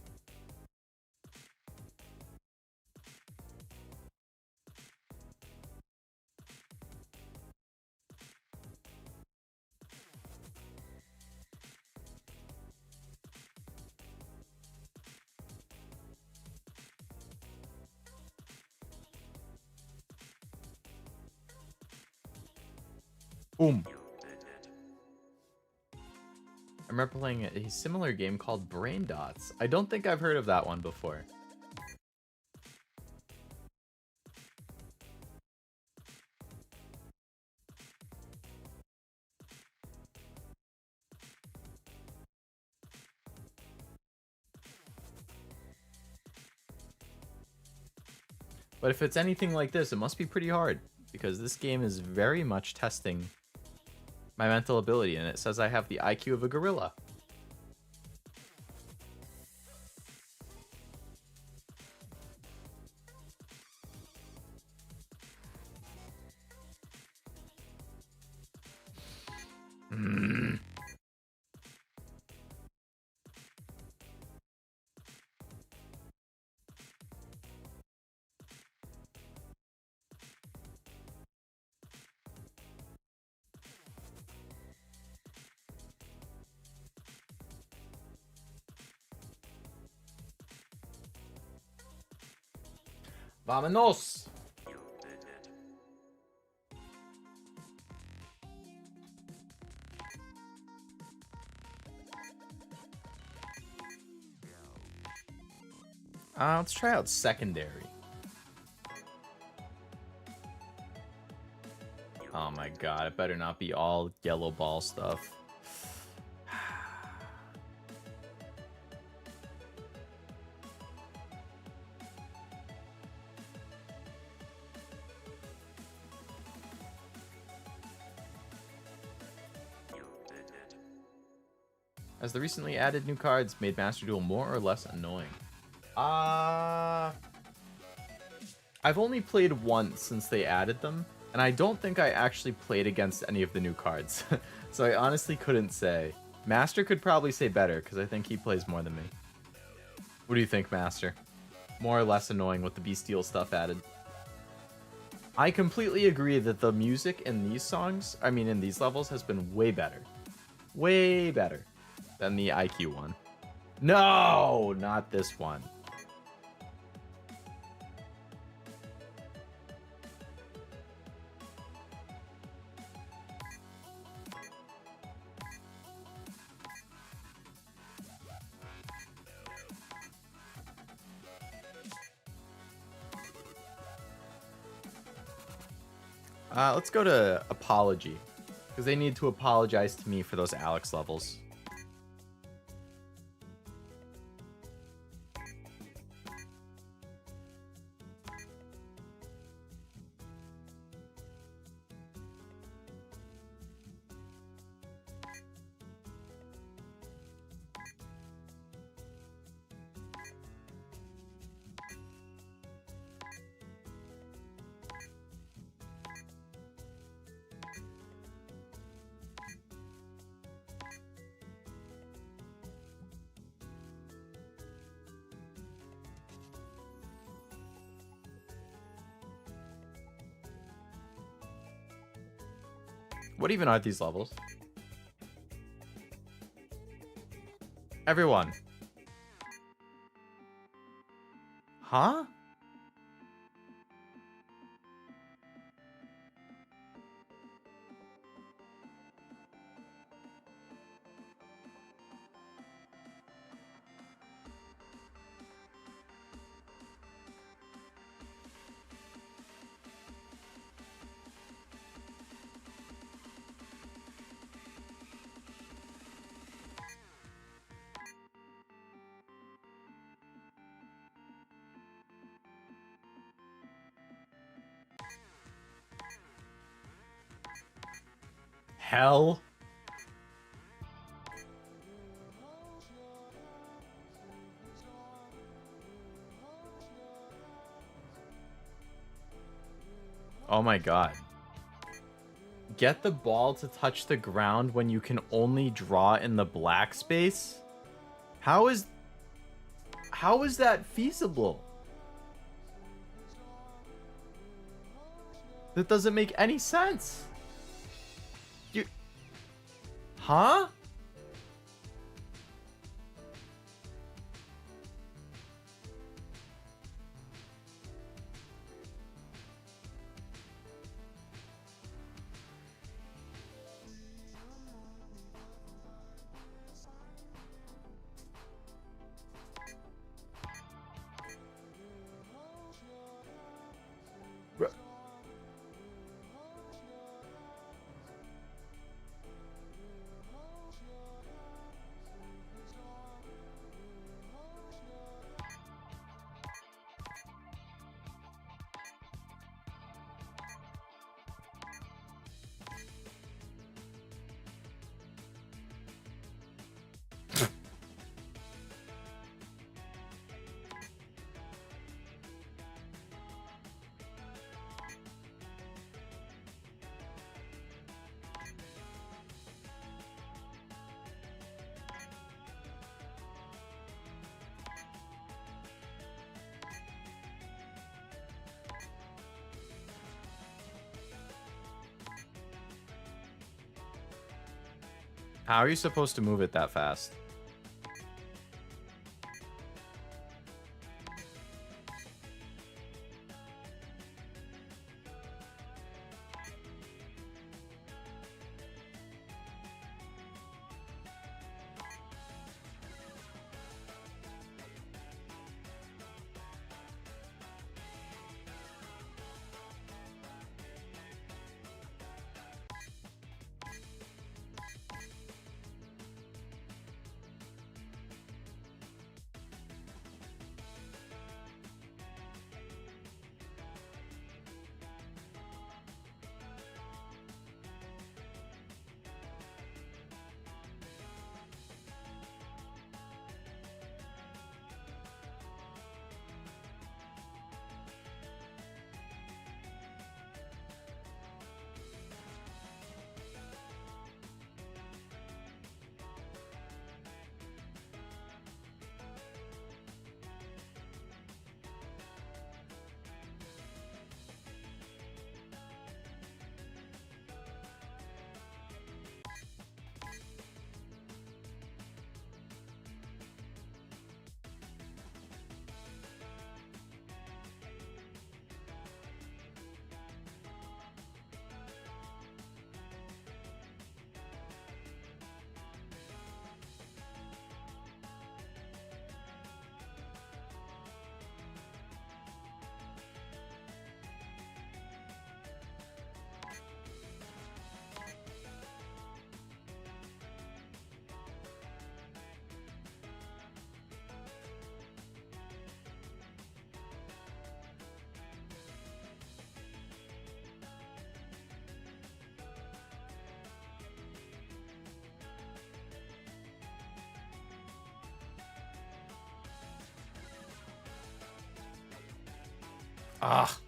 Boom. I remember playing a similar game called Brain Dots. I don't think I've heard of that one before. But if it's anything like this, it must be pretty hard, because this game is very much testing my mental ability, and it says I have the IQ of a gorilla. Vámonos! Let's try out secondary. Oh my god, it better not be all yellow ball stuff. Has the recently added new cards made Master Duel more or less annoying? I've only played once since they added them, and I don't think I actually played against any of the new cards. So I honestly couldn't say. Master could probably say better, because I think he plays more than me. What do you think, Master? More or less annoying with the bestial stuff added? I completely agree that the music in these songs, I mean in these levels, has been way better. Way better than the IQ one. No, not this one. Let's go to apology. Because they need to apologize to me for those Alex levels. What even are these levels? Everyone. Huh? Hell. Oh my god. Get the ball to touch the ground when you can only draw in the black space? How is that feasible? That doesn't make any sense. Huh? How are you supposed to move it that fast? Ah.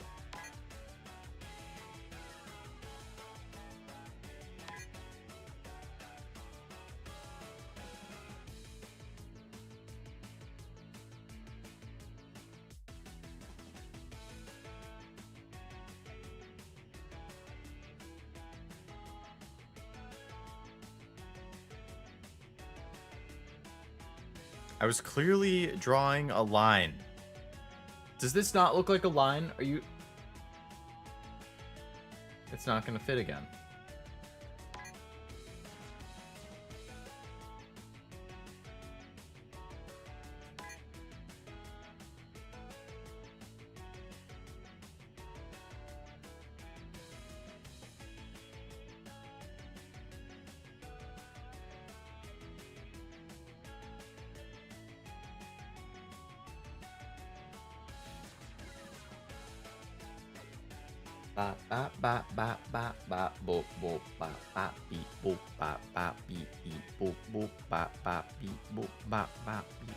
I was clearly drawing a line. Does this not look like a line? Are you... It's not going to fit again. Ba ba ba ba ba ba boop boop ba ba beep boop ba ba beep beep boop boop ba ba beep boop ba ba beep.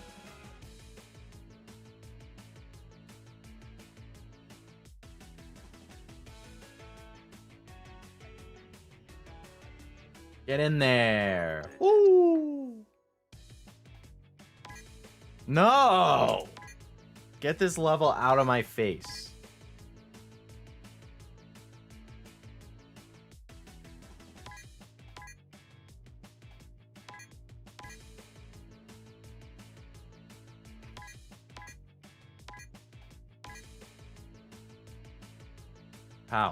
Get in there. Woo! No! Get this level out of my face. How?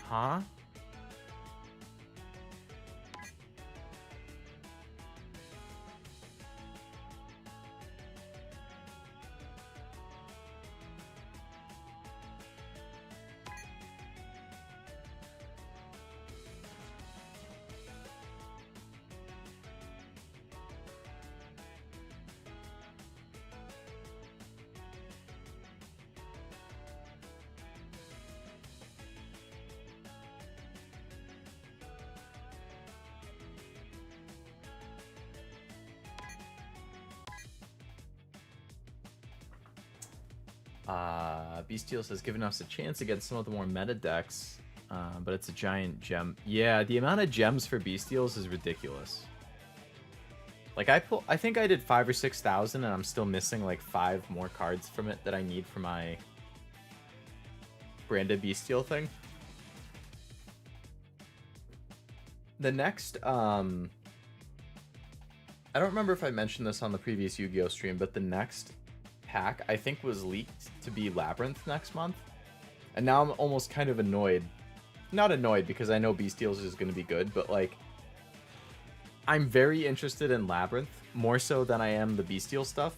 Huh? Bestials has given us a chance against some of the more meta decks, but it's a giant gem. Yeah, the amount of gems for Bestials is ridiculous. Like I think I did 5,000 or 6,000, and I'm still missing like 5 more cards from it that I need for my branded Bestial thing. The next, I don't remember if I mentioned this on the previous Yu-Gi-Oh stream, but the next pack I think was leaked to be Labyrinth next month, and now I'm almost kind of annoyed. Not annoyed because I know Bestials is going to be good, but like I'm very interested in Labyrinth more so than I am the Bestial stuff.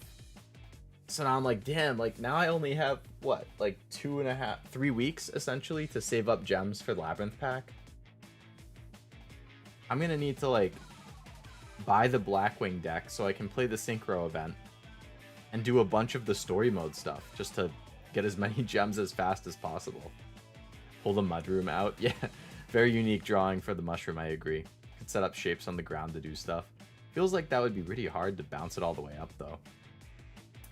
So now I'm like, damn, like now I only have what, like 3 weeks essentially to save up gems for the Labyrinth pack. I'm gonna need to like buy the Blackwing deck so I can play the Synchro event and do a bunch of the story mode stuff just to get as many gems as fast as possible. Pull the Mudroom out. Yeah, very unique drawing for the Mushroom, I agree. Could set up shapes on the ground to do stuff. Feels like that would be really hard to bounce it all the way up though.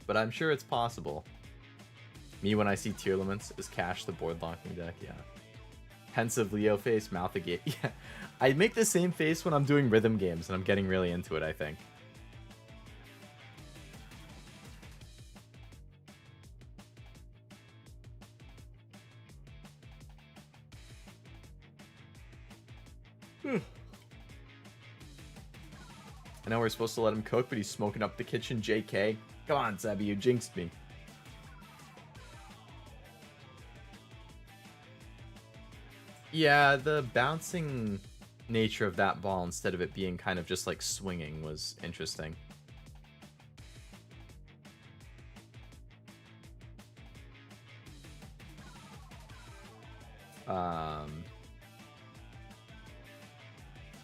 But I'm sure it's possible. Me when I see tier limits is Cash the board locking deck, yeah. Pensive Leo face, mouth agape. Yeah, I make the same face when I'm doing rhythm games and I'm getting really into it, I think. I know we're supposed to let him cook, but he's smoking up the kitchen, JK. Come on, Sebby, you jinxed me. Yeah, the bouncing nature of that ball instead of it being kind of just like swinging was interesting.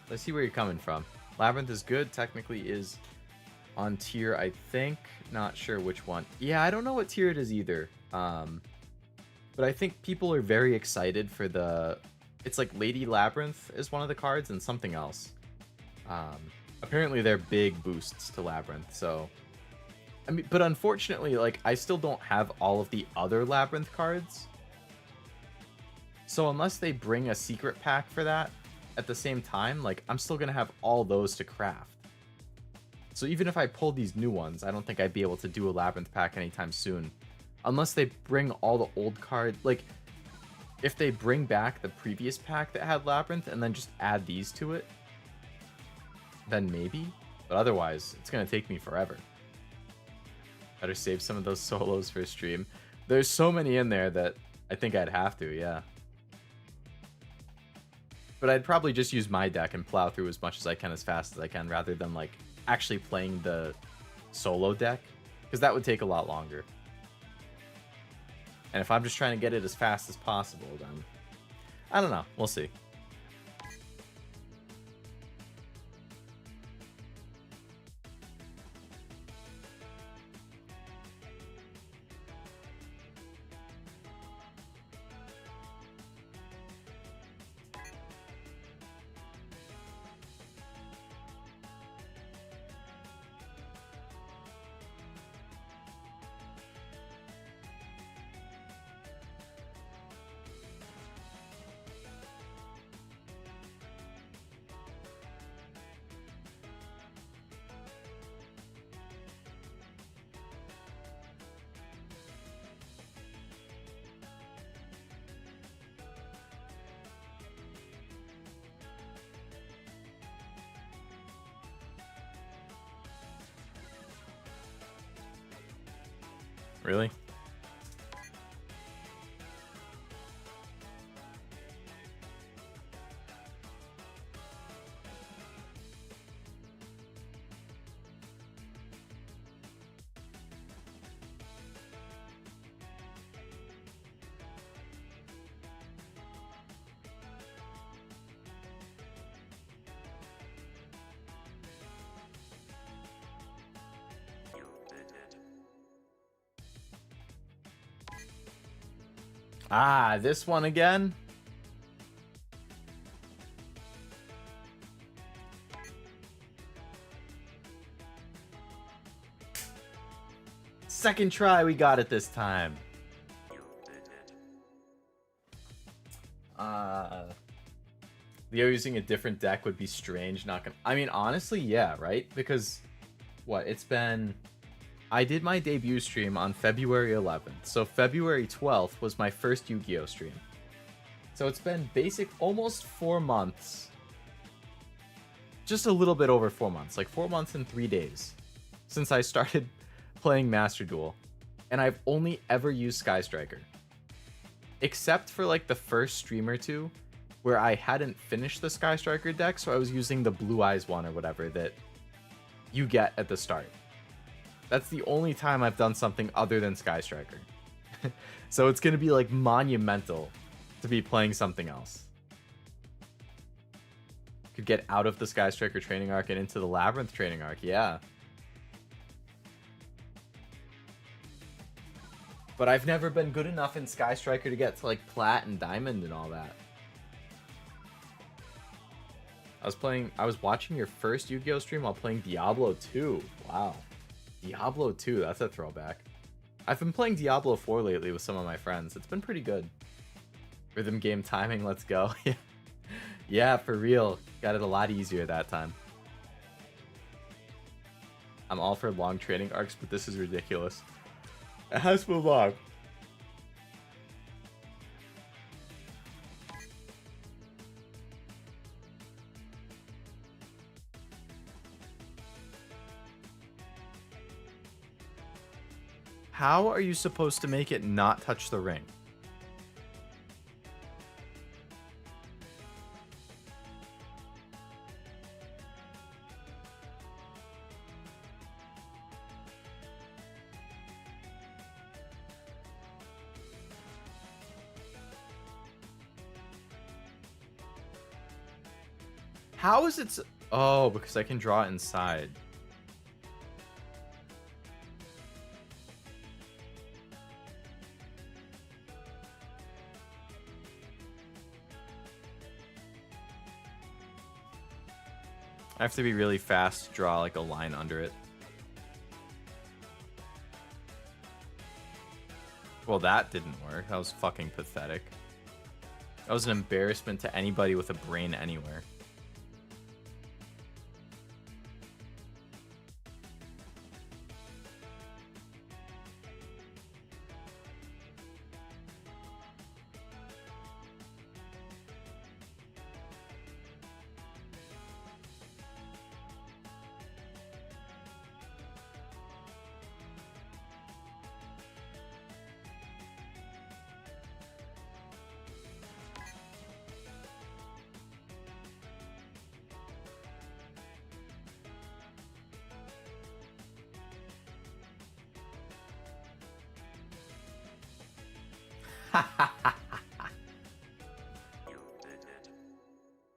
Let's see where you're coming from. Labyrinth is good, technically is on tier, I think. Not sure which one. Yeah, I don't know what tier it is either. But I think people are very excited for the... It's like Lady Labyrinth is one of the cards and something else. Apparently they're big boosts to Labyrinth, so... I mean, but unfortunately, like, I still don't have all of the other Labyrinth cards. So unless they bring a secret pack for that at the same time, like, I'm still gonna have all those to craft. So even if I pulled these new ones, I don't think I'd be able to do a Labyrinth pack anytime soon. Unless they bring all the old cards, like, if they bring back the previous pack that had Labyrinth and then just add these to it, then maybe. But otherwise, it's gonna take me forever. Better save some of those solos for a stream. There's so many in there that I think I'd have to, yeah. But I'd probably just use my deck and plow through as much as I can as fast as I can rather than like actually playing the solo deck, because that would take a lot longer. And if I'm just trying to get it as fast as possible, then I don't know. We'll see. Really? Ah, this one again? Second try, we got it this time. Leo using a different deck would be strange, not gonna... I mean, honestly, yeah, right? Because, what, it's been... I did my debut stream on February 11th, so February 12th was my first YuGiOh stream. So it's been almost 4 months. Just a little bit over 4 months, like 4 months and 3 days since I started playing Master Duel. And I've only ever used Sky Striker. Except for like the first stream or two where I hadn't finished the Sky Striker deck, so I was using the Blue Eyes one or whatever that you get at the start. That's the only time I've done something other than Sky Striker. So it's going to be like monumental to be playing something else. Could get out of the Sky Striker training arc and into the Labyrinth training arc, yeah. But I've never been good enough in Sky Striker to get to like Plat and Diamond and all that. I was watching your first YuGiOh stream while playing Diablo 2. Wow. Diablo 2, that's a throwback. I've been playing Diablo 4 lately with some of my friends. It's been pretty good. Rhythm game timing, let's go. Yeah, for real. Got it a lot easier that time. I'm all for long training arcs, but this is ridiculous. It has been long. How are you supposed to make it not touch the ring? How is it oh, because I can draw it inside. I have to be really fast to draw like a line under it. Well, that didn't work. That was fucking pathetic. That was an embarrassment to anybody with a brain anywhere.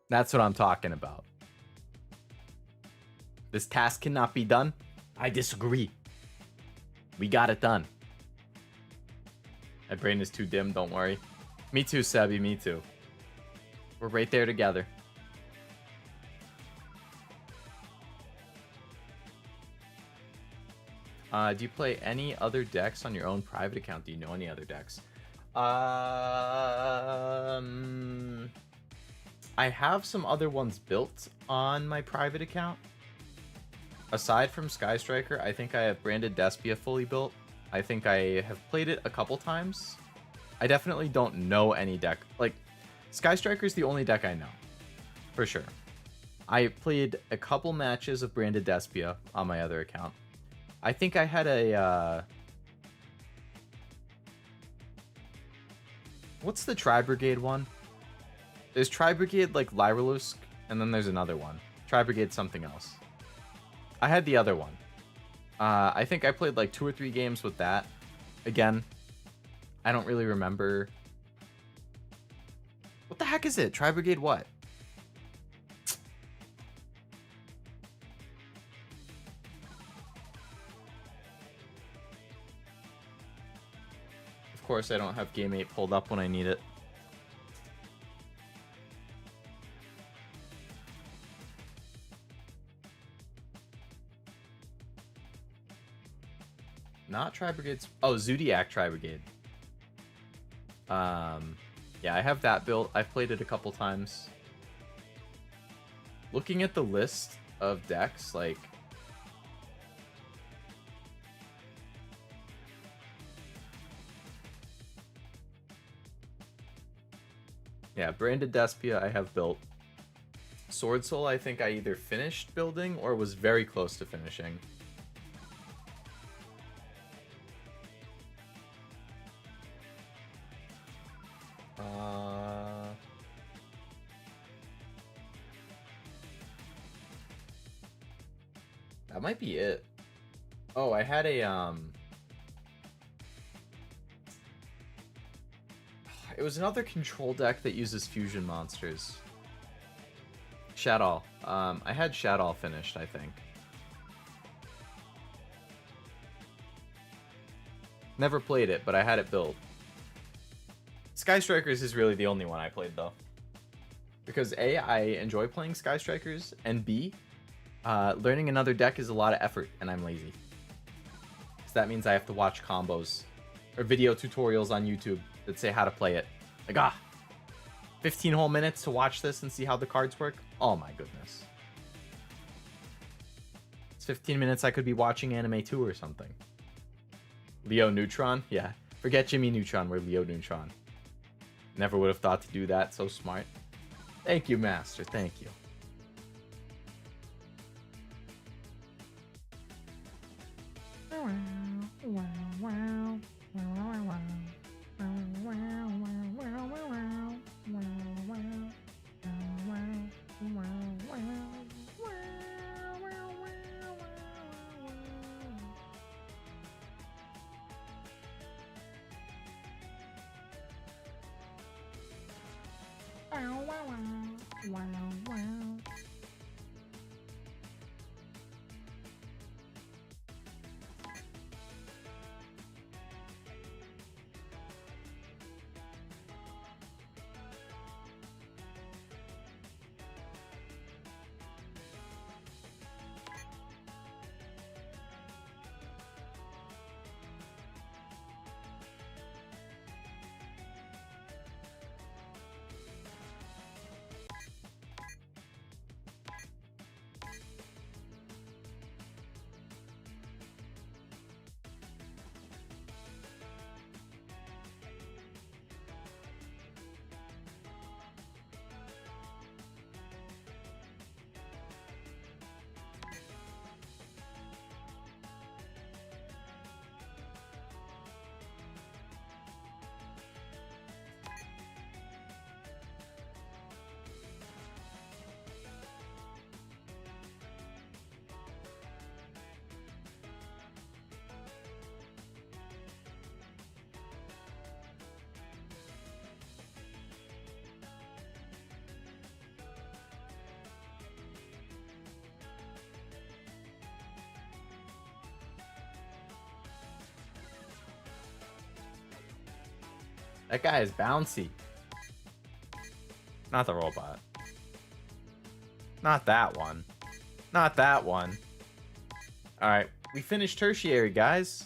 That's what I'm talking about. This task cannot be done. I disagree. We got it done. My brain is too dim, don't worry. Me too, Sebi, me too. We're right there together. Do you play any other decks on your own private account? Do you know any other decks? I have some other ones built on my private account. Aside from Sky Striker, I think I have Branded Despia fully built. I think I have played it a couple times. I definitely don't know any deck. Like, Sky Striker is the only deck I know. For sure. I played a couple matches of Branded Despia on my other account. I think I had a... What's the Tri-Brigade one? There's Tri-Brigade like Lyralusk, and then there's another one. Tri-Brigade something else. I had the other one. I think I played like 2 or 3 games with that. Again, I don't really remember. What the heck is it? Tri-Brigade what? Of course, I don't have Game 8 pulled up when I need it. Not Tri-Brigade. Oh, Zodiac Tri-Brigade. Yeah, I have that built. I've played it a couple times. Looking at the list of decks, like... Yeah, Branded Despia I have built. Sword Soul I think I either finished building or was very close to finishing. That might be it. Oh, I had a it was another control deck that uses fusion monsters. Shadow. I had Shadow finished, I think. Never played it, but I had it built. Sky Strikers is really the only one I played, though. Because A, I enjoy playing Sky Strikers, and B, learning another deck is a lot of effort, and I'm lazy. So that means I have to watch combos, or video tutorials on YouTube that say how to play it. Like, 15 whole minutes to watch this and see how the cards work? Oh my goodness. It's 15 minutes I could be watching anime too or something. Leo Neutron? Yeah. Forget Jimmy Neutron, we're Leo Neutron. Never would have thought to do that, so smart. Thank you, Master, thank you. That guy is bouncy. Not the robot. Not that one. Not that one. Alright, we finished tertiary, guys.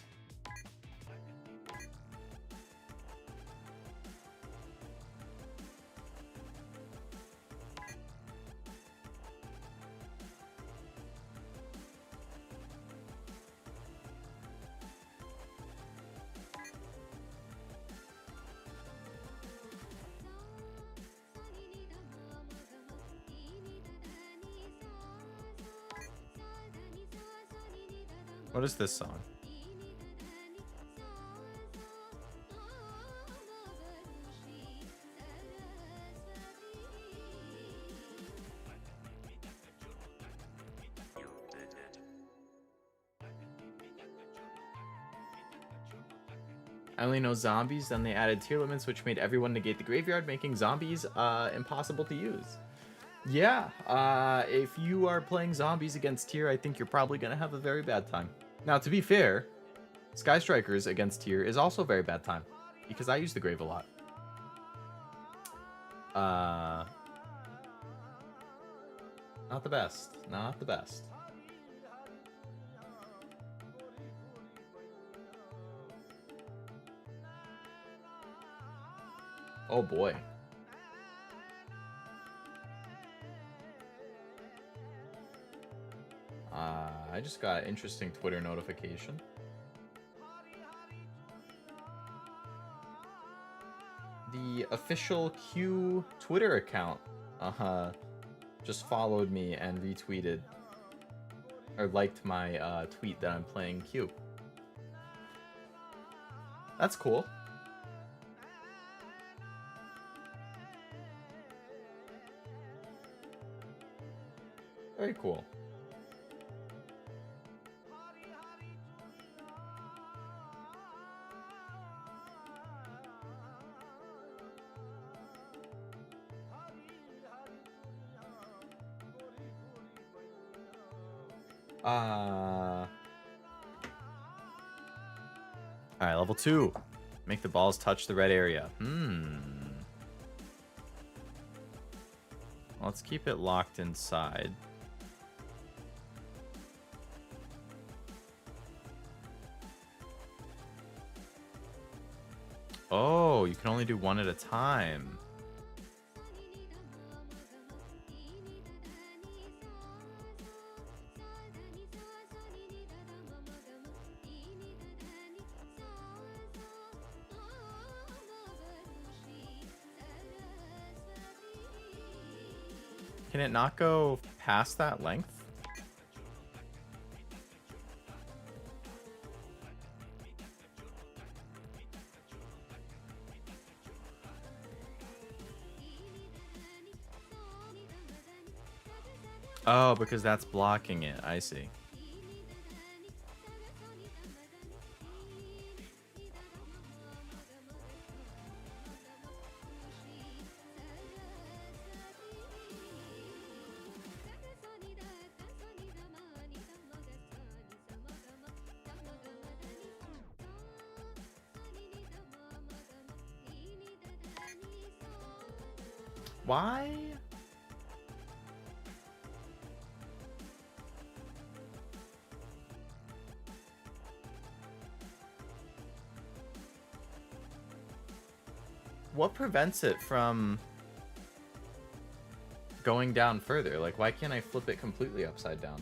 What is this song? I only know zombies, then they added tier limits, which made everyone negate the graveyard, making zombies impossible to use. Yeah, if you are playing zombies against tier, I think you're probably going to have a very bad time. Now, to be fair, Sky Strikers against tier is also a very bad time, because I use the grave a lot. Not the best. Not the best. Oh boy. I just got an interesting Twitter notification. The official Q Twitter account just followed me and retweeted or liked my tweet that I'm playing Q. That's cool. Very cool. Alright, level 2. Make the balls touch the red area. Let's keep it locked inside. Oh, you can only do one at a time. Can it not go past that length? Oh, because that's blocking it. I see. Why? What prevents it from going down further? Like, why can't I flip it completely upside down?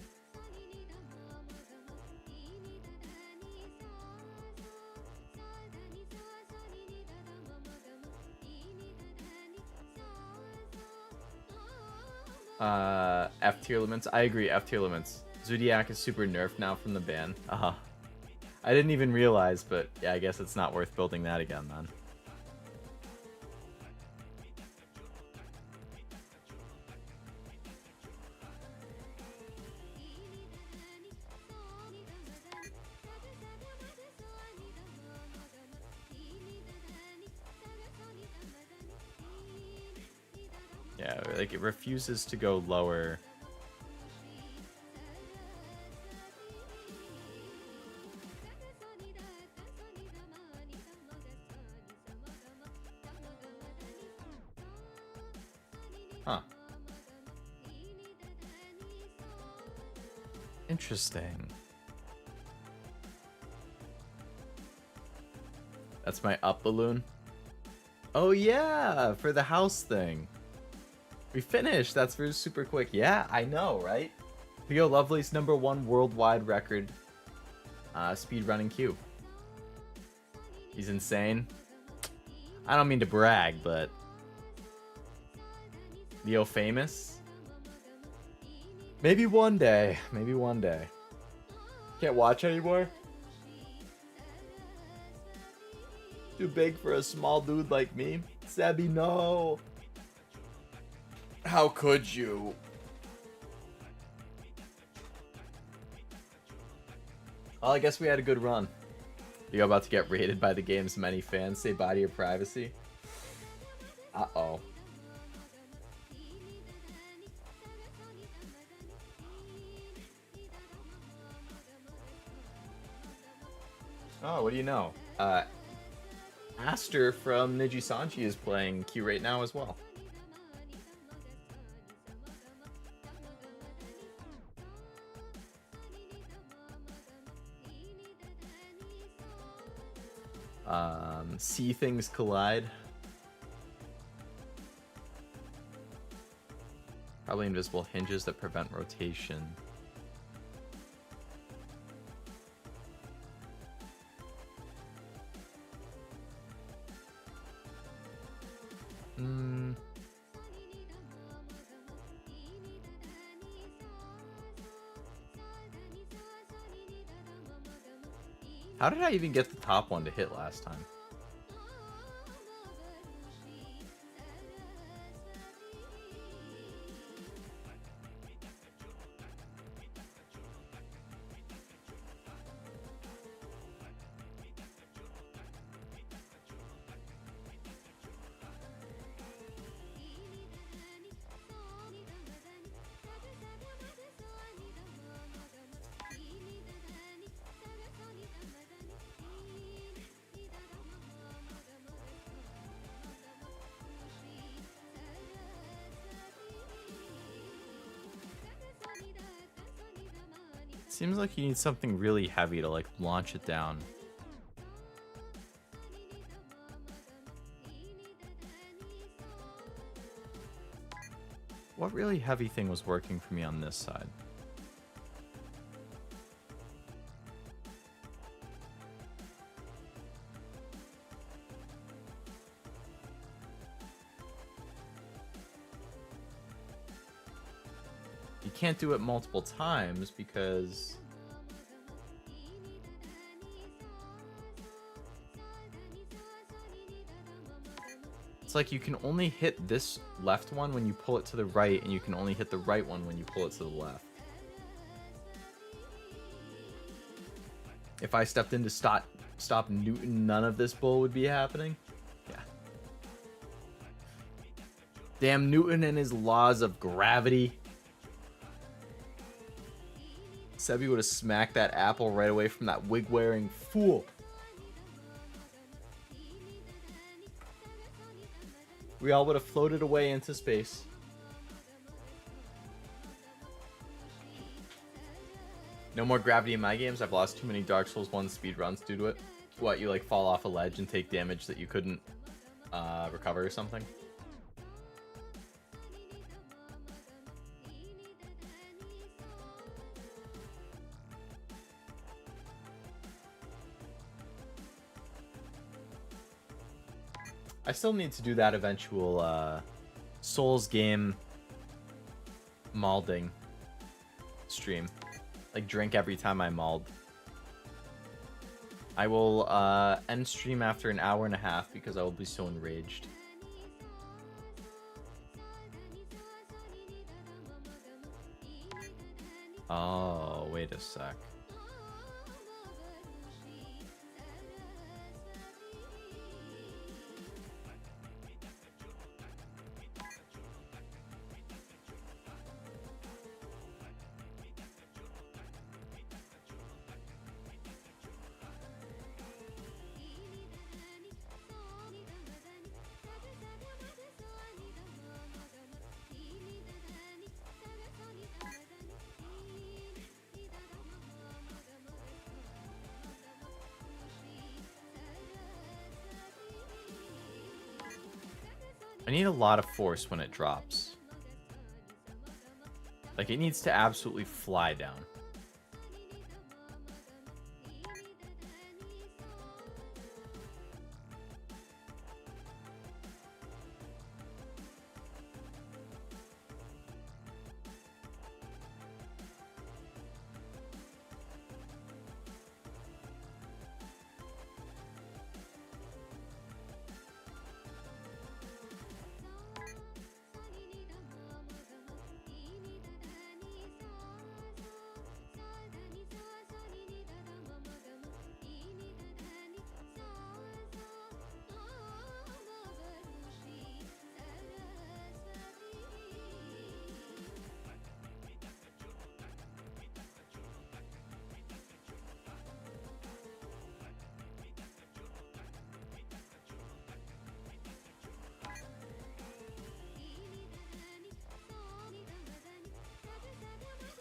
F tier limits. I agree, F tier limits. Zodiac is super nerfed now from the ban. I didn't even realize, but yeah, I guess it's not worth building that again then. Yeah, like it refuses to go lower. Huh. Interesting. That's my up balloon. Oh yeah, for the house thing. We finished. That's super quick. Yeah, I know, right? Leo Lovelace #1 worldwide record speedrunning queue. He's insane. I don't mean to brag, but Leo famous? Maybe one day. Maybe one day. Can't watch anymore? Too big for a small dude like me? Sebby, no. How could you? Well, I guess we had a good run. You're about to get raided by the game's many fans. Say bye to your privacy. Uh-oh. Oh, what do you know? Aster from Niji Sanji is playing Q right now as well. See things collide. Probably invisible hinges that prevent rotation. How did I even get the top one to hit last time? Seems like you need something really heavy to like launch it down. What really heavy thing was working for me on this side? You can't do it multiple times because it's like you can only hit this left one when you pull it to the right, and you can only hit the right one when you pull it to the left. If I stepped in to stop Newton, none of this bull would be happening. Yeah. Damn Newton and his laws of gravity. Sebby would have smacked that apple right away from that wig-wearing fool. We all would have floated away into space. No more gravity in my games. I've lost too many Dark Souls 1 speedruns due to it. What, you like fall off a ledge and take damage that you couldn't recover or something? I still need to do that eventual Souls game malding stream. Like drink every time I mauled. I will end stream after an hour and a half because I will be so enraged. Oh, wait a sec. I need a lot of force when it drops. Like, it needs to absolutely fly down.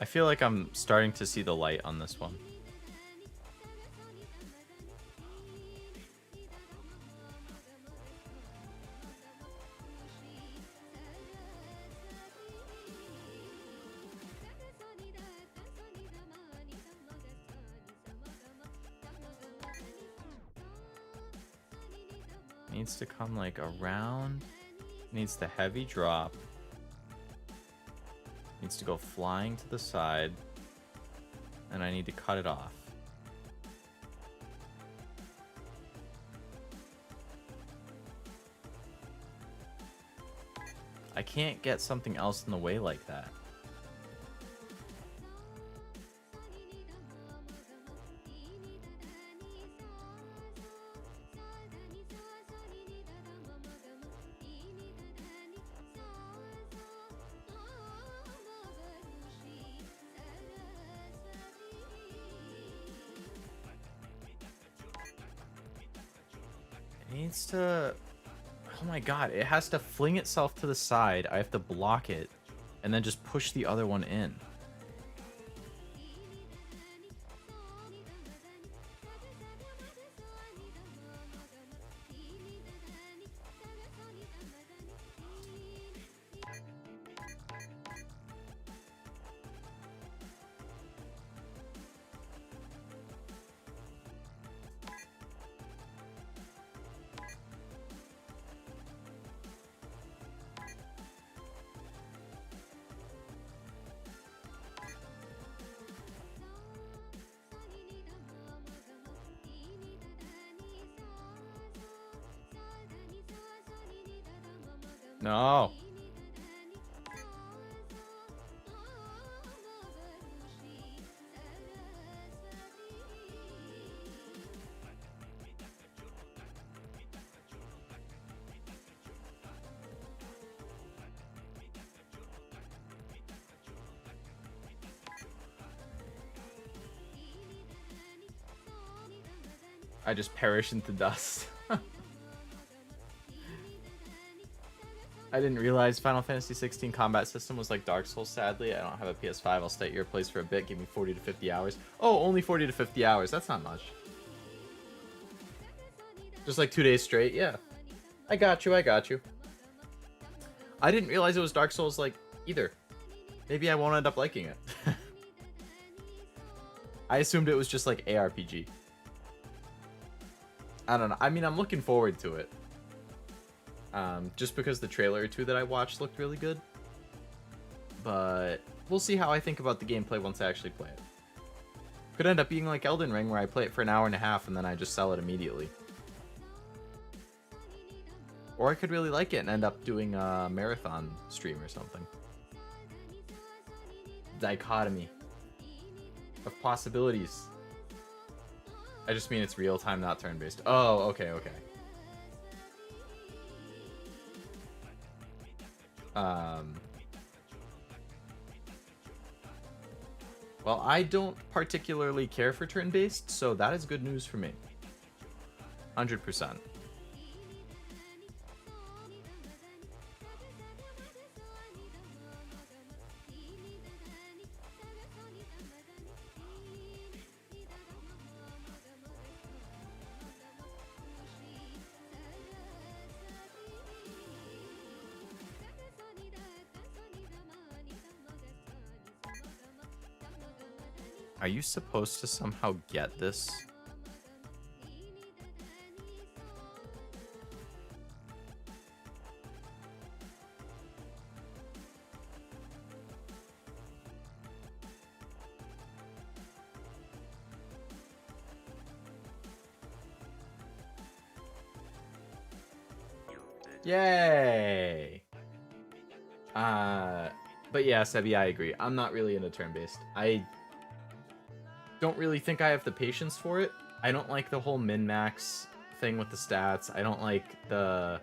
I feel like I'm starting to see the light on this one. Needs to come like around. Needs the heavy drop. Needs to go flying to the side. And I need to cut it off. I can't get something else in the way like that. It needs to... Oh my god, it has to fling itself to the side. I have to block it and then just push the other one in. No. I just perish into dust. I didn't realize Final Fantasy 16 combat system was like Dark Souls, sadly. I don't have a PS5. I'll stay at your place for a bit. Give me 40 to 50 hours. Oh, only 40 to 50 hours. That's not much. Just like 2 days straight. Yeah. I got you. I got you. I didn't realize it was Dark Souls like either. Maybe I won't end up liking it. I assumed it was just like ARPG. I don't know. I mean, I'm looking forward to it. Just because the trailer or two that I watched looked really good. But we'll see how I think about the gameplay once I actually play it. Could end up being like Elden Ring, where I play it for an hour and a half and then I just sell it immediately. Or I could really like it and end up doing a marathon stream or something. Dichotomy of possibilities. I just mean it's real time, not turn-based. Oh, okay, okay. Well, I don't particularly care for turn-based, so that is good news for me. 100%. Are you supposed to somehow get this? Yay! But yeah, Sebi, I agree. I'm not really into turn-based. I don't really think I have the patience for it. I don't like the whole min-max thing with the stats. I don't like the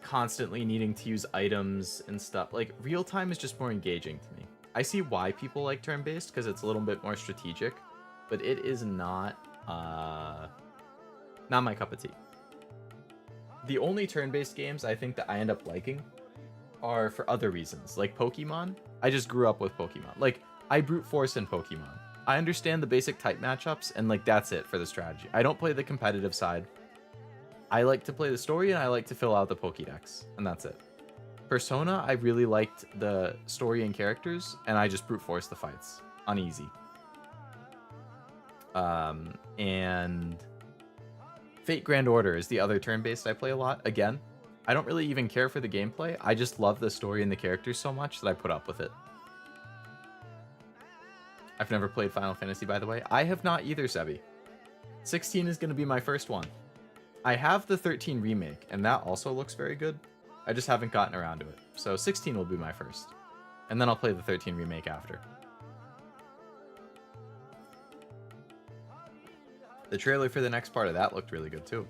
constantly needing to use items and stuff. Like, real time is just more engaging to me. I see why people like turn-based because it's a little bit more strategic, but it is not my cup of tea. The only turn-based games I think that I end up liking are for other reasons, like Pokemon. I just grew up with Pokemon. Like, I brute force in Pokemon. I understand the basic type matchups, and like that's it for the strategy. I don't play the competitive side. I like to play the story, and I like to fill out the Pokédex, and that's it. Persona, I really liked the story and characters, and I just brute force the fights on easy. And Fate Grand Order is the other turn-based I play a lot. Again, I don't really even care for the gameplay. I just love the story and the characters so much that I put up with it. I've never played Final Fantasy, by the way. I have not either, Sebi. 16 is going to be my first one. I have the 13 remake, and that also looks very good. I just haven't gotten around to it. So 16 will be my first. And then I'll play the 13 remake after. The trailer for the next part of that looked really good, too.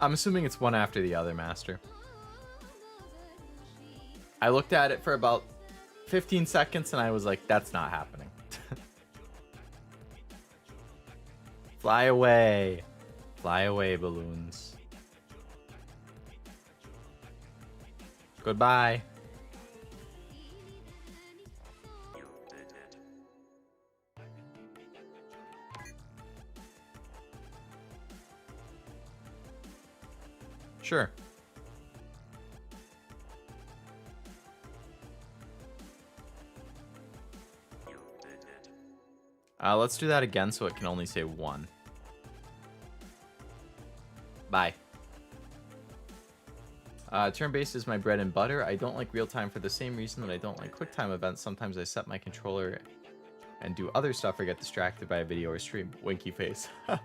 I'm assuming it's one after the other, Master. I looked at it for about 15 seconds and I was like, that's not happening. Fly away. Fly away, balloons. Goodbye. Sure. Let's do that again so it can only say one. Bye. Turn-based is my bread and butter. I don't like real-time for the same reason that I don't like quick-time events. Sometimes I set my controller and do other stuff or get distracted by a video or stream. Winky face. I'm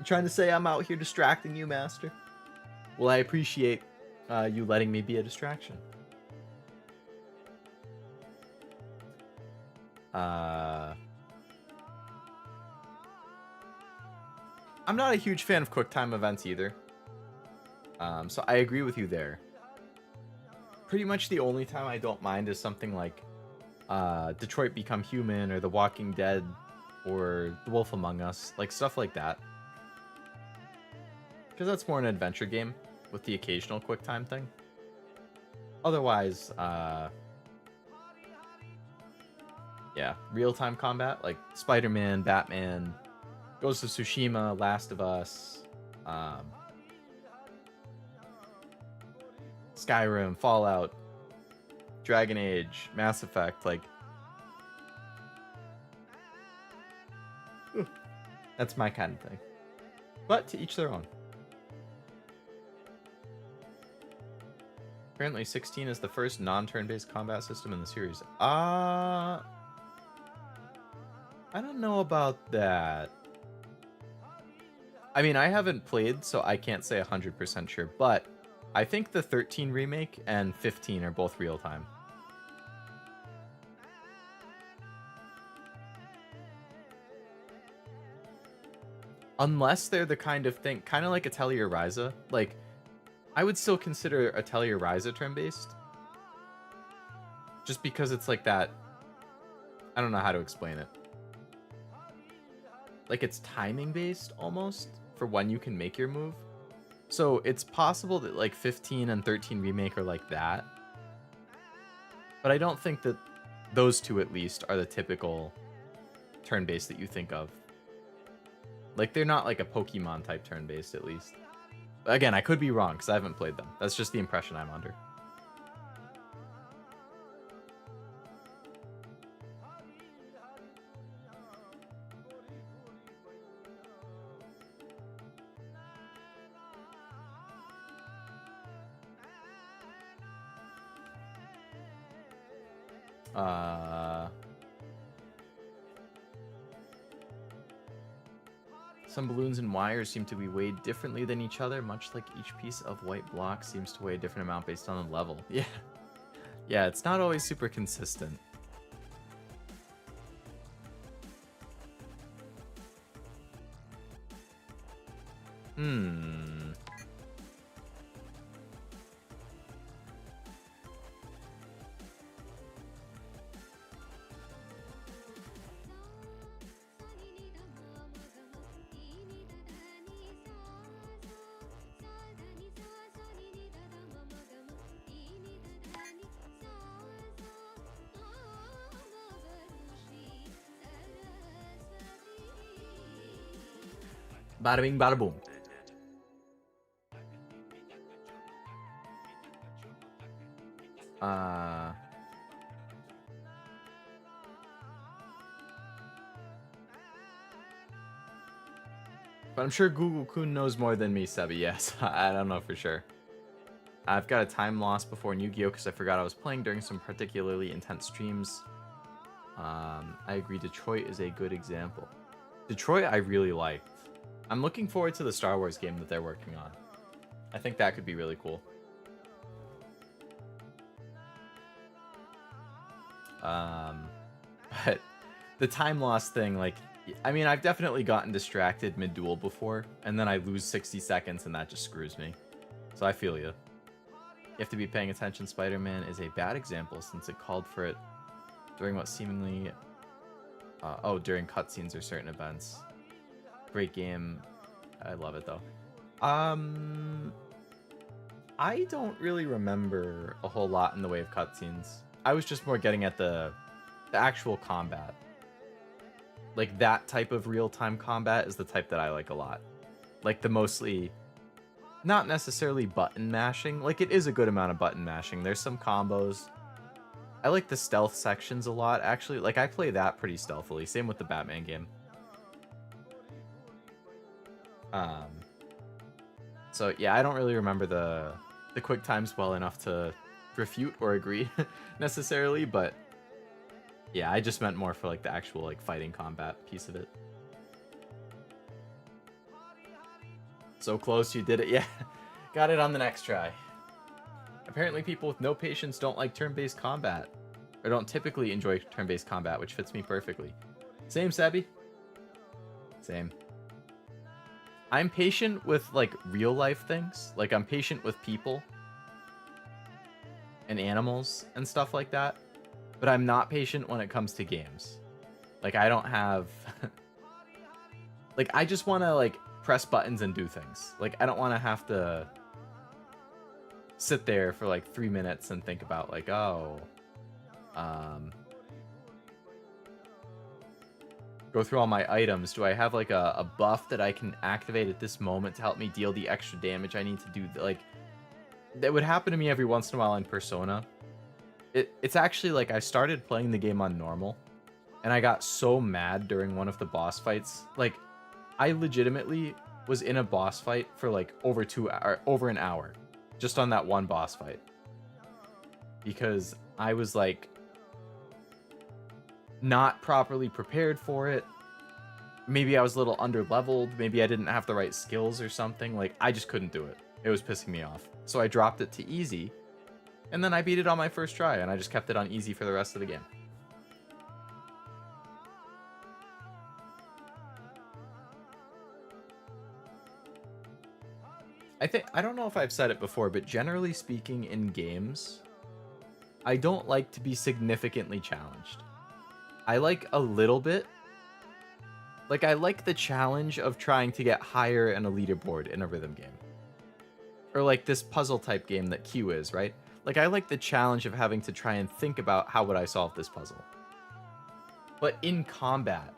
trying to say I'm out here distracting you, Master. Well, I appreciate you letting me be a distraction. I'm not a huge fan of QuickTime events either. So I agree with you there. Pretty much the only time I don't mind is something like Detroit Become Human or The Walking Dead or The Wolf Among Us. Like stuff like that. Because that's more an adventure game with the occasional QuickTime thing. Otherwise, yeah, real-time combat like Spider-Man, Batman, Ghost of Tsushima, Last of Us, Skyrim, Fallout, Dragon Age, Mass Effect, like That's my kind of thing. But to each their own. Apparently 16 is the first non-turn-based combat system in the series. I don't know about that. I mean, I haven't played, so I can't say 100% sure, but I think the 13 remake and 15 are both real-time. Unless they're the kind of thing, kind of like Atelier Ryza. Like, I would still consider Atelier Ryza turn-based. Just because it's like that... I don't know how to explain it. Like, it's timing-based, almost, for when you can make your move. So, it's possible that, like, 15 and 13 Remake are like that. But I don't think that those two, at least, are the typical turn-based that you think of. Like, they're not like a Pokemon-type turn-based, at least. Again, I could be wrong, because I haven't played them. That's just the impression I'm under. Some balloons and wires seem to be weighed differently than each other, much like each piece of white block seems to weigh a different amount based on the level. Yeah. Yeah, it's not always super consistent. Bada bing, bada boom. But I'm sure Google-kun knows more than me, Sebi. Yes, I don't know for sure. I've got a time loss before YuGiOh because I forgot I was playing during some particularly intense streams. I agree, Detroit is a good example. Detroit I really liked. I'm looking forward to the Star Wars game that they're working on. I think that could be really cool. But the time loss thing, like, I mean, I've definitely gotten distracted mid-duel before, and then I lose 60 seconds, and that just screws me. So I feel you. You have to be paying attention. Spider-Man is a bad example since it called for it during what seemingly... during cutscenes or certain events. Great game. I love it, though. I don't really remember a whole lot in the way of cutscenes. I was just more getting at the actual combat. Like, that type of real-time combat is the type that I like a lot. Like, the mostly... not necessarily button mashing. Like, it is a good amount of button mashing. There's some combos. I like the stealth sections a lot, actually. Like, I play that pretty stealthily. Same with the Batman game. So, yeah, I don't really remember the quick times well enough to refute or agree, necessarily, but... yeah, I just meant more for, like, the actual, like, fighting combat piece of it. So close, you did it. Yeah, got it on the next try. Apparently people with no patience don't like turn-based combat. Or don't typically enjoy turn-based combat, which fits me perfectly. Same, Sebi. Same. I'm patient with, like, real-life things. Like, I'm patient with people. And animals and stuff like that. But I'm not patient when it comes to games. Like, I don't have... like, I just want to, like, press buttons and do things. Like, I don't want to have to sit there for, like, 3 minutes and think about, like, oh... go through all my items. Do I have, like, a buff that I can activate at this moment to help me deal the extra damage I need to do? Like, that would happen to me every once in a while in Persona. It's actually, like, I started playing the game on normal, and I got so mad during one of the boss fights. Like, I legitimately was in a boss fight for like over an hour, just on that one boss fight, because I was like not properly prepared for it. Maybe I was a little under-leveled, maybe I didn't have the right skills or something. Like, I just couldn't do it. It was pissing me off. So I dropped it to easy, and then I beat it on my first try, and I just kept it on easy for the rest of the game. I don't know if I've said it before, but generally speaking in games, I don't like to be significantly challenged. I like a little bit. Like, I like the challenge of trying to get higher in a leaderboard in a rhythm game. Or like this puzzle type game that Q is, right? Like, I like the challenge of having to try and think about how would I solve this puzzle. But in combat,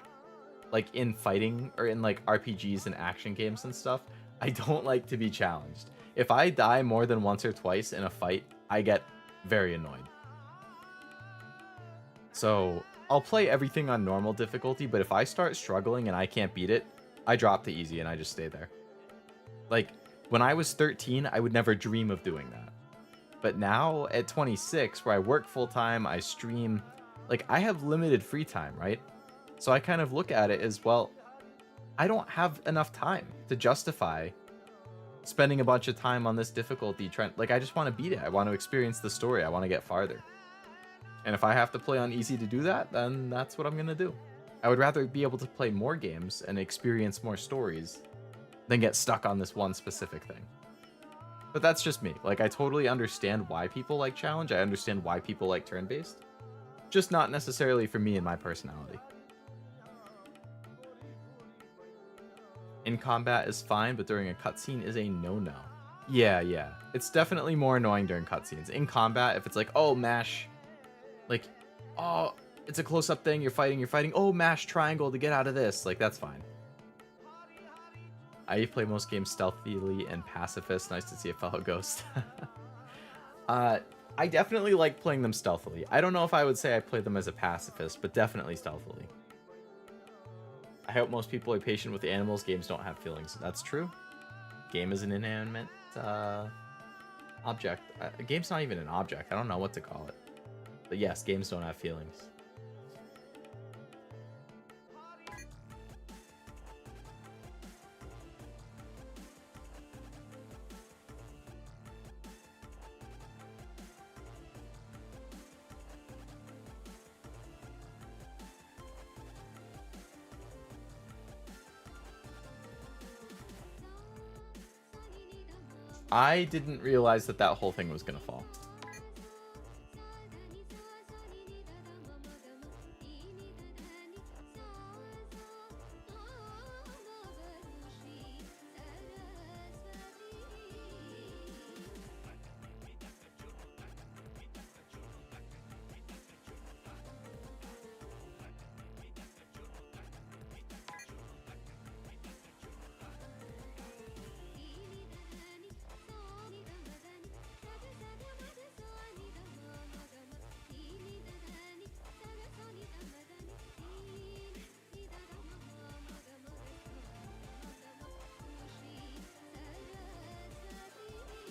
like in fighting or in like RPGs and action games and stuff, I don't like to be challenged. If I die more than once or twice in a fight, I get very annoyed. So I'll play everything on normal difficulty, but if I start struggling and I can't beat it, I drop to easy and I just stay there. Like, when I was 13, I would never dream of doing that. But now, at 26, where I work full-time, I stream, like, I have limited free time, right? So I kind of look at it as, well, I don't have enough time to justify spending a bunch of time on this difficulty. Like, I just want to beat it. I want to experience the story. I want to get farther. And if I have to play on easy to do that, then that's what I'm going to do. I would rather be able to play more games and experience more stories than get stuck on this one specific thing. But that's just me. Like, I totally understand why people like challenge. I understand why people like turn-based. Just not necessarily for me and my personality. In combat is fine, but during a cutscene is a no-no. Yeah. It's definitely more annoying during cutscenes. In combat, if it's like, oh, mash... Like, oh, it's a close-up thing, you're fighting, oh, mash triangle to get out of this. Like, that's fine. I play most games stealthily and pacifist. Nice to see a fellow ghost. I definitely like playing them stealthily. I don't know if I would say I play them as a pacifist, but definitely stealthily. I hope most people are patient with animals. Games don't have feelings. That's true. Game is an inanimate object. A game's not even an object. I don't know what to call it. But yes, games don't have feelings. I didn't realize that that whole thing was gonna fall.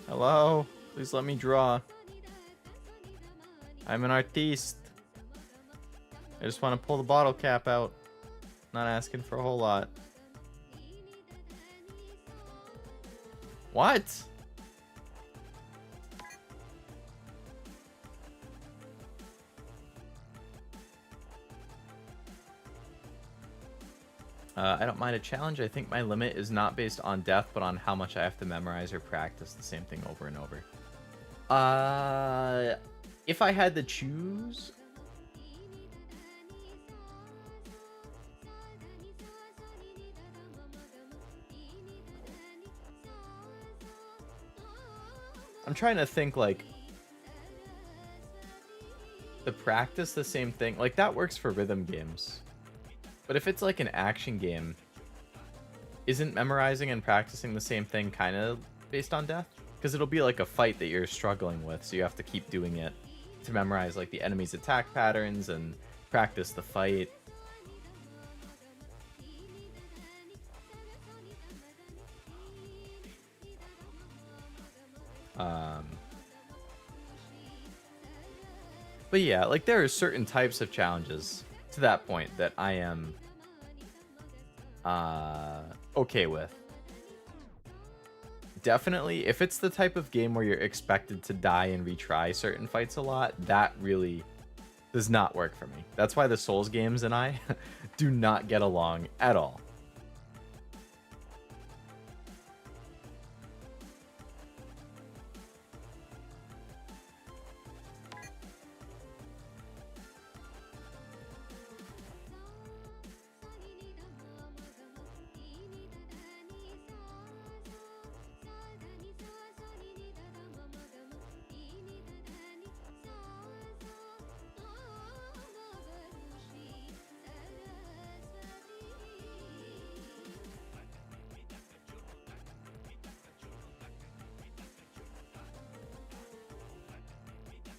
Hello? Please let me draw. I'm an artiste. I just want to pull the bottle cap out. Not asking for a whole lot. What? I don't mind a challenge. I think my limit is not based on death, but on how much I have to memorize or practice the same thing over and over. If I had to choose... I'm trying to think, like... To practice the same thing... Like, that works for rhythm games. But if it's like an action game, isn't memorizing and practicing the same thing kind of based on death? Because it'll be like a fight that you're struggling with, so you have to keep doing it to memorize like the enemy's attack patterns and practice the fight. Um, but yeah, like there are certain types of challenges to that point that I am okay with. Definitely, if it's the type of game where you're expected to die and retry certain fights a lot, that really does not work for me. That's why the Souls games and I do not get along at all.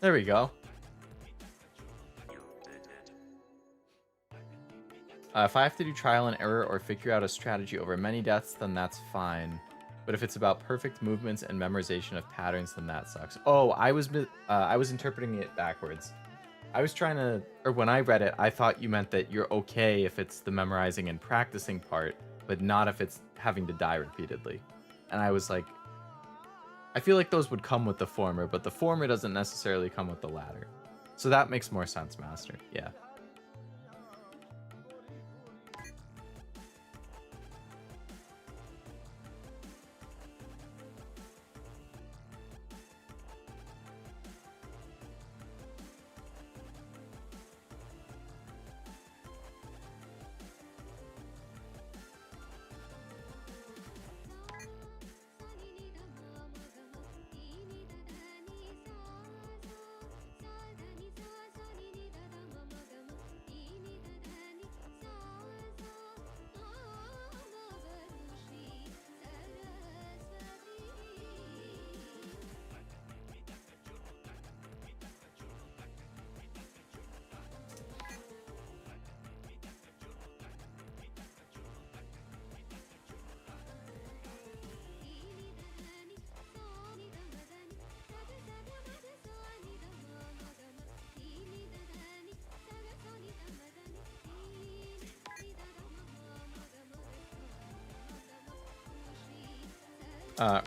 There we go. If I have to do trial and error or figure out a strategy over many deaths, then that's fine. But if it's about perfect movements and memorization of patterns, then that sucks. Oh, I was interpreting it backwards. I was trying to, or when I read it, I thought you meant that you're okay if it's the memorizing and practicing part, but not if it's having to die repeatedly. And I was like, I feel like those would come with the former, but the former doesn't necessarily come with the latter. So that makes more sense, Master. Yeah.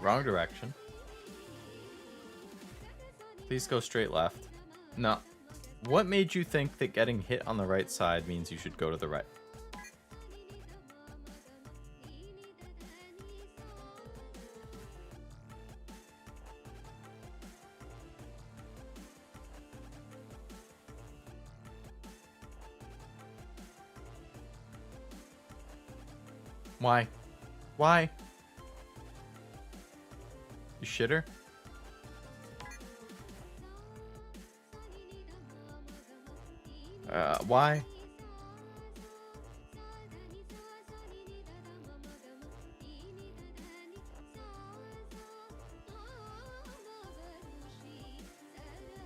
Wrong direction. Please go straight left. No. What made you think that getting hit on the right side means you should go to the right? Why? Why? You shitter? Why?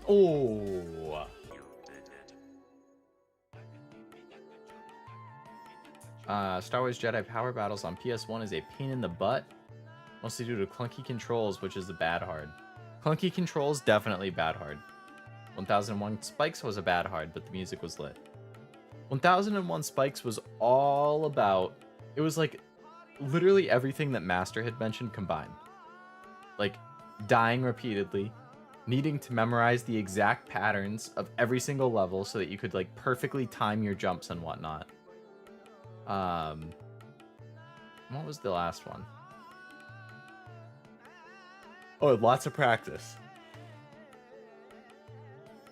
Oh. Star Wars Jedi Power Battles on PS1 is a pain in the butt. Mostly due to clunky controls, which is the bad hard. Clunky controls, definitely bad hard. 1001 Spikes was a bad hard, but the music was lit. 1001 Spikes was all about... It was like literally everything that Master had mentioned combined. Like dying repeatedly, needing to memorize the exact patterns of every single level so that you could like perfectly time your jumps and whatnot. What was the last one? Oh, lots of practice.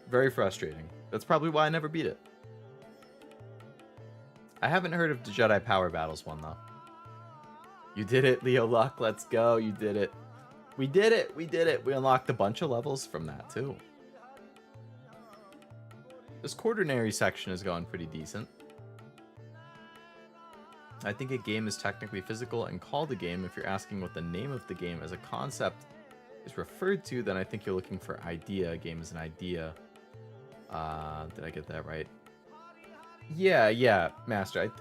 Very frustrating. That's probably why I never beat it. I haven't heard of the Jedi Power Battles one, though. You did it, Leo Luck. Let's go. You did it. We did it. We did it. We unlocked a bunch of levels from that, too. This quaternary section is going pretty decent. I think a game is technically physical and called a game if you're asking what the name of the game as a concept is referred to, then I think you're looking for idea. A game is an idea. Did I get that right? Yeah, Master.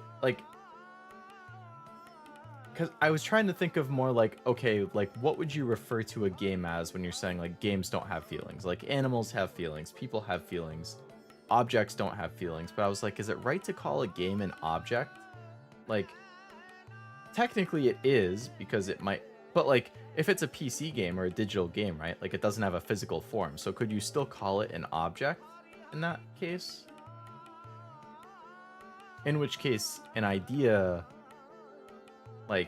because I was trying to think of more like, okay, like what would you refer to a game as when you're saying like games don't have feelings? Like animals have feelings, people have feelings, objects don't have feelings. But I was like, is it right to call a game an object? Like, technically it is because it might, but like if it's a PC game or a digital game, right? Like it doesn't have a physical form. So could you still call it an object in that case? In which case, an idea, like,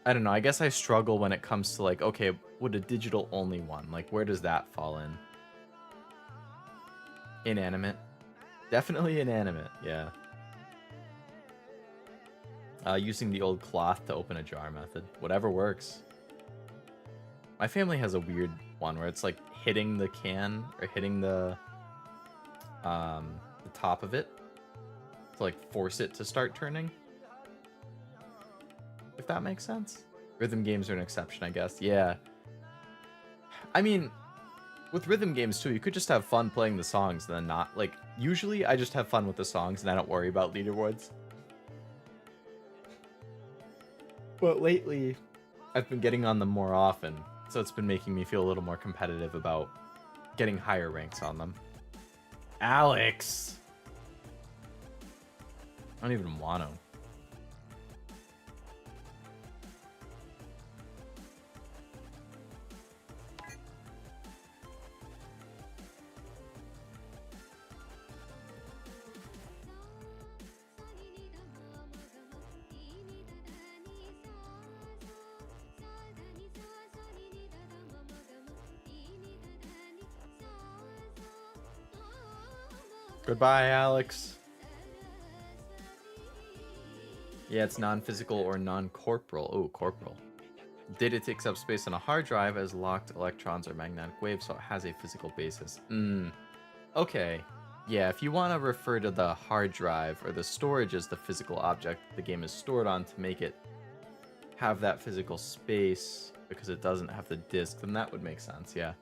I don't know. I guess I struggle when it comes to like, okay, would a digital only one, like, where does that fall in? Inanimate. Definitely inanimate, yeah. Using the old cloth to open a jar method. Whatever works. My family has a weird one where it's like hitting the can or hitting the top of it to like force it to start turning. If that makes sense. Rhythm games are an exception, I guess. Yeah. I mean, with rhythm games too, you could just have fun playing the songs and then not, like, usually I just have fun with the songs and I don't worry about leaderboards. But lately, I've been getting on them more often, so it's been making me feel a little more competitive about getting higher ranks on them. Alex! I don't even want to. Goodbye, Alex. Yeah, it's non-physical or non-corporal. Oh, corporal. Data takes up space on a hard drive as locked electrons or magnetic waves, so it has a physical basis. Okay. Yeah, if you want to refer to the hard drive or the storage as the physical object the game is stored on to make it have that physical space because it doesn't have the disk, then that would make sense, yeah.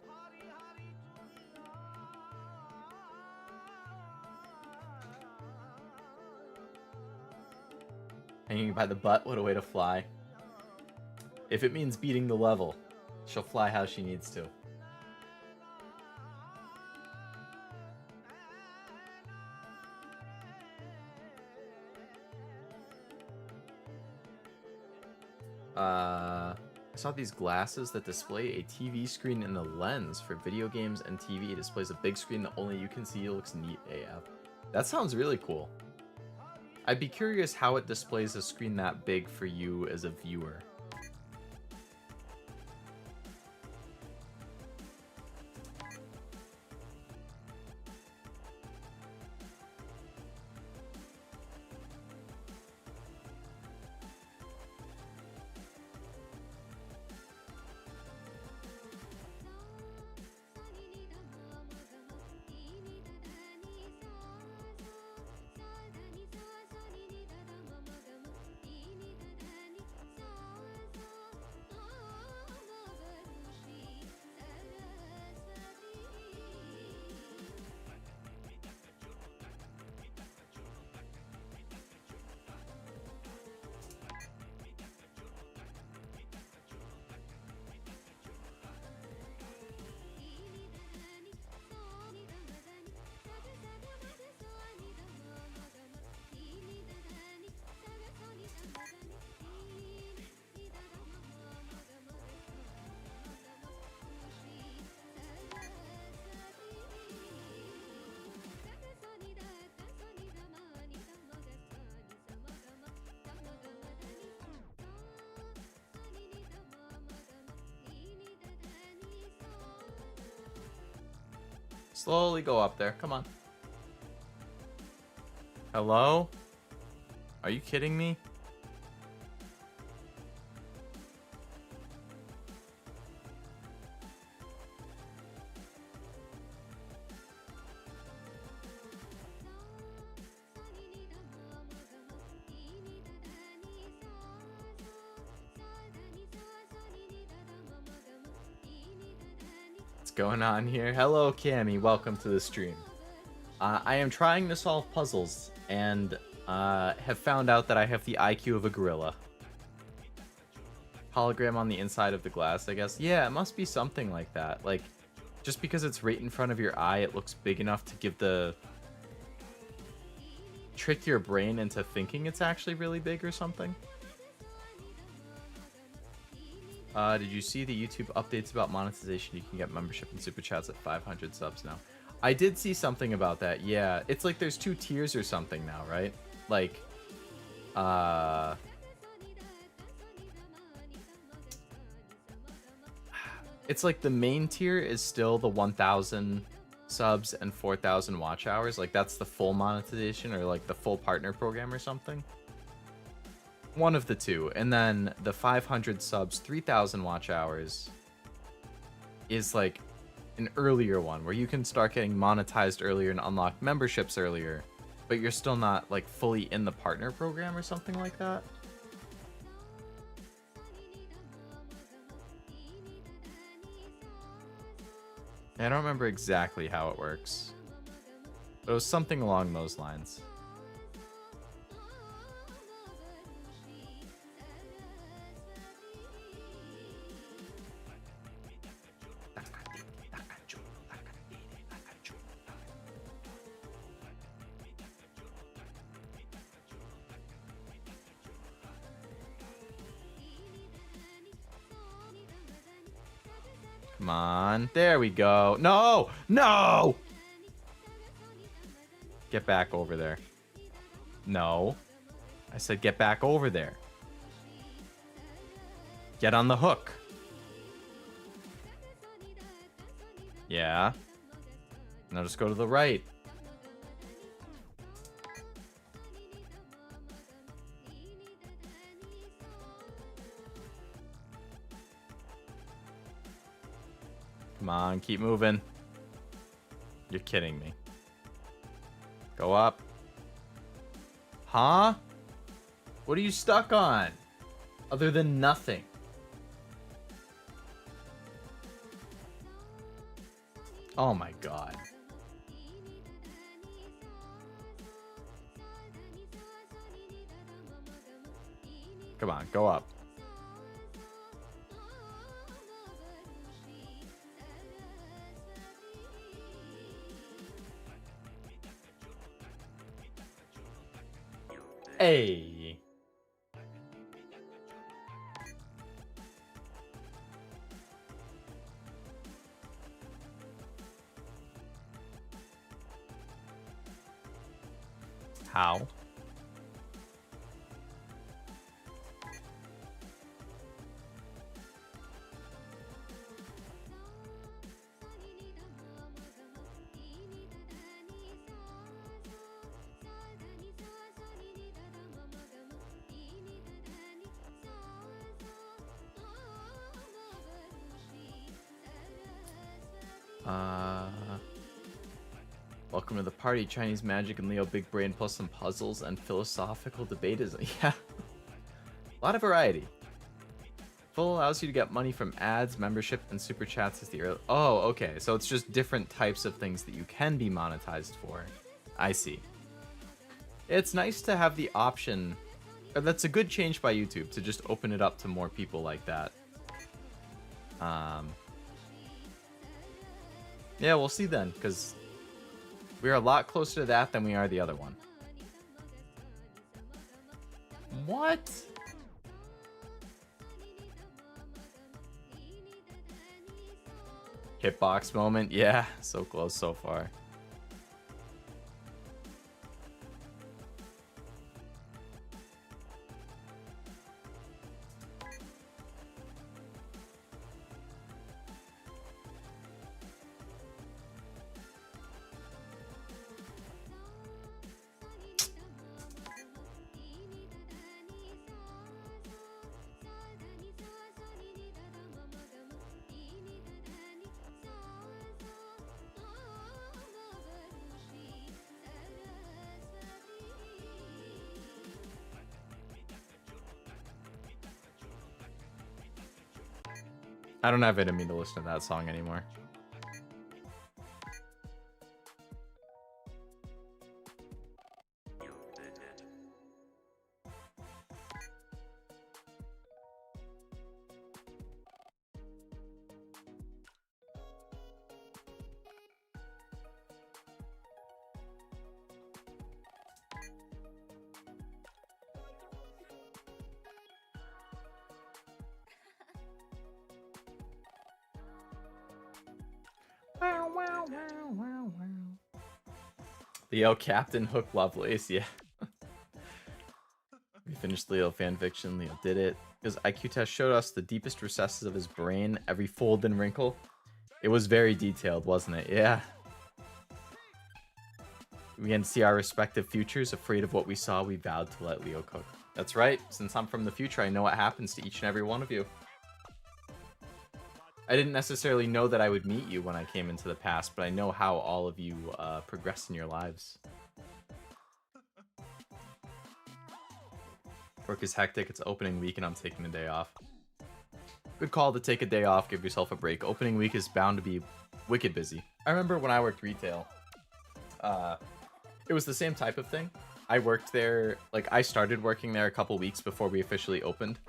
Hanging by the butt, what a way to fly. If it means beating the level, she'll fly how she needs to. I saw these glasses that display a TV screen in the lens for video games and TV. It displays a big screen that only you can see. It looks neat AF. That sounds really cool. I'd be curious how it displays a screen that big for you as a viewer. Slowly go up there. Come on. Hello? Are you kidding me? What's going on here? Hello, Cammy. Welcome to the stream. I am trying to solve puzzles, and have found out that I have the IQ of a gorilla. Hologram on the inside of the glass, I guess. Yeah, it must be something like that. Like, just because it's right in front of your eye, it looks big enough to give the... trick your brain into thinking it's actually really big or something. Did you see the YouTube updates about monetization? You can get membership and super chats at 500 subs now. I did see something about that. Yeah, it's like there's 2 tiers or something now, right? Like, it's like the main tier is still the 1,000 subs and 4,000 watch hours. Like, that's the full monetization or like the full partner program or something. One of the two. And then the 500 subs, 3,000 watch hours is like an earlier one where you can start getting monetized earlier and unlock memberships earlier, but you're still not like fully in the partner program or something like that. I don't remember exactly how it works, but it was something along those lines. Come on. There we go. No! No! Get back over there. No. I said get back over there. Get on the hook. Yeah. Now just go to the right. Come on, keep moving. You're kidding me. Go up. Huh? What are you stuck on? Other than nothing. Oh my god. Come on, go up. Hey. How? Welcome to the party. Chinese magic and Leo big brain plus some puzzles and philosophical debate is yeah. A lot of variety. Full allows you to get money from ads, membership, and super chats as the early. Oh, okay. So it's just different types of things that you can be monetized for. I see. It's nice to have the option. Or that's a good change by YouTube to just open it up to more people like that. Yeah, we'll see then, because we are a lot closer to that than we are the other one. What? Hitbox moment? Yeah, so close so far. I don't have it in me to listen to that song anymore. Leo Captain Hook Lovelace, yeah. We finished Leo fanfiction. Leo did it. His IQ test showed us the deepest recesses of his brain, every fold and wrinkle. It was very detailed, wasn't it? Yeah. We can see our respective futures. Afraid of what we saw, we vowed to let Leo cook. That's right. Since I'm from the future, I know what happens to each and every one of you. I didn't necessarily know that I would meet you when I came into the past, but I know how all of you progress in your lives. Work is hectic. It's opening week and I'm taking a day off. Good call to take a day off. Give yourself a break. Opening week is bound to be wicked busy. I remember when I worked retail, it was the same type of thing. I worked there, like I started working there a couple weeks before we officially opened.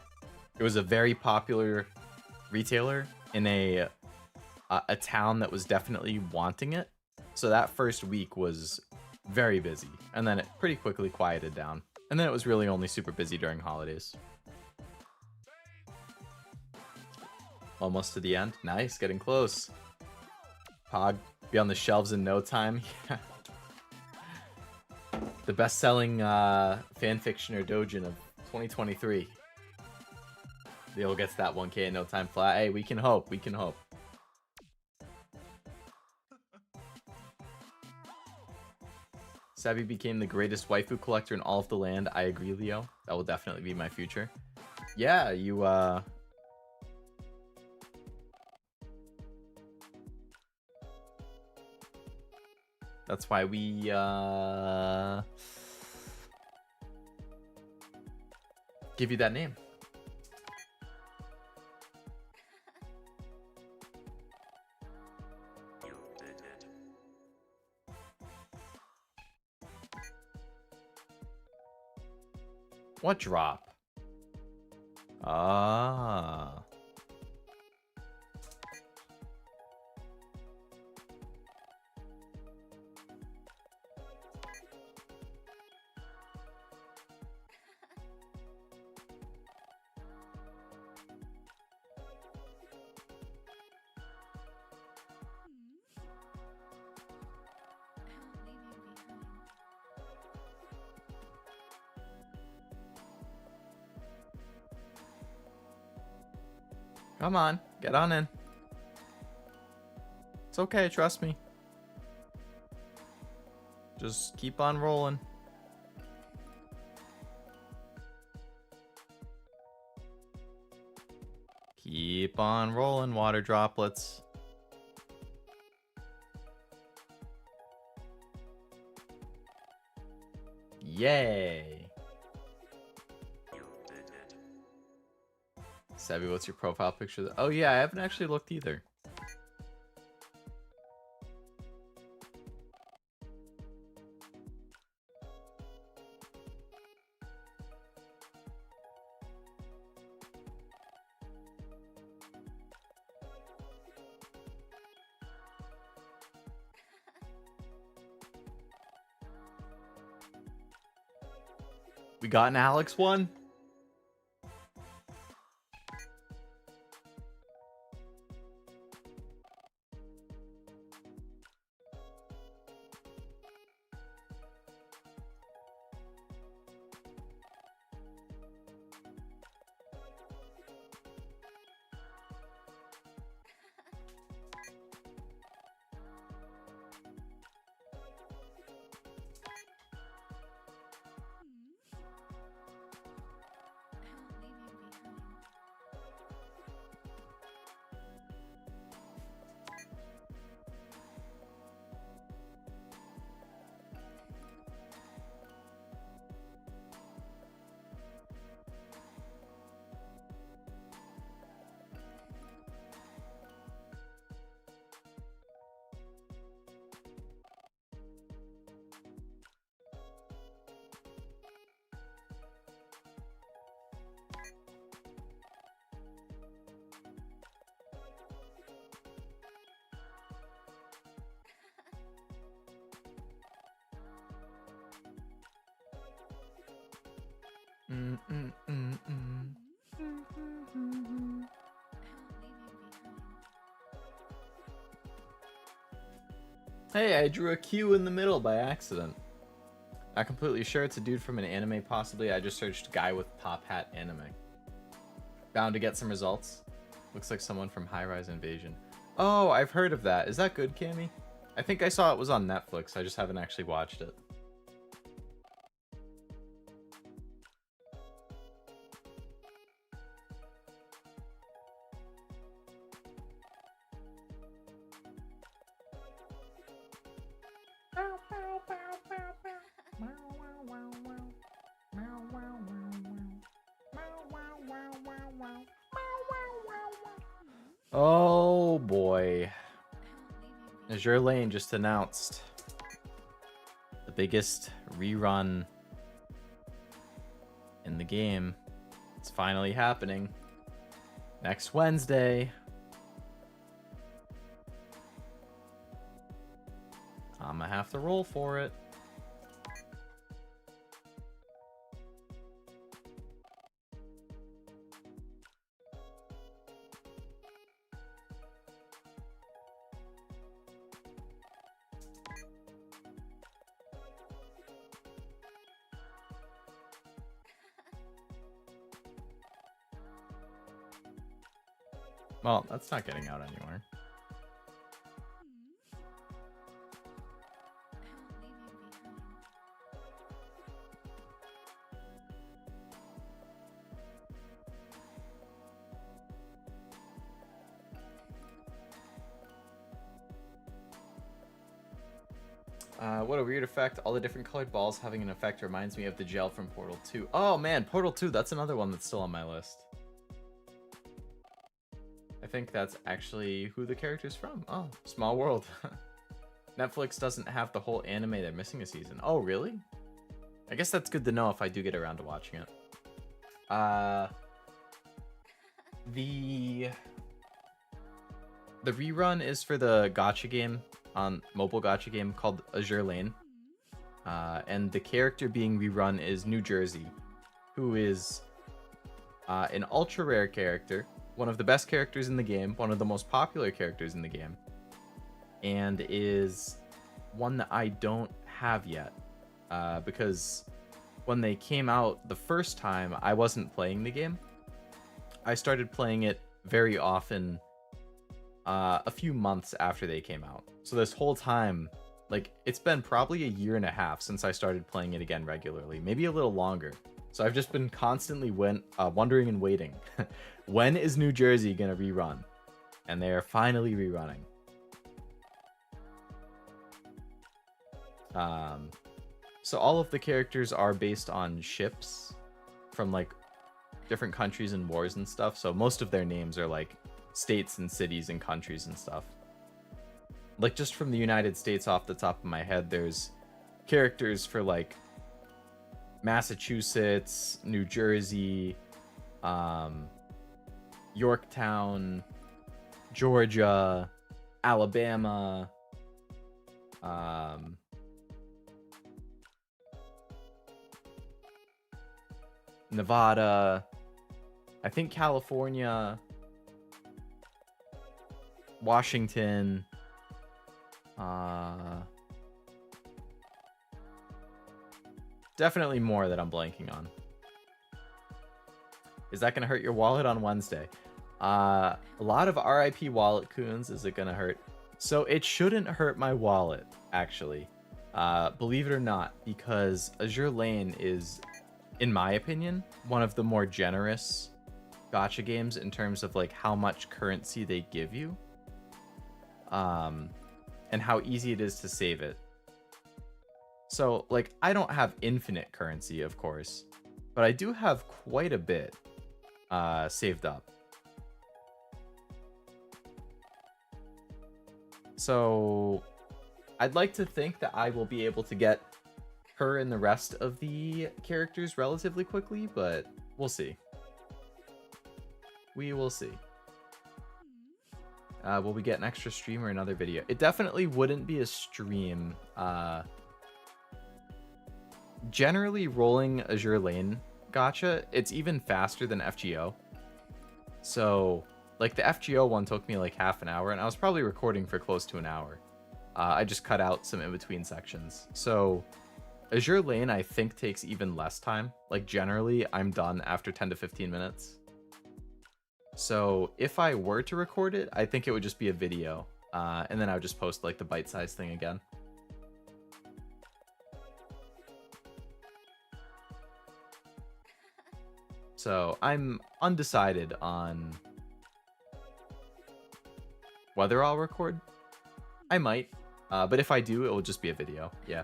It was a very popular retailer in a town that was definitely wanting it. So that first week was very busy, and then it pretty quickly quieted down. And then it was really only super busy during holidays. Almost to the end. Nice, getting close. Pog, be on the shelves in no time. Yeah. The best-selling fanfiction or doujin of 2023. They'll get to that 1K in no time flat. Hey, we can hope. We can hope. Sabi became the greatest waifu collector in all of the land. I agree, Leo. That will definitely be my future. Yeah, you, that's why we, give you that name. What drop? Ah. Come on, get on in. It's okay, trust me. Just keep on rolling. Keep on rolling, water droplets. Yay. Savvy, what's your profile picture? Oh yeah, I haven't actually looked either. We got an Alex one? Hey, I drew a Q in the middle by accident. Not completely sure it's a dude from an anime, possibly. I just searched guy with top hat anime. Bound to get some results. Looks like someone from High Rise Invasion. Oh, I've heard of that. Is that good, Cammy? I think I saw it was on Netflix. I just haven't actually watched it. Oh boy. Azure Lane just announced the biggest rerun in the game. It's finally happening. Next Wednesday. I'm gonna have to roll for it. Well, that's not getting out anywhere. What a weird effect. All the different colored balls having an effect reminds me of the gel from Portal 2. Oh man, Portal 2, that's another one that's still on my list. I think that's actually who the character's from. Oh, Small World. Netflix doesn't have the whole anime. They're missing a season. Oh, really? I guess that's good to know if I do get around to watching it. The rerun is for the gacha game, on mobile gacha game called Azure Lane. And the character being rerun is New Jersey, who is an ultra rare character, one of the best characters in the game, one of the most popular characters in the game, and is one that I don't have yet, because when they came out the first time, I wasn't playing the game. I started playing it very often a few months after they came out. So this whole time, like, it's been probably a year and a half since I started playing it again regularly, maybe a little longer. So I've just been constantly wondering and waiting. When is New Jersey gonna rerun? And they are finally rerunning. So all of the characters are based on ships from like different countries and wars and stuff. So most of their names are like states and cities and countries and stuff. Like just from the United States off the top of my head, there's characters for like Massachusetts, New Jersey, Yorktown, Georgia, Alabama, Nevada, I think California, Washington, definitely more that I'm blanking on. Is that going to hurt your wallet on Wednesday? A lot of RIP wallet coons. Is it going to hurt? So it shouldn't hurt my wallet, actually. Believe it or not, because Azure Lane is, in my opinion, one of the more generous gacha games in terms of like how much currency they give you. And how easy it is to save it. So, like, I don't have infinite currency, of course, but I do have quite a bit saved up. So, I'd like to think that I will be able to get her and the rest of the characters relatively quickly, but we'll see. We will see. Will we get an extra stream or another video? It definitely wouldn't be a stream. Generally, rolling Azure Lane gacha, it's even faster than FGO. So, like, the FGO one took me like half an hour, and I was probably recording for close to an hour. I just cut out some in-between sections. So Azure Lane, I think, takes even less time. Like, generally, I'm done after 10 to 15 minutes. So if I were to record it, I think it would just be a video. And then I would just post, like, the bite-sized thing again. So I'm undecided on whether I'll record. I might, but if I do, it will just be a video. Yeah.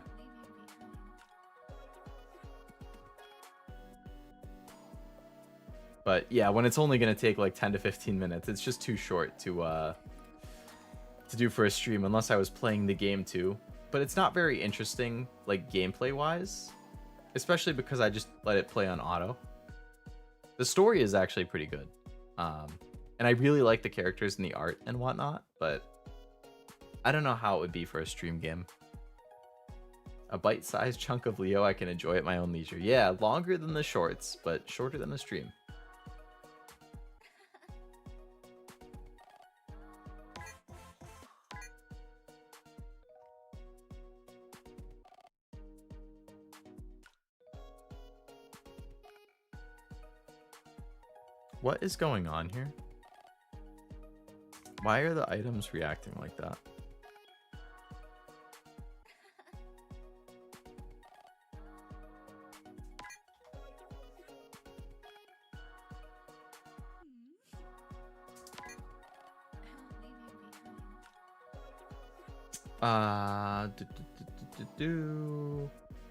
But yeah, when it's only gonna take like 10 to 15 minutes, it's just too short to do for a stream unless I was playing the game too. But it's not very interesting, like gameplay wise, especially because I just let it play on auto. The story is actually pretty good. And I really like the characters and the art and whatnot, but I don't know how it would be for a stream game. A bite-sized chunk of Leo I can enjoy at my own leisure. Yeah, longer than the shorts, but shorter than the stream. What is going on here? Why are the items reacting like that?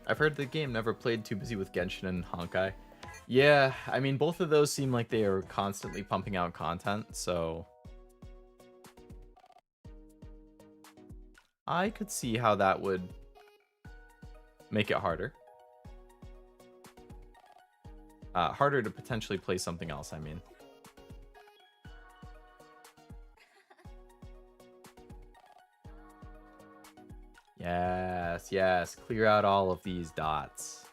I've heard the game never played, too busy with Genshin and Honkai. Yeah, I mean, both of those seem like they are constantly pumping out content, so I could see how that would make it harder. Harder to potentially play something else, I mean. Yes, yes, clear out all of these dots.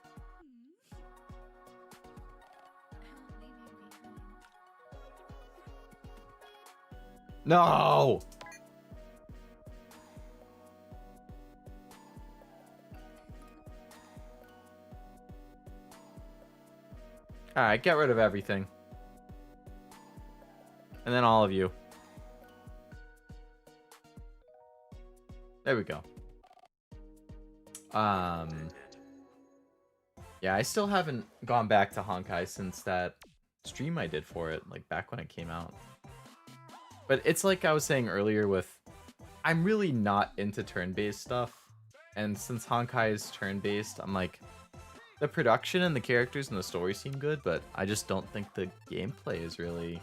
No! Alright, get rid of everything. And then all of you. There we go. Yeah, I still haven't gone back to Honkai since that stream I did for it, like back when it came out. But it's like I was saying earlier with, I'm really not into turn-based stuff. And since Honkai is turn-based, I'm like, the production and the characters and the story seem good, but I just don't think the gameplay is really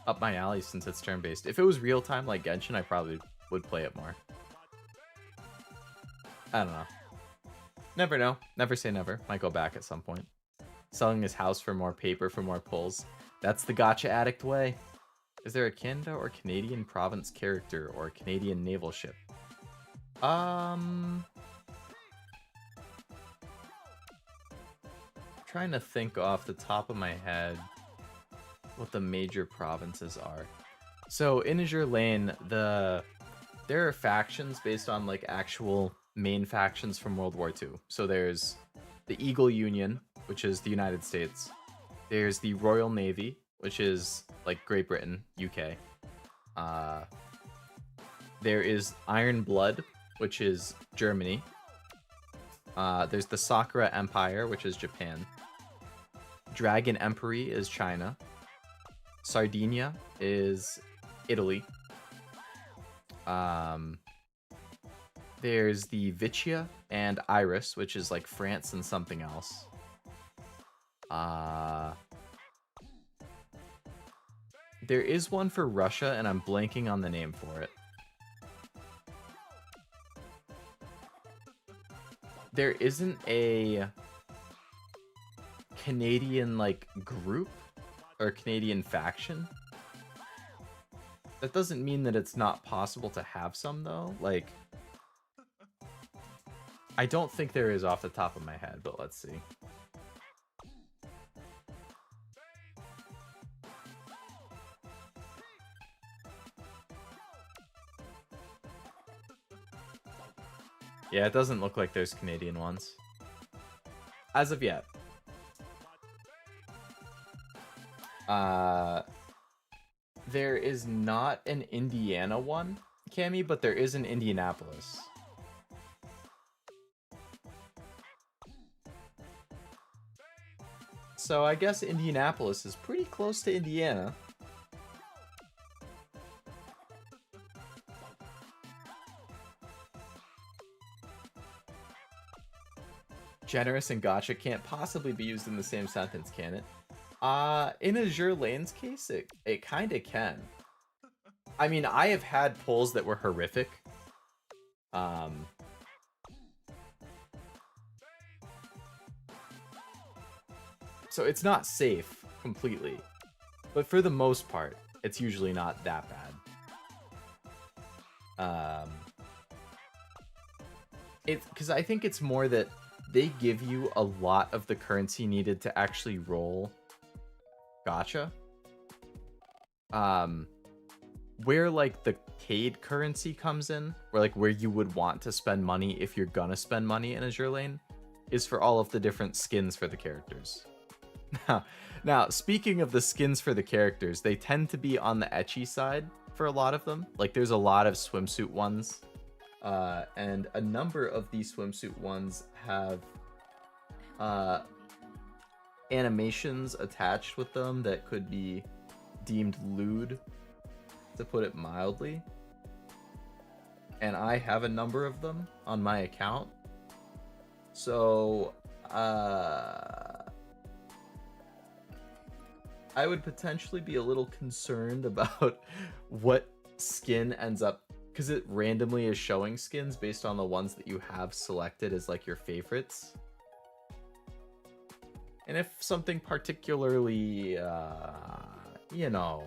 up my alley since it's turn-based. If it was real-time like Genshin, I probably would play it more. I don't know. Never know. Never say never. Might go back at some point. Selling his house for more paper for more pulls. That's the gacha addict way. Is there a Canada or Canadian province character or a Canadian naval ship? Trying to think off the top of my head what the major provinces are. So in Azure Lane, there are factions based on like actual main factions from World War II. So there's the Eagle Union, which is the United States. There's the Royal Navy, which is like Great Britain, UK. There is Iron Blood, which is Germany. There's the Sakura Empire, which is Japan. Dragon Empery is China. Sardinia is Italy. There's the Vichia and Iris, which is like France and something else. There is one for Russia, and I'm blanking on the name for it. There isn't a Canadian, like, group or Canadian faction. That doesn't mean that it's not possible to have some, though. Like, I don't think there is off the top of my head, but let's see. Yeah, it doesn't look like there's Canadian ones. As of yet. There is not an Indiana one, Cammy, but there is an Indianapolis. So I guess Indianapolis is pretty close to Indiana. Generous and gacha can't possibly be used in the same sentence, can it? In Azure Lane's case, it kind of can. I mean, I have had pulls that were horrific. So it's not safe completely, but for the most part, it's usually not that bad. Because I think it's more that they give you a lot of the currency needed to actually roll gacha. Where like the paid currency comes in, or like where you would want to spend money if you're gonna spend money in Azure Lane, is for all of the different skins for the characters. Now, speaking of the skins for the characters, they tend to be on the ecchi side for a lot of them. Like there's a lot of swimsuit ones. And a number of these swimsuit ones have animations attached with them that could be deemed lewd, to put it mildly. And I have a number of them on my account. So, I would potentially be a little concerned about what skin ends up, because it randomly is showing skins based on the ones that you have selected as like your favorites. And if something particularly, you know,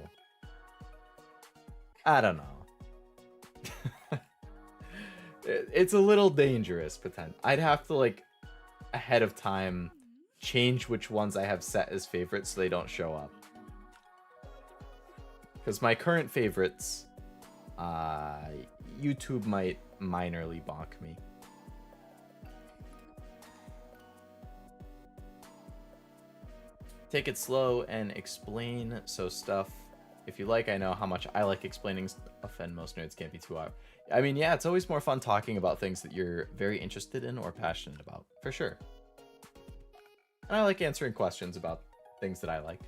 I don't know. It's a little dangerous, I'd have to like ahead of time change which ones I have set as favorites so they don't show up. Because my current favorites, YouTube might minorly bonk me. Take it slow and explain so stuff. If you like, I know how much I like explaining stuff, and most nerds can't be too out. I mean, yeah, it's always more fun talking about things that you're very interested in or passionate about, for sure. And I like answering questions about things that I like.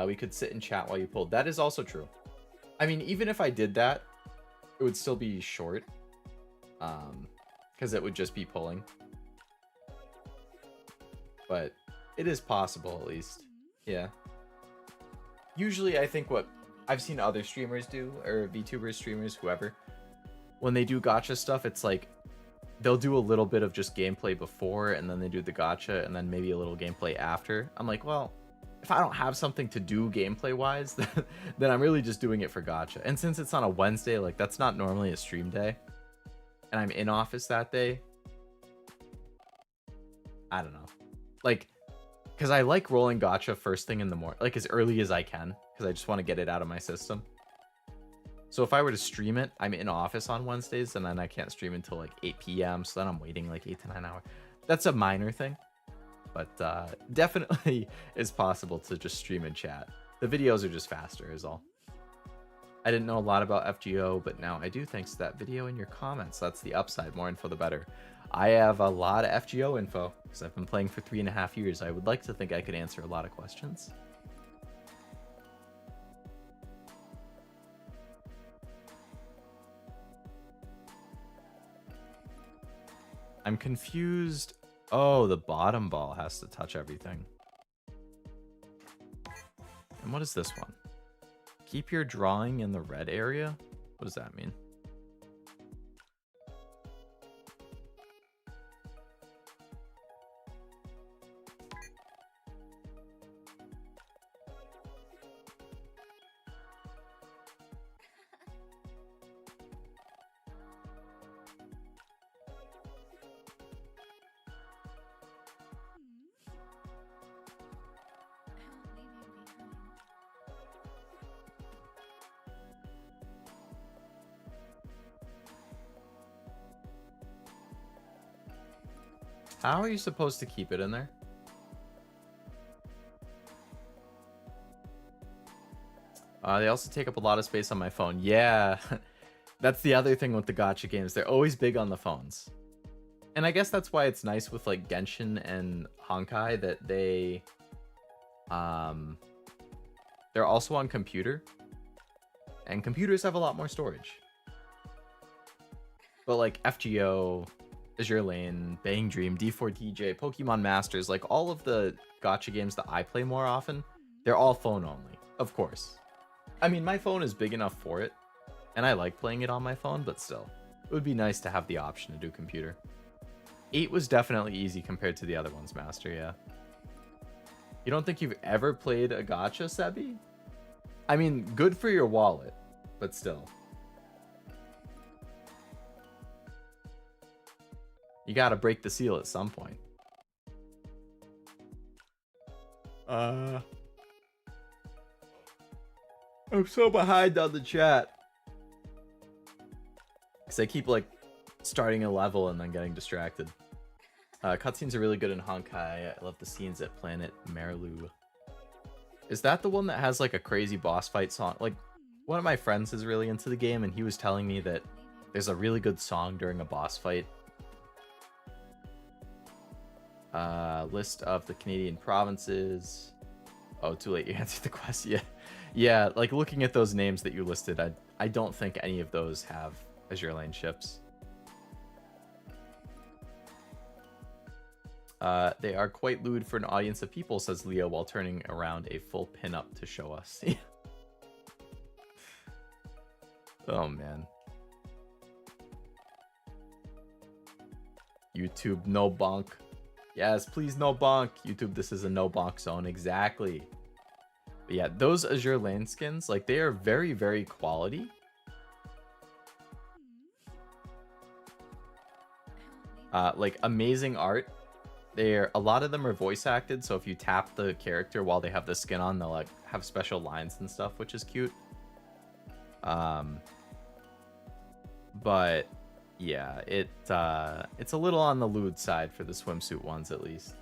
We could sit and chat while you pulled. That is also true. I mean, even if I did that, it would still be short. Because it would just be pulling. But it is possible, at least. Yeah. Usually, I think what I've seen other streamers do, or VTubers, streamers, whoever, when they do gacha stuff, it's like they'll do a little bit of just gameplay before, and then they do the gacha, and then maybe a little gameplay after. I'm like, well, if I don't have something to do gameplay-wise, then I'm really just doing it for gacha. And since it's on a Wednesday, like, that's not normally a stream day, and I'm in office that day, I don't know. Like, because I like rolling gacha first thing in the morning, like as early as I can, because I just want to get it out of my system. So if I were to stream it, I'm in office on Wednesdays, and then I can't stream until like 8 p.m. So then I'm waiting like 8 to 9 hours. That's a minor thing, but definitely is possible to just stream and chat. The videos are just faster is all. I didn't know a lot about FGO, but now I do thanks to that video in your comments. That's the upside. More info, the better. I have a lot of FGO info because I've been playing for 3.5 years. I would like to think I could answer a lot of questions. I'm confused. Oh, the bottom ball has to touch everything. And what is this one? Keep your drawing in the red area? What does that mean? How are you supposed to keep it in there? They also take up a lot of space on my phone. Yeah, that's the other thing with the gacha games. They're always big on the phones. And I guess that's why it's nice with like Genshin and Honkai that they're also on computer. And computers have a lot more storage. But like FGO, Azure Lane, Bang Dream, D4DJ, Pokemon Masters, like all of the gacha games that I play more often, they're all phone only, of course. I mean, my phone is big enough for it, and I like playing it on my phone, but still, it would be nice to have the option to do computer. 8 was definitely easy compared to the other ones, Master, yeah. You don't think you've ever played a gacha, Sebi? I mean, good for your wallet, but still. You gotta break the seal at some point. I'm so behind on the chat. Because I keep, like, starting a level and then getting distracted. Cutscenes are really good in Honkai. I love the scenes at Planet Merlu. Is that the one that has, like, a crazy boss fight song? Like, one of my friends is really into the game, and he was telling me that there's a really good song during a boss fight. List of the Canadian provinces. Oh, too late. You answered the question. Yeah. Yeah, like, looking at those names that you listed, I don't think any of those have Azure Lane ships. They are quite lewd for an audience of people, says Leo, while turning around a full pin-up to show us. Oh, man. YouTube, no bonk. Yes, please, no bonk. YouTube, this is a no bonk zone. Exactly. But yeah, those Azure Lane skins, like, they are very, very quality. Like, amazing art. A lot of them are voice acted, so if you tap the character while they have the skin on, they'll like have special lines and stuff, which is cute. But yeah, it's a little on the lewd side for the swimsuit ones, at least.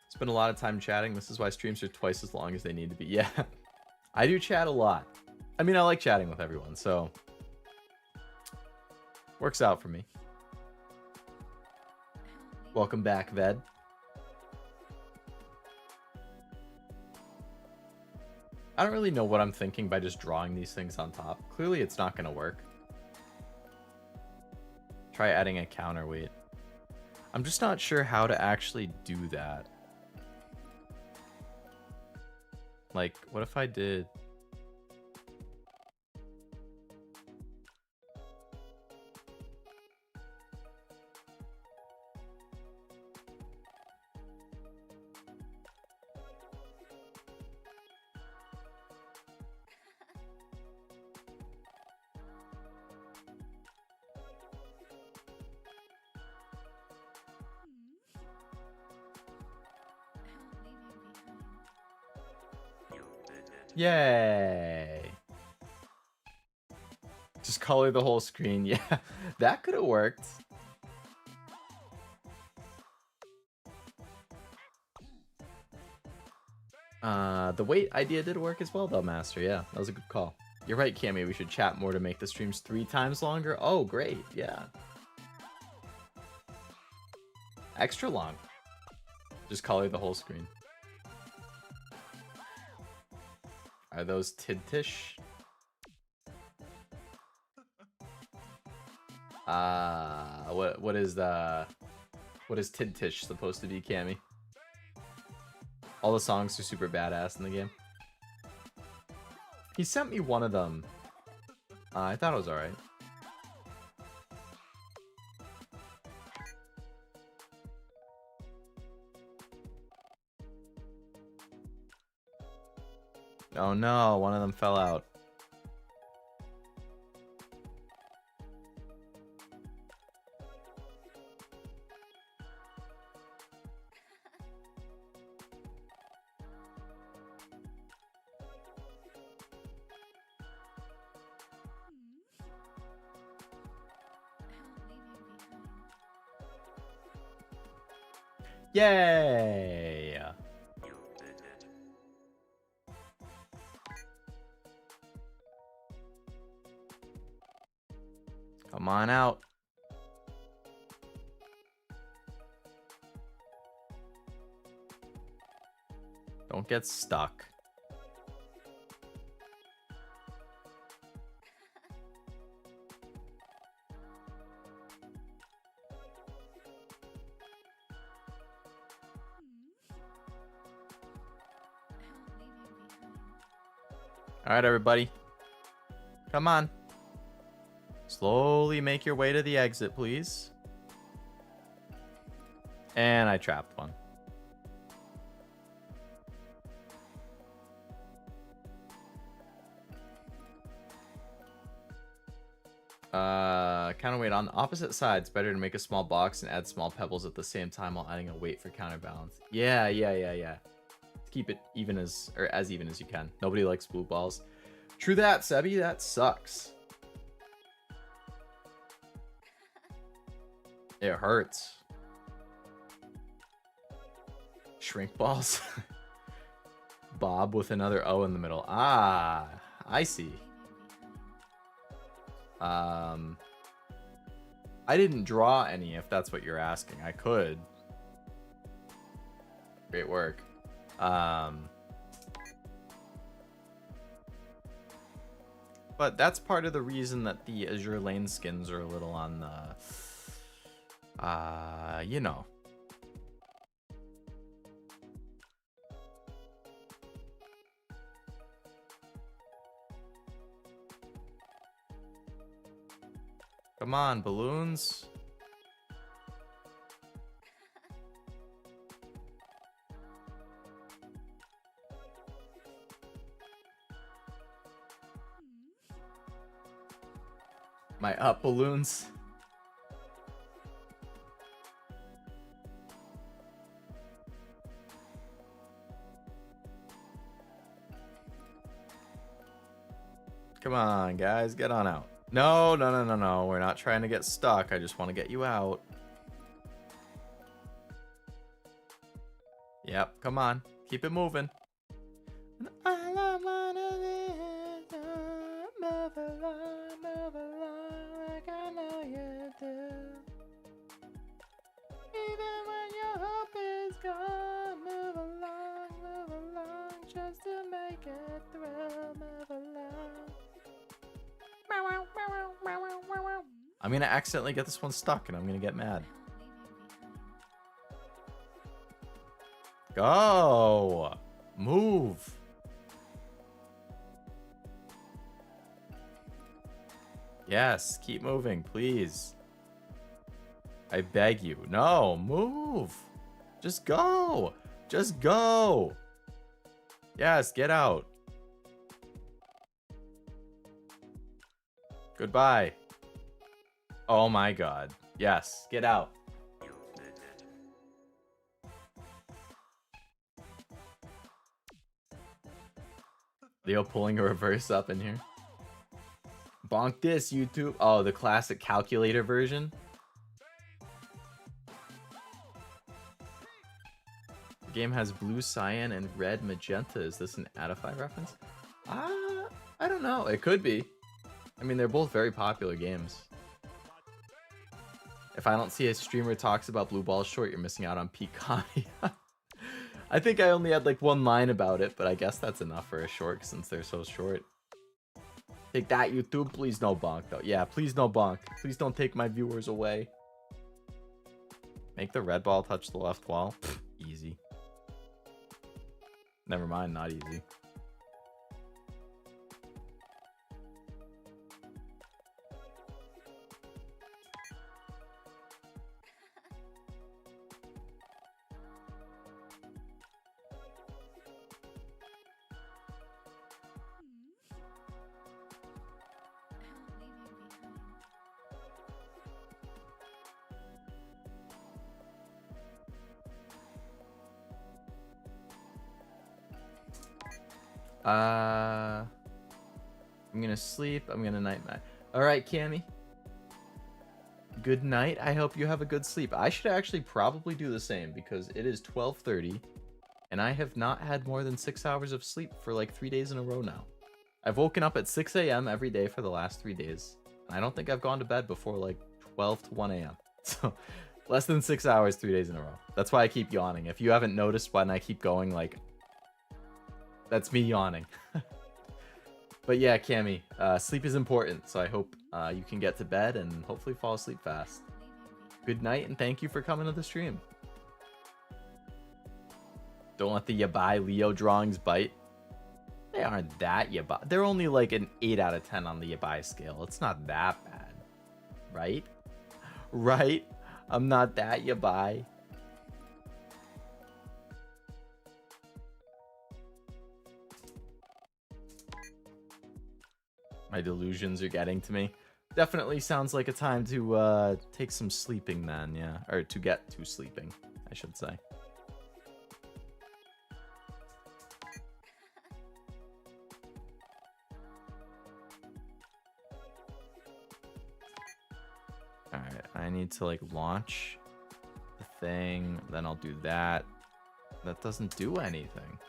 Spend a lot of time chatting. This is why streams are twice as long as they need to be. Yeah, I do chat a lot. I mean, I like chatting with everyone, so works out for me. Welcome back, Ved. I don't really know what I'm thinking by just drawing these things on top. Clearly, it's not going to work. Try adding a counterweight. I'm just not sure how to actually do that. Like, what if I did... Yay! Just color the whole screen. Yeah, that could have worked. The weight idea did work as well, though, Master. Yeah, that was a good call. You're right, Cammy. We should chat more to make the streams 3 times longer. Oh, great. Yeah. Extra long. Just color the whole screen. Are those Tidtish? What is Tidtish supposed to be, Cammy? All the songs are super badass in the game. He sent me one of them. I thought it was alright. Oh no, one of them fell out. Yay! Come on out. Don't get stuck. All right, everybody. Come on. Slowly make your way to the exit, please. And I trapped one. Counterweight on the opposite side. It's better to make a small box and add small pebbles at the same time while adding a weight for counterbalance. Yeah. Keep it even as even as you can. Nobody likes blue balls. True that, Sebi. That sucks. It hurts. Shrink balls. Bob with another O in the middle. Ah, I see. I didn't draw any, if that's what you're asking. I could. Great work. But that's part of the reason that the Azure Lane skins are a little on the, you know. Come on, balloons. My up balloons. Come on, guys, get on out. No. We're not trying to get stuck. I just want to get you out. Yep, come on. Keep it moving. All I wanna is move along like I know you do. Even when your hope is gone, move along just to make it through. Move along. I'm gonna accidentally get this one stuck and I'm gonna get mad. Go! Move! Yes, keep moving, please. I beg you. No, move! Just go! Just go! Yes, get out. Goodbye. Oh my god. Yes, get out. Leo pulling a reverse up in here. Bonk this, YouTube. Oh, the classic calculator version. The game has blue cyan and red magenta. Is this an Adify reference? I don't know. It could be. I mean, they're both very popular games. If I don't see a streamer talks about Blue Ball short, you're missing out on peak comedy. I think I only had like one line about it, but I guess that's enough for a short since they're so short. Take that, YouTube. Please no bonk, though. Yeah, please no bonk. Please don't take my viewers away. Make the red ball touch the left wall. Pfft, easy. Never mind, not easy. I'm gonna sleep. I'm gonna night night. All right, Cammy. Good night. I hope you have a good sleep. I should actually probably do the same because it is 12:30 and I have not had more than 6 hours of sleep for like 3 days in a row now. I've woken up at 6 a.m. every day for the last 3 days. And I don't think I've gone to bed before like 12 to 1 a.m. So less than 6 hours, 3 days in a row. That's why I keep yawning. If you haven't noticed when I keep going, like, that's me yawning. But yeah, Cammy, sleep is important. So I hope you can get to bed and hopefully fall asleep fast. Good night and thank you for coming to the stream. Don't let the yabai Leo drawings bite. They aren't that yabai. They're only like an 8 out of 10 on the yabai scale. It's not that bad. Right? Right? I'm not that yabai. My delusions are getting to me. Definitely sounds like a time to take some sleeping then, yeah. Or to get to sleeping, I should say. Alright, I need to like launch the thing, then I'll do that. That doesn't do anything.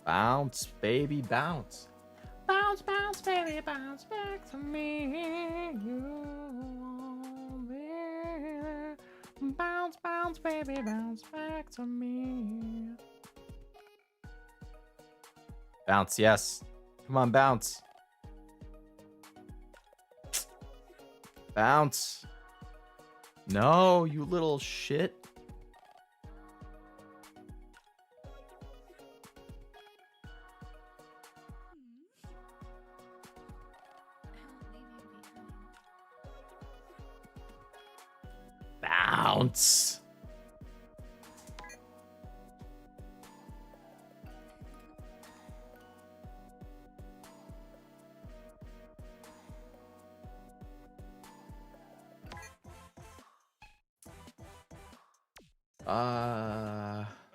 Bounce, baby, bounce. Bounce, bounce, baby, bounce back to me. You won't be there. Bounce, bounce, baby, bounce back to me. Bounce, yes. Come on, bounce. Bounce. No, you little shit. Bounce.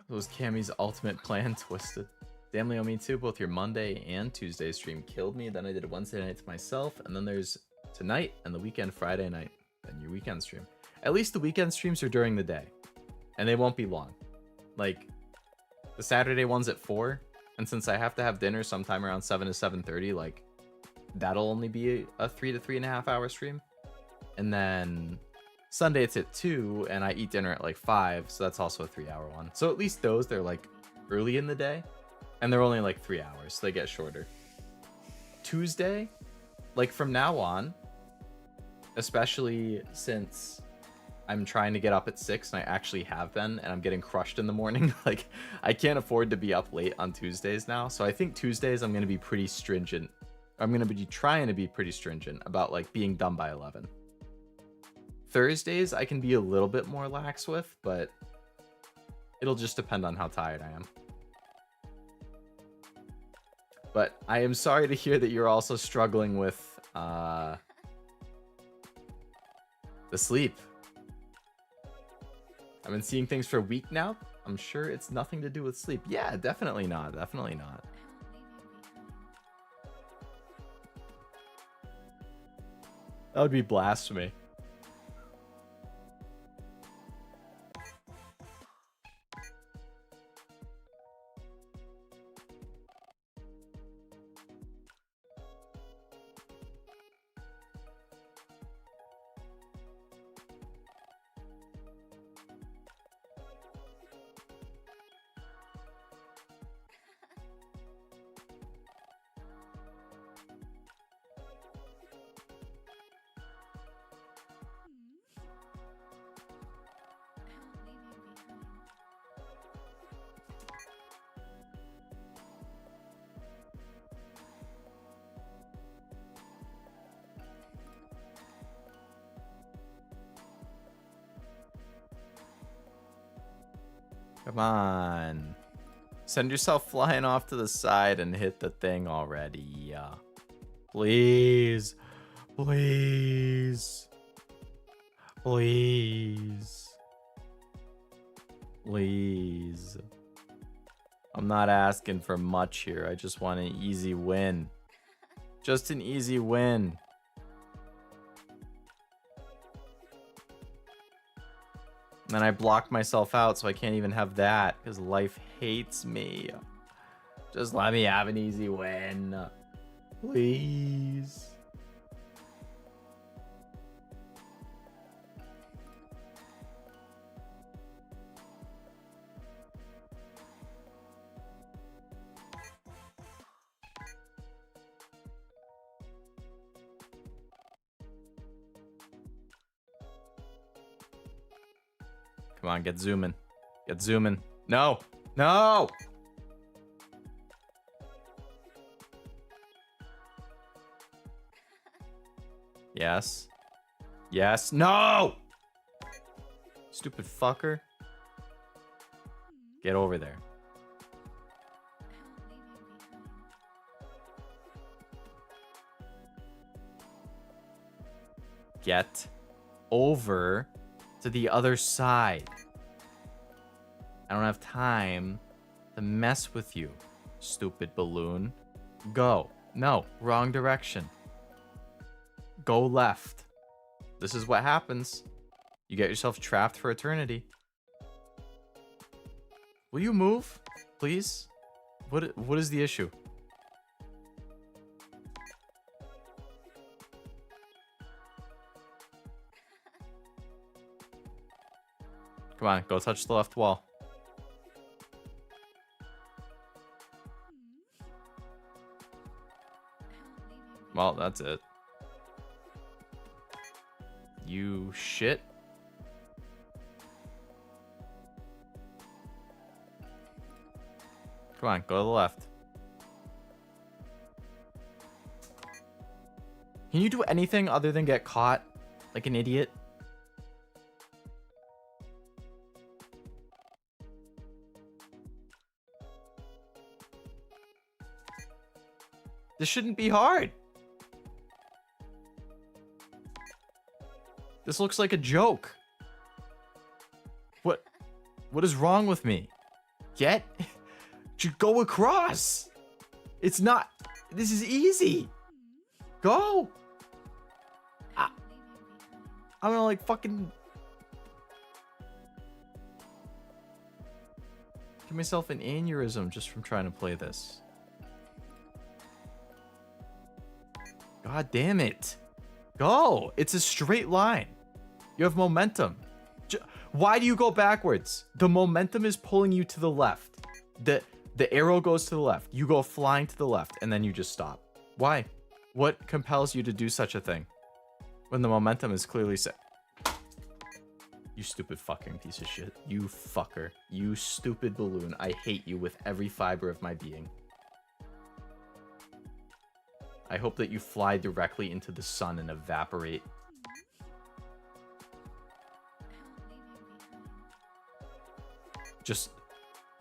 Those Cammy's ultimate plan twisted. Damn, Leo, me too. Both your Monday and Tuesday stream killed me. Then I did a Wednesday night to myself, and then there's tonight and the weekend Friday night, and your weekend stream. At least the weekend streams are during the day, and they won't be long. Like, the Saturday one's at 4, and since I have to have dinner sometime around 7 to 7:30, like, that'll only be a 3 to 3.5 hour stream. And then Sunday it's at 2, and I eat dinner at like 5, so that's also a 3-hour one. So at least those, they're like early in the day, and they're only like 3 hours, so they get shorter. Tuesday, like from now on, especially since I'm trying to get up at 6 and I actually have been, and I'm getting crushed in the morning. Like, I can't afford to be up late on Tuesdays now. So I think Tuesdays I'm going to be pretty stringent. I'm going to be trying to be pretty stringent about like being done by 11. Thursdays I can be a little bit more lax with, but it'll just depend on how tired I am. But I am sorry to hear that you're also struggling with the sleep. I've been seeing things for a week now. I'm sure it's nothing to do with sleep. Yeah, definitely not. Definitely not. That would be blasphemy. Come on. Send yourself flying off to the side and hit the thing already. Please. Please. Please. Please. I'm not asking for much here. I just want an easy win. Just an easy win. And then I blocked myself out, so I can't even have that, because life hates me. Just let me have an easy win. Please. Come on, get zooming. Get zooming. No! No! Yes. Yes. No! Stupid fucker. Get over there. Get over to the other side. I don't have time to mess with you, stupid balloon. Go. No, wrong direction. Go left. This is what happens. You get yourself trapped for eternity. Will you move, please? What is the issue? Come on, go touch the left wall. Well, that's it. You shit. Come on, go to the left. Can you do anything other than get caught like an idiot? This shouldn't be hard. This looks like a joke. What is wrong with me? Go across. It's not. This is easy. Go. I'm gonna like fucking give myself an aneurysm just from trying to play this. God damn it. Go. It's a straight line. You have momentum. Why do you go backwards? The momentum is pulling you to the left. The arrow goes to the left. You go flying to the left, and then you just stop. Why? What compels you to do such a thing when the momentum is clearly set? You stupid fucking piece of shit. You fucker. You stupid balloon. I hate you with every fiber of my being. I hope that you fly directly into the sun and evaporate.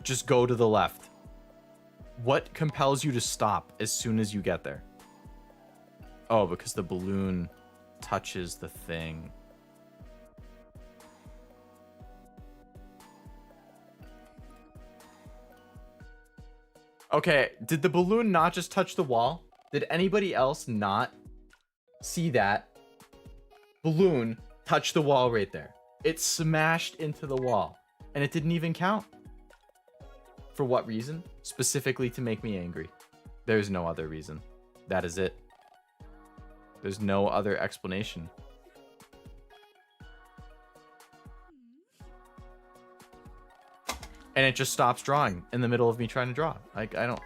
Just go to the left. What compels you to stop as soon as you get there? Oh, because the balloon touches the thing. Okay, did the balloon not just touch the wall? Did anybody else not see that balloon touch the wall right there? It smashed into the wall, and it didn't even count. For what reason? Specifically to make me angry. There's no other reason. That is it. There's no other explanation. And it just stops drawing in the middle of me trying to draw. Like, I don't...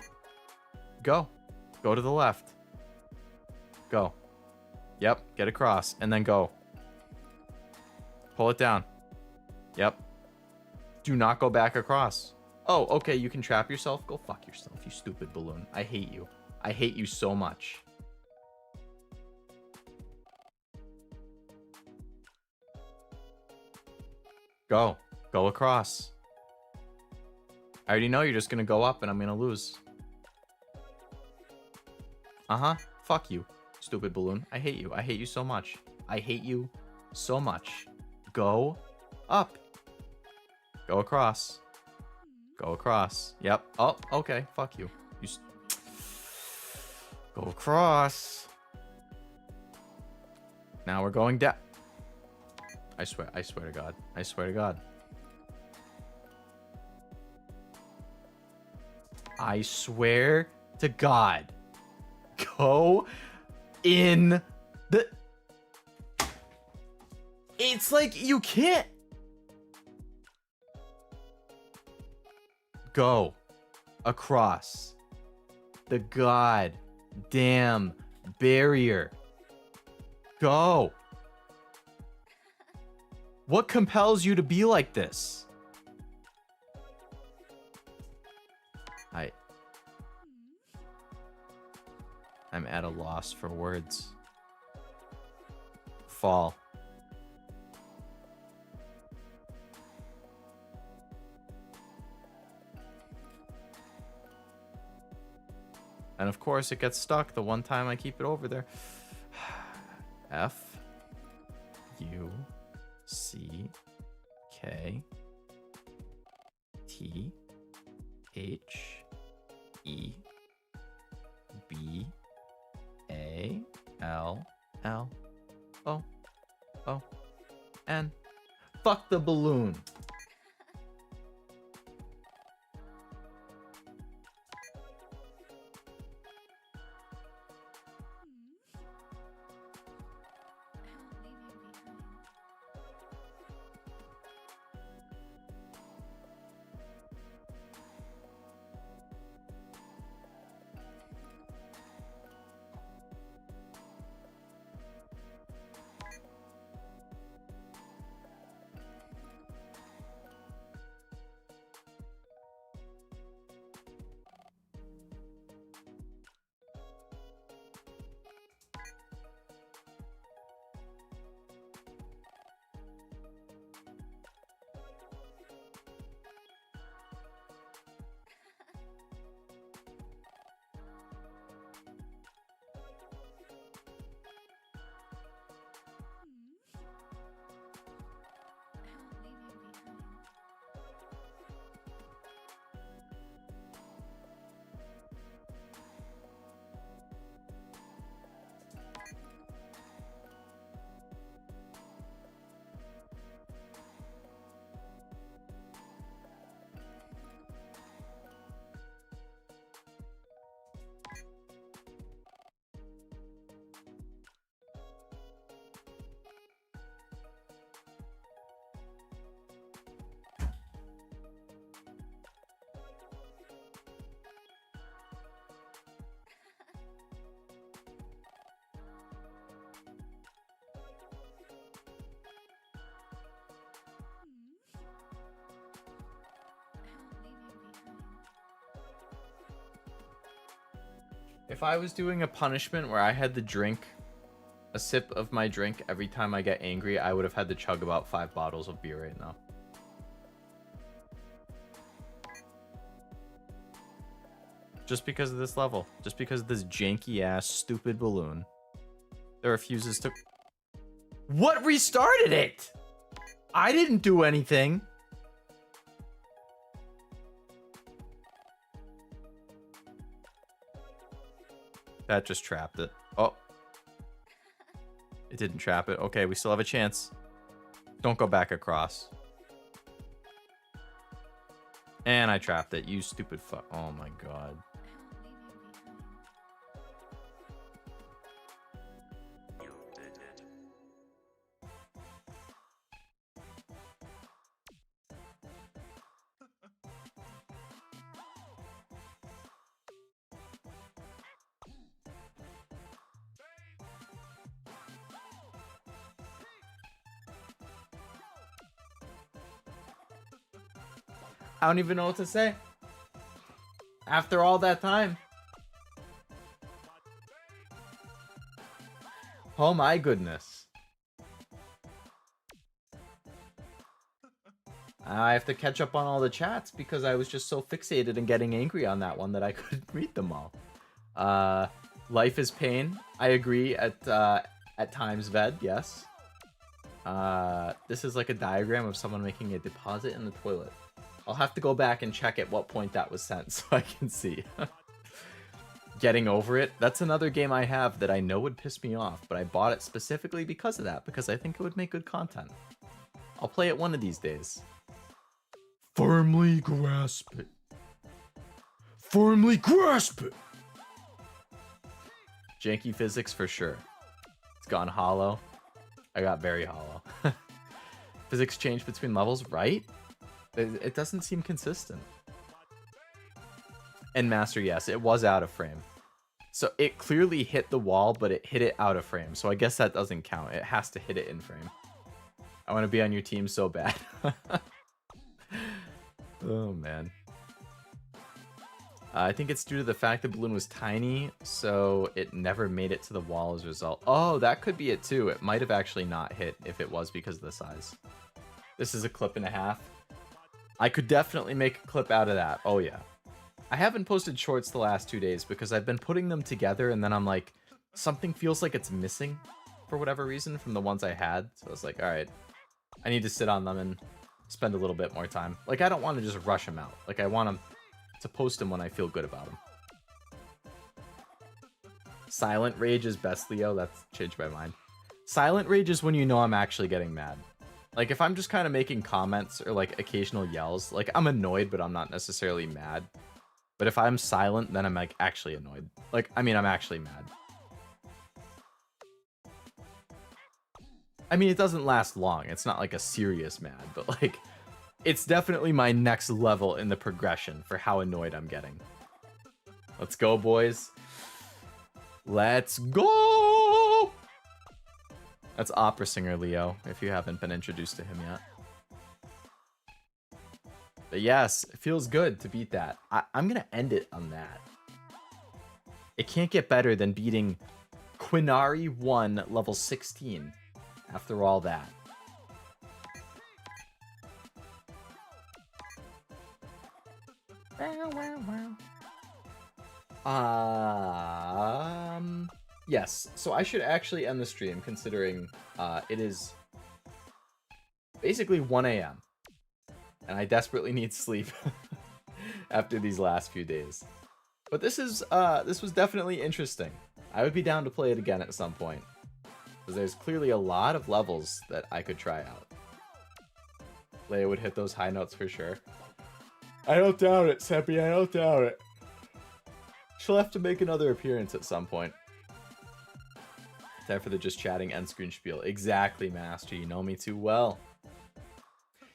Go. Go to the left. Go. Yep, get across, and then go. Pull it down. Yep. Do not go back across. Oh, okay, you can trap yourself? Go fuck yourself, you stupid balloon. I hate you. I hate you so much. Go. Go across. I already know you're just gonna go up and I'm gonna lose. Uh-huh. Fuck you, stupid balloon. I hate you. I hate you so much. I hate you so much. Go up. Go across. Go across. Yep. Oh, okay. Fuck you. Go across. Now we're going down. I swear to God. I swear to God. I swear to God. Go in the... It's like you can't... Go across the goddamn barrier. Go. What compels you to be like this? I'm at a loss for words. Fall. And of course it gets stuck the one time I keep it over there. F U C K T H E B A L L O O N. Fuck the balloon. If I was doing a punishment where I had to drink a sip of my drink every time I get angry, I would have had to chug about 5 bottles of beer right now. Just because of this level. Just because of this janky ass stupid balloon that refuses to... What restarted it? I didn't do anything. That just trapped it. Oh. It didn't trap it. Okay, we still have a chance. Don't go back across. And I trapped it. You stupid fuck. Oh my god. I don't even know what to say. After all that time. Oh my goodness. I have to catch up on all the chats because I was just so fixated and getting angry on that one that I couldn't read them all. Life is pain. I agree at times, Ved, yes. This is like a diagram of someone making a deposit in the toilet. I'll have to go back and check at what point that was sent so I can see. Getting Over It, that's another game I have that I know would piss me off, but I bought it specifically because of that, because I think it would make good content. I'll play it one of these days. Firmly grasp it. Firmly grasp it! Janky physics for sure. It's gone hollow. I got very hollow. Physics change between levels, right? It doesn't seem consistent. And Master, yes, it was out of frame. So it clearly hit the wall, but it hit it out of frame. So I guess that doesn't count. It has to hit it in frame. I want to be on your team so bad. Oh, man. I think it's due to the fact the balloon was tiny, so it never made it to the wall as a result. Oh, that could be it too. It might have actually not hit if it was because of the size. This is a clip and a half. I could definitely make a clip out of that. Oh, yeah. I haven't posted shorts the last 2 days because I've been putting them together and then I'm like, something feels like it's missing for whatever reason from the ones I had. So I was like, all right, I need to sit on them and spend a little bit more time. Like, I don't want to just rush them out. Like, I want to post them when I feel good about them. Silent Rage is best, Leo. That's changed my mind. Silent Rage is when you know I'm actually getting mad. Like, if I'm just kind of making comments or, like, occasional yells, like, I'm annoyed, but I'm not necessarily mad. But if I'm silent, then I'm, like, actually annoyed. Like, I mean, I'm actually mad. I mean, it doesn't last long. It's not, like, a serious mad, but, like, it's definitely my next level in the progression for how annoyed I'm getting. Let's go, boys. Let's go! That's opera singer Leo, if you haven't been introduced to him yet. But yes, it feels good to beat that. I'm going to end it on that. It can't get better than beating Quinari 1 level 16 after all that. Yes, so I should actually end the stream considering it is basically 1 a.m. and I desperately need sleep after these last few days. But this was definitely interesting. I would be down to play it again at some point, because there's clearly a lot of levels that I could try out. Leia would hit those high notes for sure. I don't doubt it, Seppi, I don't doubt it. She'll have to make another appearance at some point. Time for the just chatting end screen spiel. Exactly, Master. You know me too well.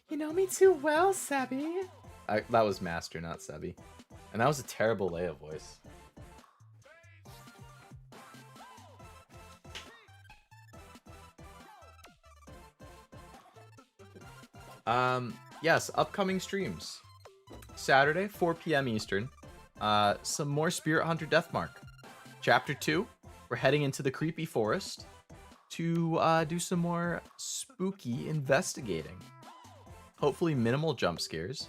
You know me too well, Sebby. That was Master, not Sebby. And that was a terrible Leia voice. Yes, upcoming streams. Saturday, 4 p.m. Eastern. Some more Spirit Hunter Deathmark. Chapter 2. We're heading into the creepy forest to do some more spooky investigating. Hopefully minimal jump scares.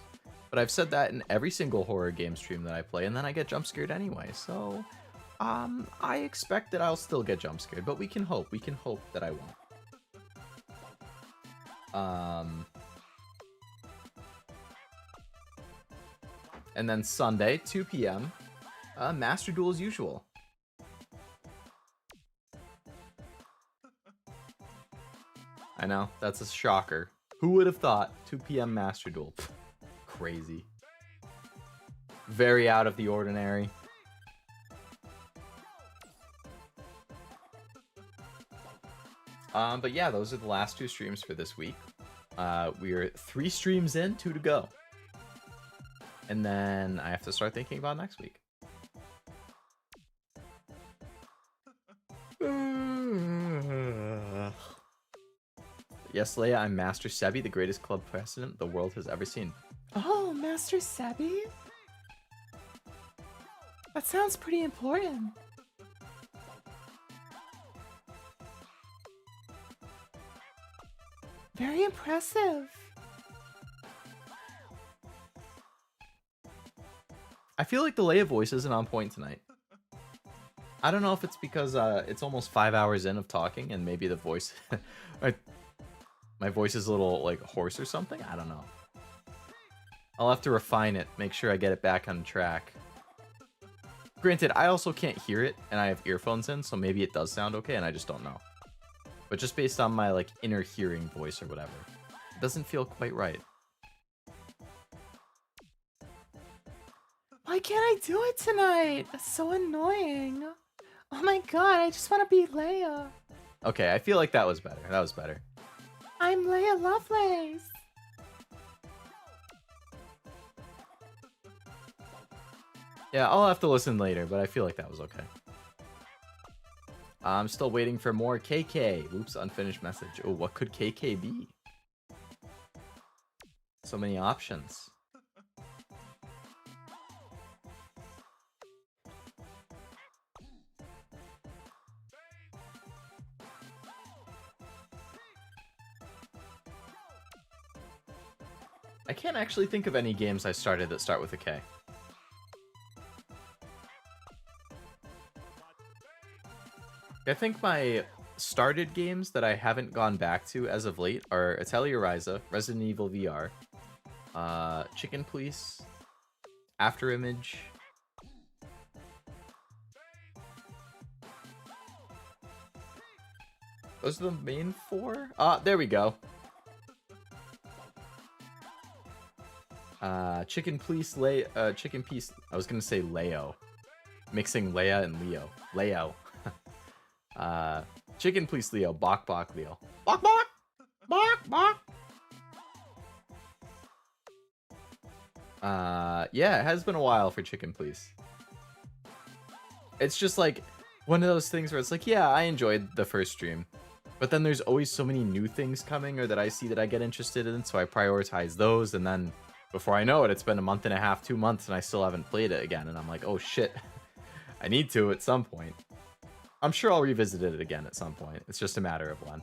But I've said that in every single horror game stream that I play, and then I get jump scared anyway. So, I expect that I'll still get jump scared, but we can hope. We can hope that I won't. And then Sunday, 2 p.m., Master Duel as usual. I know, that's a shocker. Who would have thought 2 p.m. Master Duel? Pfft, crazy. Very out of the ordinary. But yeah, those are the last 2 streams for this week. We are 3 streams in, 2 to go. And then I have to start thinking about next week. Yes, Leia, I'm Master Sebi, the greatest club president the world has ever seen. Oh, Master Sebi? That sounds pretty important. Very impressive. I feel like the Leia voice isn't on point tonight. I don't know if it's because it's almost 5 hours in of talking and maybe the voice... my voice is a little, like, hoarse or something? I don't know. I'll have to refine it, make sure I get it back on track. Granted, I also can't hear it, and I have earphones in, so maybe it does sound okay, and I just don't know. But just based on my, like, inner hearing voice or whatever, it doesn't feel quite right. Why can't I do it tonight? That's so annoying. Oh my god, I just want to be Leia. Okay, I feel like that was better. That was better. I'm Leo Lovelace. Yeah, I'll have to listen later, but I feel like that was okay. I'm still waiting for more KK. Oops, unfinished message. Oh, what could KK be? So many options. I can't actually think of any games I started that start with a K. I think my started games that I haven't gone back to as of late are Atelier Ryza, Resident Evil VR, Chicken Police, After Image. Those are the main four? There we go. Chicken Police, Chicken Piece. I was gonna say Leo. Mixing Leia and Leo. Leo. Chicken Police Leo. Bok Bok Leo. Bok Bok! Bok Bok! Yeah, it has been a while for Chicken Police. It's just like one of those things where it's like, yeah, I enjoyed the first stream, but then there's always so many new things coming or that I see that I get interested in, so I prioritize those, and then before I know it, it's been a month and a half, 2 months, and I still haven't played it again, and I'm like, oh shit, I need to at some point. I'm sure I'll revisit it again at some point. It's just a matter of when.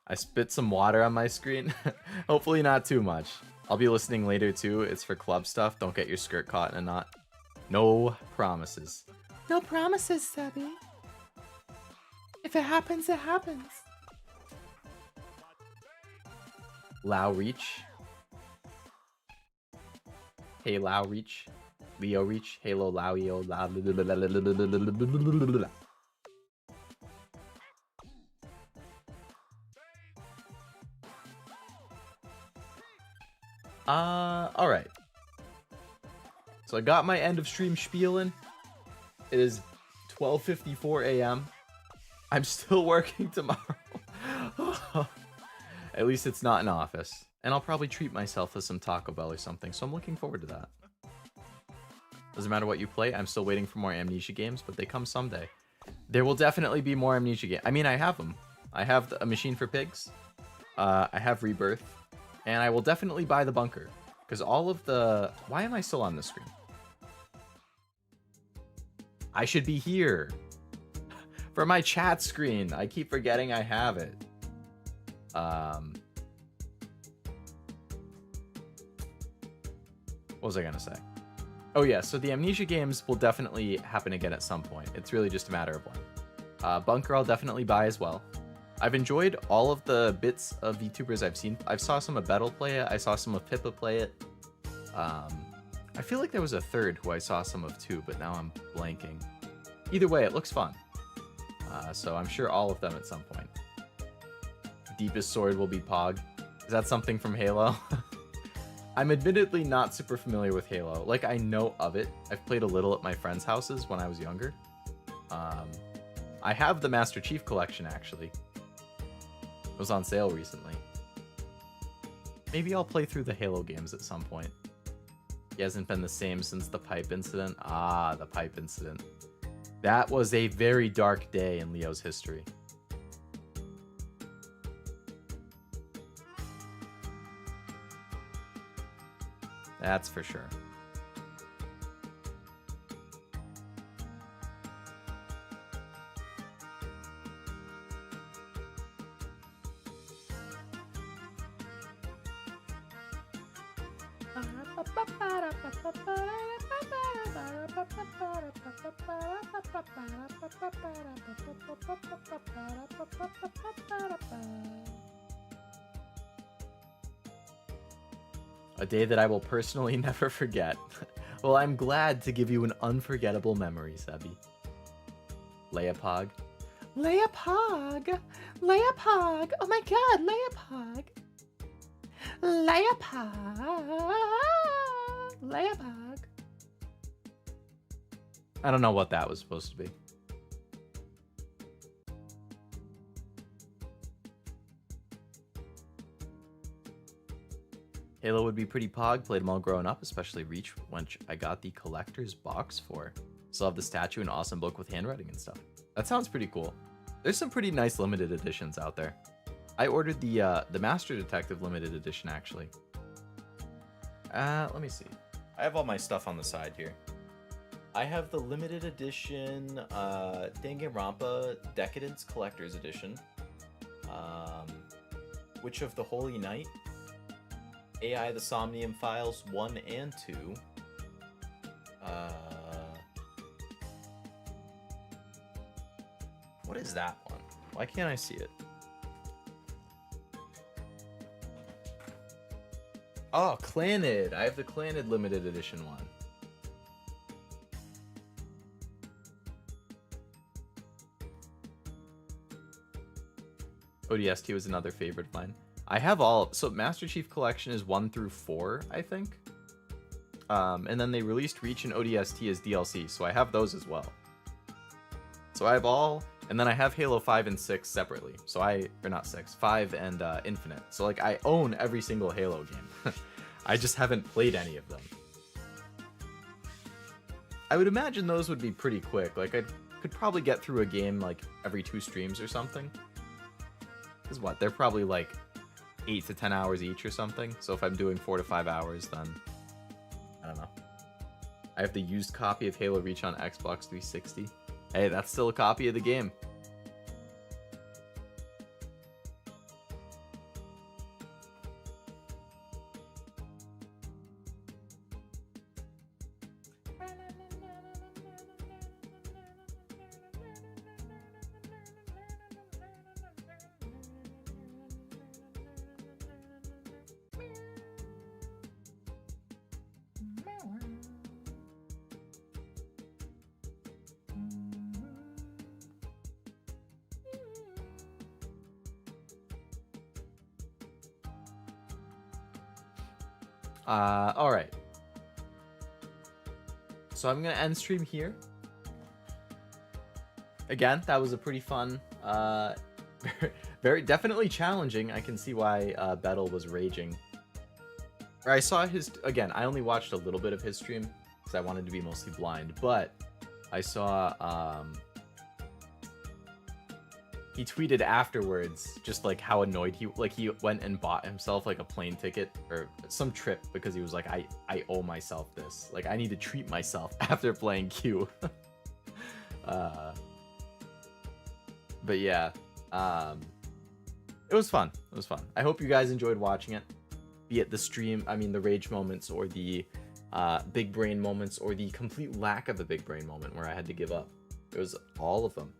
I spit some water on my screen. Hopefully not too much. I'll be listening later too. It's for club stuff. Don't get your skirt caught in a knot. No promises. No promises, Sebby. If it happens, it happens. Lao Reach. Hey Lao Reach. Leo Reach. Halo Lao Yo La. Alright. So I got my end of stream spiel in. It is 12:54 a.m. I'm still working tomorrow. At least it's not in office. And I'll probably treat myself to some Taco Bell or something, so I'm looking forward to that. Doesn't matter what you play, I'm still waiting for more Amnesia games, but they come someday. There will definitely be more Amnesia games. I mean, I have them. I have A Machine for Pigs. I have Rebirth. And I will definitely buy the Bunker. Because all of the... Why am I still on the screen? I should be here. For my chat screen. I keep forgetting I have it. What was I gonna say? Oh yeah, so the Amnesia games will definitely happen again at some point. It's really just a matter of when. Bunker I'll definitely buy as well. I've enjoyed all of the bits of VTubers I've seen. I saw some of Bettle play it. I saw some of Pippa play it. I feel like there was a third who I saw some of too, but now I'm blanking. Either way, it looks fun. So I'm sure all of them at some point. Deepest Sword will be Pog. Is that something from Halo? I'm admittedly not super familiar with Halo. Like, I know of it. I've played a little at my friends' houses when I was younger. I have the Master Chief Collection, actually. It was on sale recently. Maybe I'll play through the Halo games at some point. He hasn't been the same since the pipe incident. Ah, the pipe incident. That was a very dark day in Leo's history. That's for sure. A day that I will personally never forget. Well, I'm glad to give you an unforgettable memory, Sebi. Leopog. Leopog! Leopog! Oh my god, Leopog! Leopog! Leopog! I don't know what that was supposed to be. Halo would be pretty pog, played them all growing up, especially Reach, which I got the collector's box for. Still have the statue and awesome book with handwriting and stuff. That sounds pretty cool. There's some pretty nice limited editions out there. I ordered the Master Detective limited edition, actually. Let me see. I have all my stuff on the side here. I have the limited edition Danganronpa Decadence Collector's Edition. Witch of the Holy Night. AI the Somnium Files 1 and 2. What is that one? Why can't I see it? Oh, Clanid. I have the Clanid limited edition one. ODST was another favorite of mine. I have all, so Master Chief Collection is 1 through 4, I think. And then they released Reach and ODST as DLC, so I have those as well. So I have all, and then I have Halo 5 and 6 separately. So or not 6, 5 and Infinite. So like I own every single Halo game. I just haven't played any of them. I would imagine those would be pretty quick. Like I could probably get through a game like every 2 streams or something. Because what, they're probably like 8 to 10 hours each or something. So if I'm doing 4 to 5 hours, then I don't know. I have the used copy of Halo Reach on Xbox 360. Hey, that's still a copy of the game. All right. So I'm gonna end stream here. Again, that was a pretty fun, very definitely challenging. I can see why Bettel was raging. I saw his, again, I only watched a little bit of his stream because I wanted to be mostly blind, but I saw he tweeted afterwards just like how annoyed he went and bought himself like a plane ticket or some trip because he was like, I owe myself this, like I need to treat myself after playing Q. But yeah, it was fun. It was fun. I hope you guys enjoyed watching it, be it the stream, I mean the rage moments, or the big brain moments, or the complete lack of a big brain moment where I had to give up. It was all of them.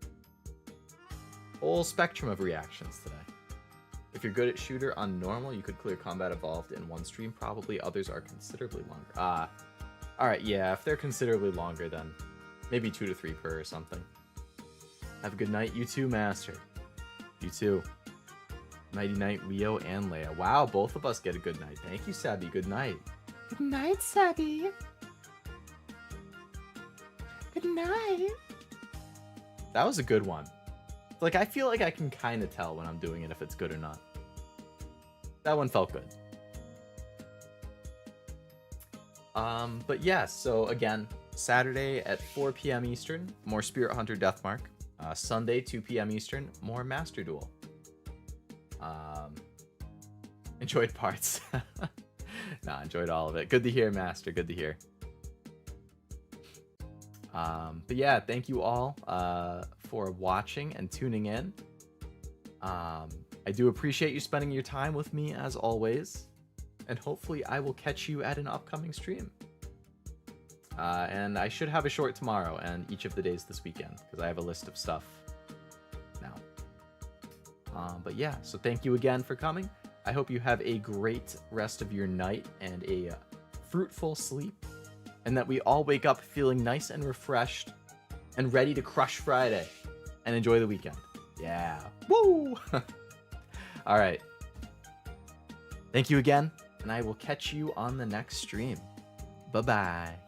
Whole spectrum of reactions today. If you're good at shooter on normal, you could clear Combat Evolved in one stream. Probably others are considerably longer. Alright, yeah, if they're considerably longer, then maybe 2 to 3 per or something. Have a good night. You too, Master. You too. Nighty night, Leo and Leia. Wow, both of us get a good night. Thank you, Sabi. Good night. Good night, Sabi. Good night. That was a good one. Like, I feel like I can kind of tell when I'm doing it if it's good or not. That one felt good. But yeah, so again, Saturday at 4 p.m. Eastern, more Spirit Hunter Deathmark. Sunday, 2 p.m. Eastern, more Master Duel. Enjoyed parts. Nah, enjoyed all of it. Good to hear, Master. Good to hear. But yeah, thank you all for watching and tuning in. I do appreciate you spending your time with me as always, and hopefully I will catch you at an upcoming stream. And I should have a short tomorrow and each of the days this weekend because I have a list of stuff now. But yeah, so thank you again for coming. I hope you have a great rest of your night and a fruitful sleep, and that we all wake up feeling nice and refreshed and ready to crush Friday and enjoy the weekend. Yeah. Woo! All right. Thank you again, and I will catch you on the next stream. Bye-bye.